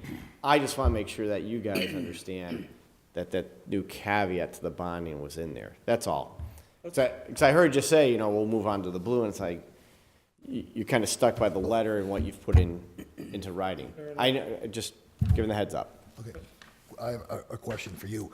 I just want to make sure that you guys understand that that new caveat to the bonding was in there. That's all. Because I heard you say, we'll move on to the blue, and it's like, you're kind of stuck by the letter and what you've put into writing. I know, just giving the heads up. Okay. I have a question for you.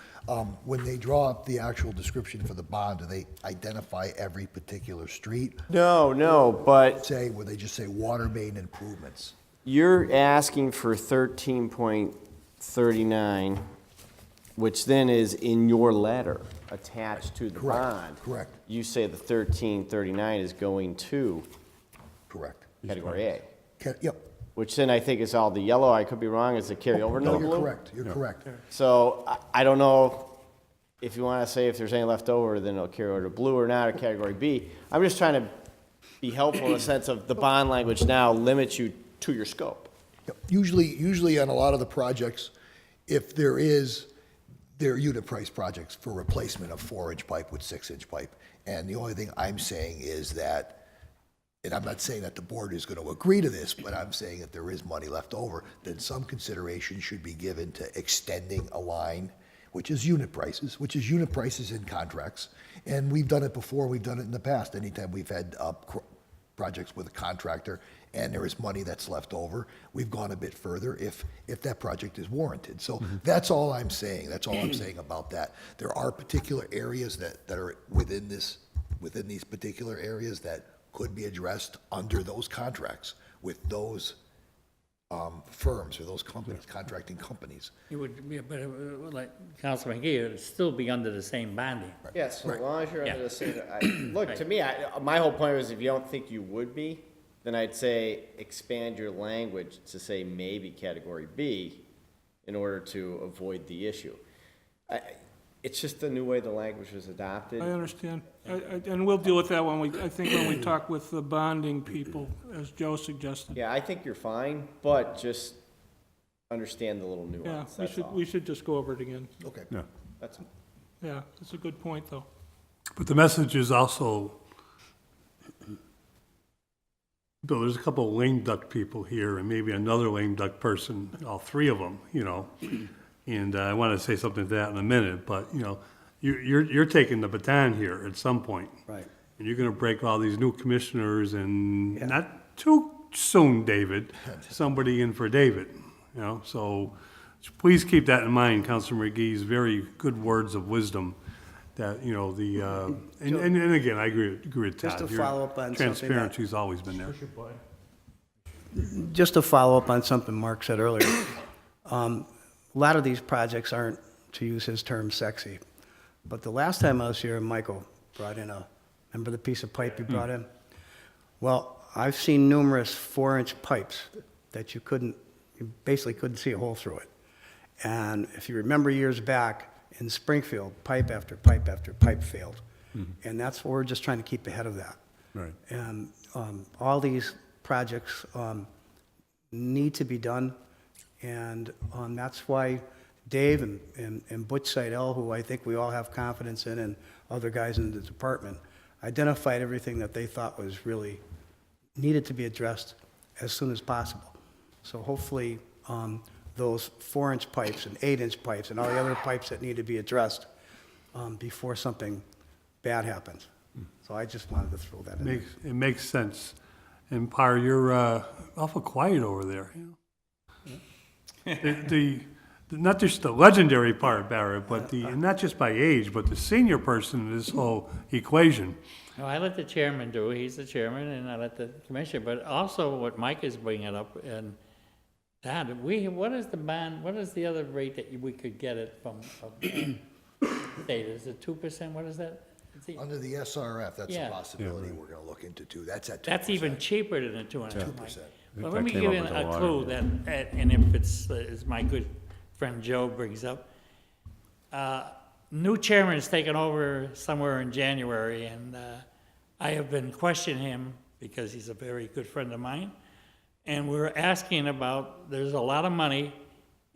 When they draw up the actual description for the bond, do they identify every particular street? No, but Would they just say water main improvements? you're asking for 13.39, which then is in your letter attached to the bond. Correct. You say the 13.39 is going to Correct. category A, Yep. which then I think is all the yellow. I could be wrong. Is the carryover to No, the you're blue? correct. You're correct. So I don't know if you want to say if there's any left over, then it'll carry over to blue or not, or category B. I'm just trying to be helpful in the sense of the bond language now limits you to your scope. Yep. Usually on a lot of the projects, if they're unit price projects for replacement of 4-inch pipe with 6-inch pipe. And the only thing I'm saying is that, and I'm not saying that the board is going to agree to this, but I'm saying that there is money left over, then some consideration should be given to extending a line, which is unit prices in contracts. And we've done it before, we've done it in the past. Anytime we've had projects with a contractor and there is money that's left over, we've gone a bit further if that project is warranted. So that's all I'm saying. That's all I'm saying about that. There are particular areas that are within these particular areas that could be addressed under those contracts with those firms or those companies, contracting companies. It would be, but like Councilman McGee, it would still be under the same bonding. Yes, so as long as you're Yeah. under the same, look, to me, my whole point was if you don't think you would be, then I'd say expand your language to say maybe category B in order to avoid the issue. It's just the new way the language was adopted. I understand. And we'll deal with that when I think when we talk with the bonding people, as Joe suggested. Yeah, I think you're fine, but just understand the little Yeah, nuance, that's all. we should just go over it again. Okay. Yeah. That's, Yeah, that's a good point, though. But the message is also, Bill, there's a couple of lame duck people here and maybe another lame duck person, all three of them, you know. And I want to say something to that in a minute, but, you know, you're taking the baton here at some point. Right. And you're going to break all these new commissioners and not too soon, David, somebody in for David, you know. So please keep that in mind, Councilor McGee's very good words of wisdom that, you know, and again, I agree with Todd. Just to Your follow up on something that- Transparency's always been there. Just to follow up on something Mark said earlier, a lot of these projects aren't, to use his term, sexy. But the last time I was here, Michael brought in remember the piece of pipe he brought in? Well, I've seen numerous 4-inch pipes that you basically couldn't see a hole through it. And if you remember years back, in Springfield, pipe after pipe after pipe failed. And that's what we're just trying to keep ahead of that. Right. And all these projects need to be done. And that's why Dave and Butch Seidel, who I think we all have confidence in, and other guys in the department, identified everything that they thought was really needed to be addressed as soon as possible. So hopefully, those 4-inch pipes and 8-inch pipes and all the other pipes that need to be addressed before something bad happens. So I just wanted to throw that in there. It makes sense. And Par, you're awful quiet over there, you know. Not just the legendary part, Barrett, but and not just by age, but the senior person in this whole equation. No, I let the chairman do it. He's the chairman, and I let the commissioner. But also, what Mike is bringing up, and Todd, what is the bond? What is the other rate that we could get it from state? Is it 2%? What is that? Under the SRF, that's Yeah. a possibility we're gonna look into too. That's at 2%. That's even cheaper than the 2.5. 2%. Well, If let that me came give up you with the a water, clue yeah. that, and if it's, as my good friend Joe brings up, new chairman is taking over somewhere in January, and I have been questioning him because he's a very good friend of mine, and we're asking about, there's a lot of money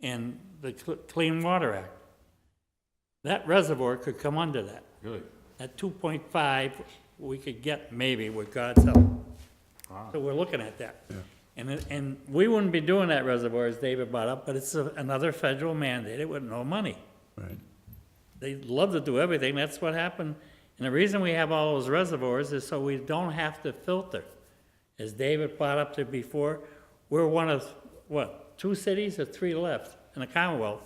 in the Clean Water Act. That reservoir could come under that. Really? At 2.5, we could get maybe with God's help. So we're looking at that. And we wouldn't be doing that reservoir, as David brought up, but it's another federal mandate with no money. Right. They'd love to do everything, that's what happened. And the reason we have all those reservoirs is so we don't have to filter. As David brought up there before, we're one of, 2 cities or 3 left in the Commonwealth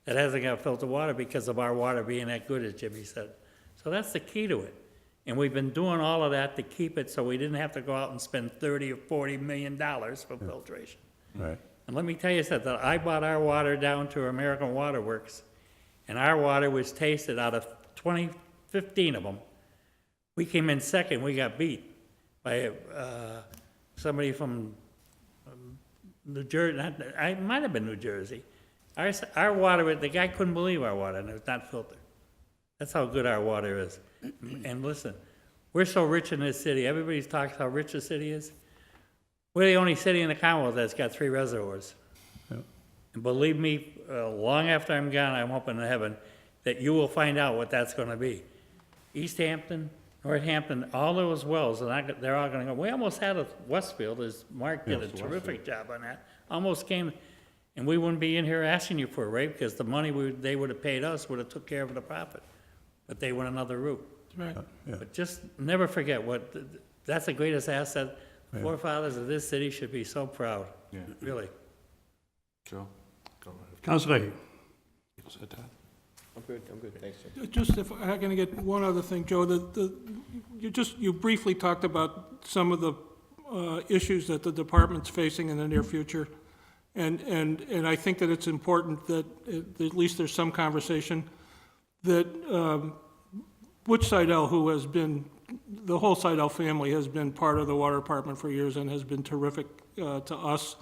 that hasn't got filtered water because of our water being that good, as Jimmy said. So that's the key to it. And we've been doing all of that to keep it so we didn't have to go out and spend $30 or $40 million for filtration. Right. And let me tell you something, I bought our water down to American Water Works, and our water was tasted out of 15 of them. We came in second, we got beat by somebody from New Jersey, it might have been New Jersey. Our water, the guy couldn't believe our water, and it was not filtered. That's how good our water is. And listen, we're so rich in this city. Everybody talks how rich the city is. We're the only city in the Commonwealth that's got 3 reservoirs. Yep. And believe me, long after I'm gone, I'm hoping to heaven that you will find out what that's going to be. East Hampton, Northampton, all those wells, they're all going to go. We almost had a Westfield, as Mark did a terrific job on that. Almost came, and we wouldn't be in here asking you for a rate because the money they would have paid us would have took care of the profit. But they went another route. Right. But just never forget that's the greatest asset. The forefathers of this city should be so proud. Yeah. Really. Joe? Go ahead. Councilor Leahy. I'm good, thanks, Jim. Just if I can get one other thing, Joe, you briefly talked about some of the issues that the department's facing in the near future. And I think that it's important that at least there's some conversation that Butch Seidel, who has been, the whole Seidel family has been part of the water department for years and has been terrific to us.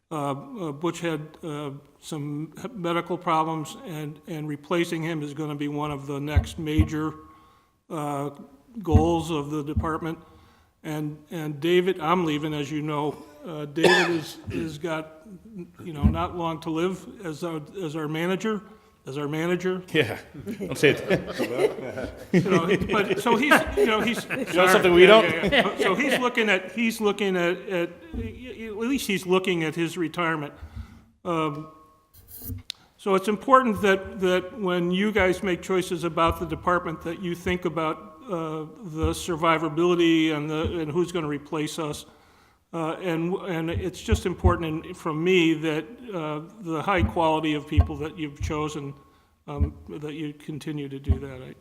Butch had some medical problems, and replacing him is going to be one of the next major goals of the department. And David, I'm leaving, as you know. David is got, not long to live as our manager. Yeah, don't say it. But so he's something we don't? So he's looking at least he's looking at his retirement. So it's important that when you guys make choices about the department, that you think about the survivability and who's going to replace us. And it's just important from me that the high quality of people that you've chosen, that you continue to do that,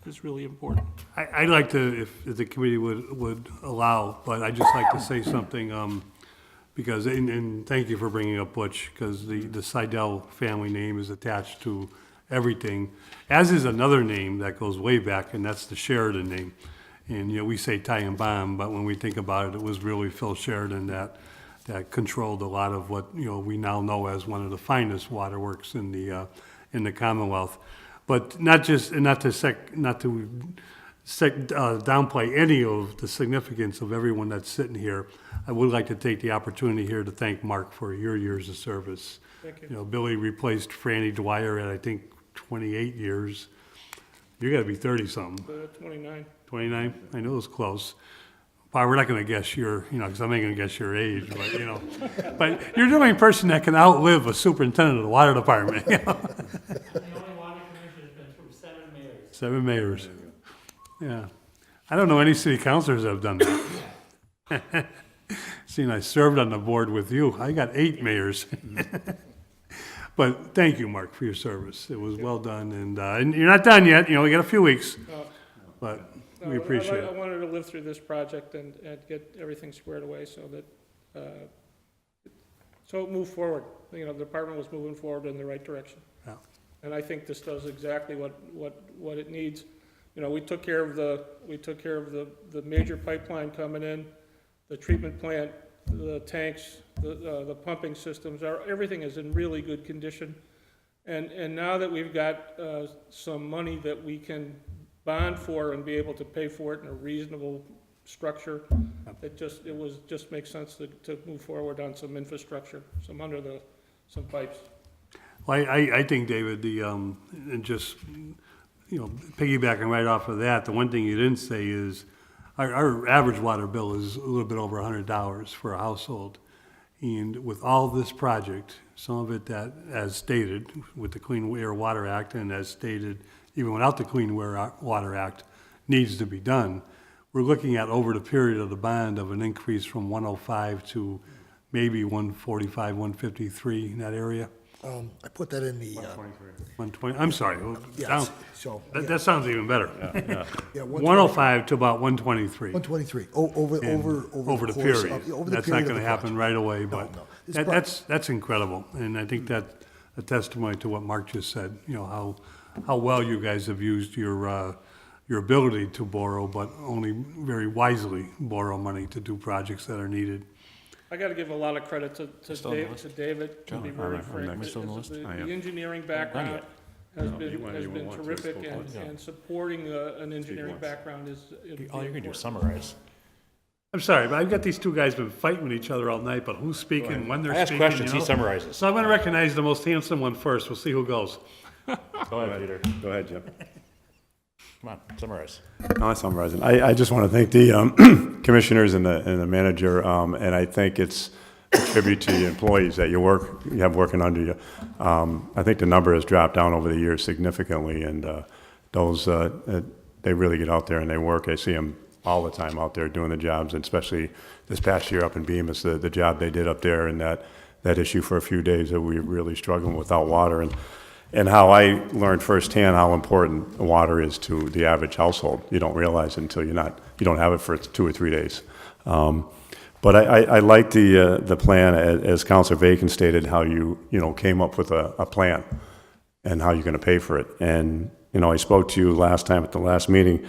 is really important. I'd like to, if the committee would allow, but I'd just like to say something, because, and thank you for bringing up Butch, because the Seidel family name is attached to everything, as is another name that goes way back, and that's the Sheridan name. And, we say Ty and Bond, but when we think about it, it was really Phil Sheridan that controlled a lot of what, we now know as one of the finest waterworks in the Commonwealth. But not to downplay any of the significance of everyone that's sitting here. I would like to take the opportunity here to thank Mark for your years of service. Thank you. Billy replaced Franny Dwyer at, I think, 28 years. You gotta be 30-something. 29. 29? I know it was close. Bob, we're not gonna guess your, because I'm not gonna guess your age, but, but you're the only person that can outlive a superintendent of the water department. The only water commissioner has been through 7 mayors. 7 mayors. Yeah. I don't know any city councilors that have done that. Seeing I served on the board with you, I got 8 mayors. But thank you, Mark, for your service. It was well done, and you're not done yet. We got a few weeks, but we appreciate I it. wanted to live through this project and get everything squared away so that so it moved forward. The department was moving forward in the right direction. Yeah. And I think this does exactly what it needs. We took care of the major pipeline coming in, the treatment plant, the tanks, the pumping systems, everything is in really good condition. And now that we've got some money that we can bond for and be able to pay for it in a reasonable structure, it just makes sense to move forward on some infrastructure, some pipes. Well, I think, David, and just, piggybacking right off of that, the one thing you didn't say is our average water bill is a little bit over $100 for a household. And with all this project, some of it that, as stated, with the Clean Air Water Act, and as stated, even without the Clean Air Water Act, needs to be done, we're looking at, over the period of the bond, of an increase from 105 to maybe 145, 153 in that area. I put that in the, 120, I'm sorry. yes, so, That sounds even better. yeah, 105 to about 123. 123, over Over the course period. of- over the That's period not of gonna the happen project. right away, No, but no. This pro- that's incredible. And I think that's a testimony to what Mark just said, how well you guys have used your ability to borrow, but only very wisely borrow money to do projects that are needed. I got to give a lot of credit to David, to be very frank. am I still on the list? The I am. engineering background has No, been you want to, terrific, it's supposed to. and supporting an engineering wants. background is. All you're gonna do is summarize. I'm sorry, but I've got these two guys been fighting with each other all night, but who's speaking, when they're I ask speaking, questions, he summarizes. So I'm gonna recognize the most handsome one first. We'll see who goes. Go ahead, Peter. Go ahead, Jim. Come on, summarize. No, I'm summarizing. I just want to thank the commissioners and the manager, and I think it's a tribute to the employees that you have working under you. I think the number has dropped down over the years significantly, and those they really get out there and they work. I see them all the time out there doing the jobs, and especially this past year up in Bemis, the job they did up there, and that issue for a few days that we were really struggling without water, and how I learned firsthand how important water is to the average household. You don't realize it until you don't have it for 2 or 3 days. But I like the plan, as Counselor Bacon stated, how you came up with a plan and how you're going to pay for it. And, I spoke to you last time at the last meeting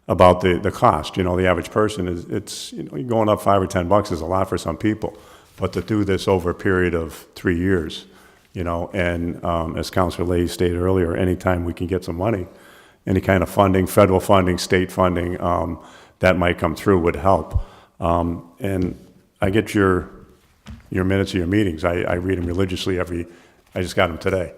about the cost. The average person it's going up $5 or $10 is a lot for some people. But to do this over a period of 3 years, and as Counselor Leahy stated earlier, anytime we can get some money, any kind of funding, federal funding, state funding, that might come through would help. And I get your minutes of your meetings. I read them religiously I just got them today,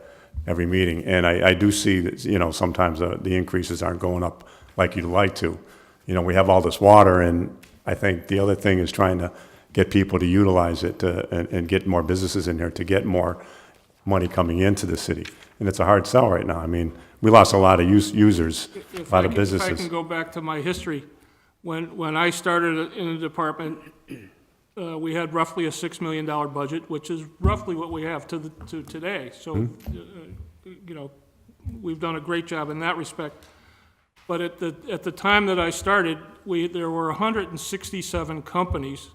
every meeting. And I do see that, sometimes the increases aren't going up like you'd like to. We have all this water, and I think the other thing is trying to get people to utilize it and get more businesses in there to get more money coming into the city. And it's a hard sell right now. I mean, we lost a lot of users, a lot of businesses. If I can go back to my history, when I started in the department, we had roughly a $6 million budget, which is roughly what we have to today. So, we've done a great job in that respect. But at the time that I started, there were 167 companies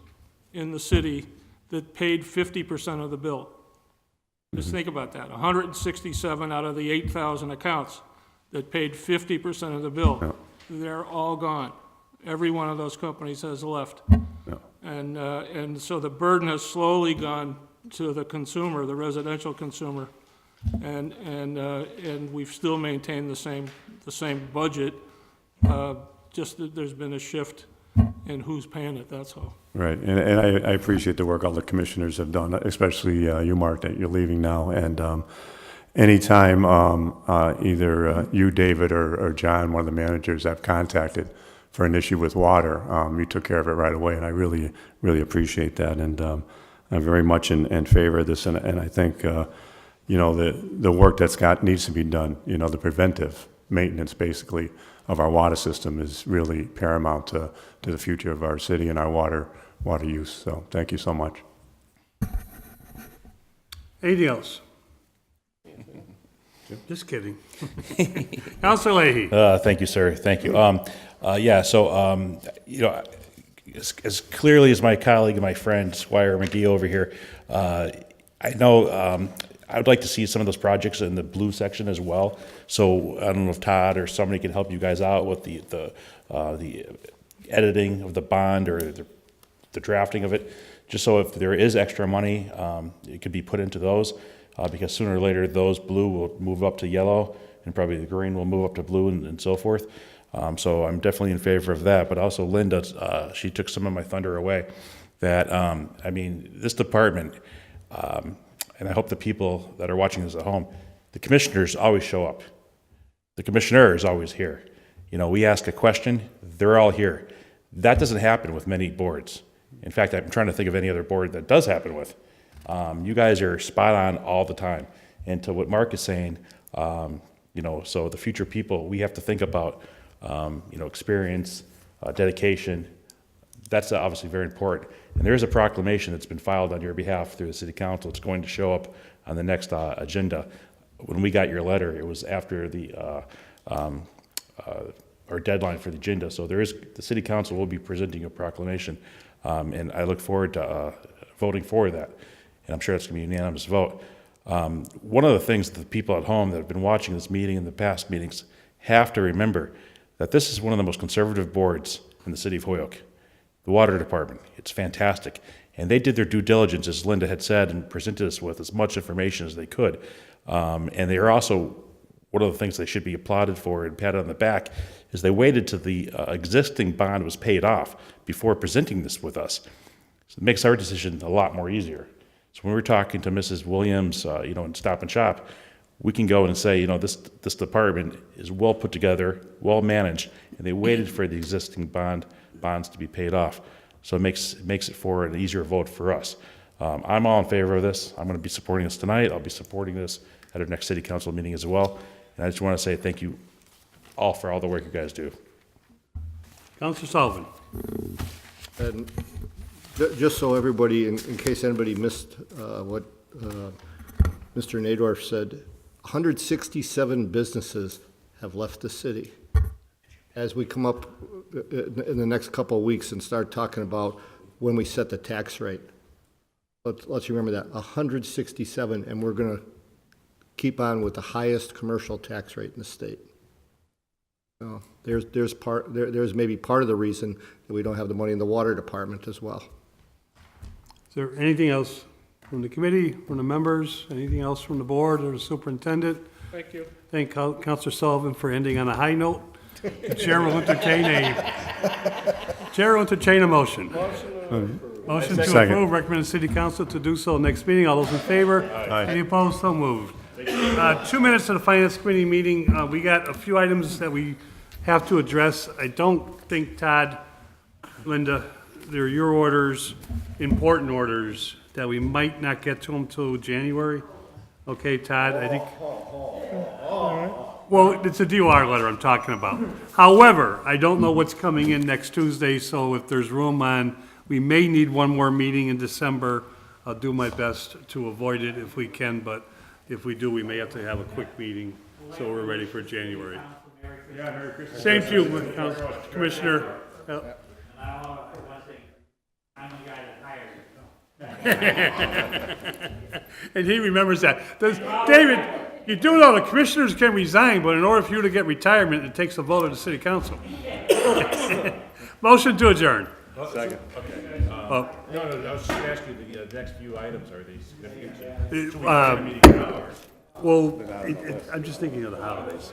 in the city that paid 50% of the bill. Just think about that, 167 out of the 8,000 accounts that paid 50% of the bill. Yeah. They're all gone. Every one of those companies has left. Yeah. And so the burden has slowly gone to the consumer, the residential consumer. And we've still maintained the same budget, just that there's been a shift in who's paying it, that's all. Right, and I appreciate the work all the commissioners have done, especially you, Mark, that you're leaving now. And anytime either you, David, or John, one of the managers, have contacted for an issue with water, you took care of it right away, and I really, really appreciate that. And I'm very much in favor of this, and I think, the work needs to be done, the preventive maintenance, basically, of our water system is really paramount to the future of our city and our water use. So thank you so much. Anything else? Just kidding. Counselor Leahy. Thank you, sir. Thank you. As clearly as my colleague and my friend Squire McGee over here, I know I would like to see some of those projects in the blue section as well. So I don't know if Todd or somebody can help you guys out with the editing of the bond or the drafting of it, just so if there is extra money, it could be put into those, because sooner or later those blue will move up to yellow, and probably the green will move up to blue, and so forth. So I'm definitely in favor of that. But also Linda, she took some of my thunder away. That this department. And I hope the people that are watching this at home, the commissioners always show up. The commissioner is always here. We ask a question, they're all here. That doesn't happen with many boards. In fact, I'm trying to think of any other board that does happen with. You guys are spot on all the time. And to what Mark is saying, so the future people, we have to think about, experience, dedication. That's obviously very important. And there is a proclamation that's been filed on your behalf through the city council. It's going to show up on the next agenda. When we got your letter, it was after our deadline for the agenda. So the city council will be presenting a proclamation, and I look forward to voting for that. And I'm sure it's going to be a unanimous vote. One of the things that the people at home that have been watching this meeting and the past meetings have to remember that this is one of the most conservative boards in the city of Holyoke. The water department, it's fantastic. And they did their due diligence, as Linda had said, and presented us with as much information as they could. And they are also, one of the things they should be applauded for and patted on the back is they waited till the existing bond was paid off before presenting this with us. So it makes our decision a lot more easier. So when we're talking to Mrs. Williams, in Stop and Shop, we can go and say, this department is well put together, well managed, and they waited for the existing bonds to be paid off. So it makes it for an easier vote for us. I'm all in favor of this. I'm going to be supporting this tonight. I'll be supporting this at our next city council meeting as well. And I just want to say thank you all for all the work you guys do. Counselor Sullivan. And just so everybody, in case anybody missed what Mr. Nadorf said, 167 businesses have left the city. As we come up in the next couple of weeks and start talking about when we set the tax rate. Let's remember that, 167, and we're going to keep on with the highest commercial tax rate in the state. So there's maybe part of the reason that we don't have the money in the water department as well. Is there anything else from the committee, from the members, anything else from the board or the superintendent? Thank you. Thank Counselor Sullivan for ending on a high note. The chair will entertain a motion. Motion to Second. approve, recommend city council to do so next meeting. All those in favor? Aye. Any opposed? So moved. 2 minutes to the finance committee meeting. We got a few items that we have to address. I don't think, Todd, Linda, they're your orders, important orders, that we might not get to them till January. Okay, Todd, I think. Well, it's a DOR letter I'm talking about. However, I don't know what's coming in next Tuesday, so if there's room on, we may need one more meeting in December. I'll do my best to avoid it if we can, but if we do, we may have to have a quick meeting, so we're ready for January. Same to you, Commissioner. And I want to put one thing, I'm the guy that hired you. And he remembers that. David, you do know the commissioners can resign, but in order for you to get retirement, it takes a vote of the city council. Motion to adjourn. Second. Okay. Oh. No, I was just going to ask you, the next few items, are they significant? Well, I'm just thinking of the holidays.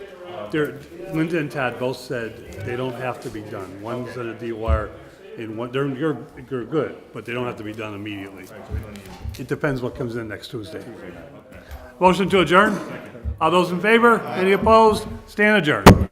Linda and Todd both said they don't have to be done. One's at a DOR, and one, you're good, but they don't have to be done immediately. It depends what comes in next Tuesday. Motion to adjourn? All those in favor? Any opposed? Stand adjourned.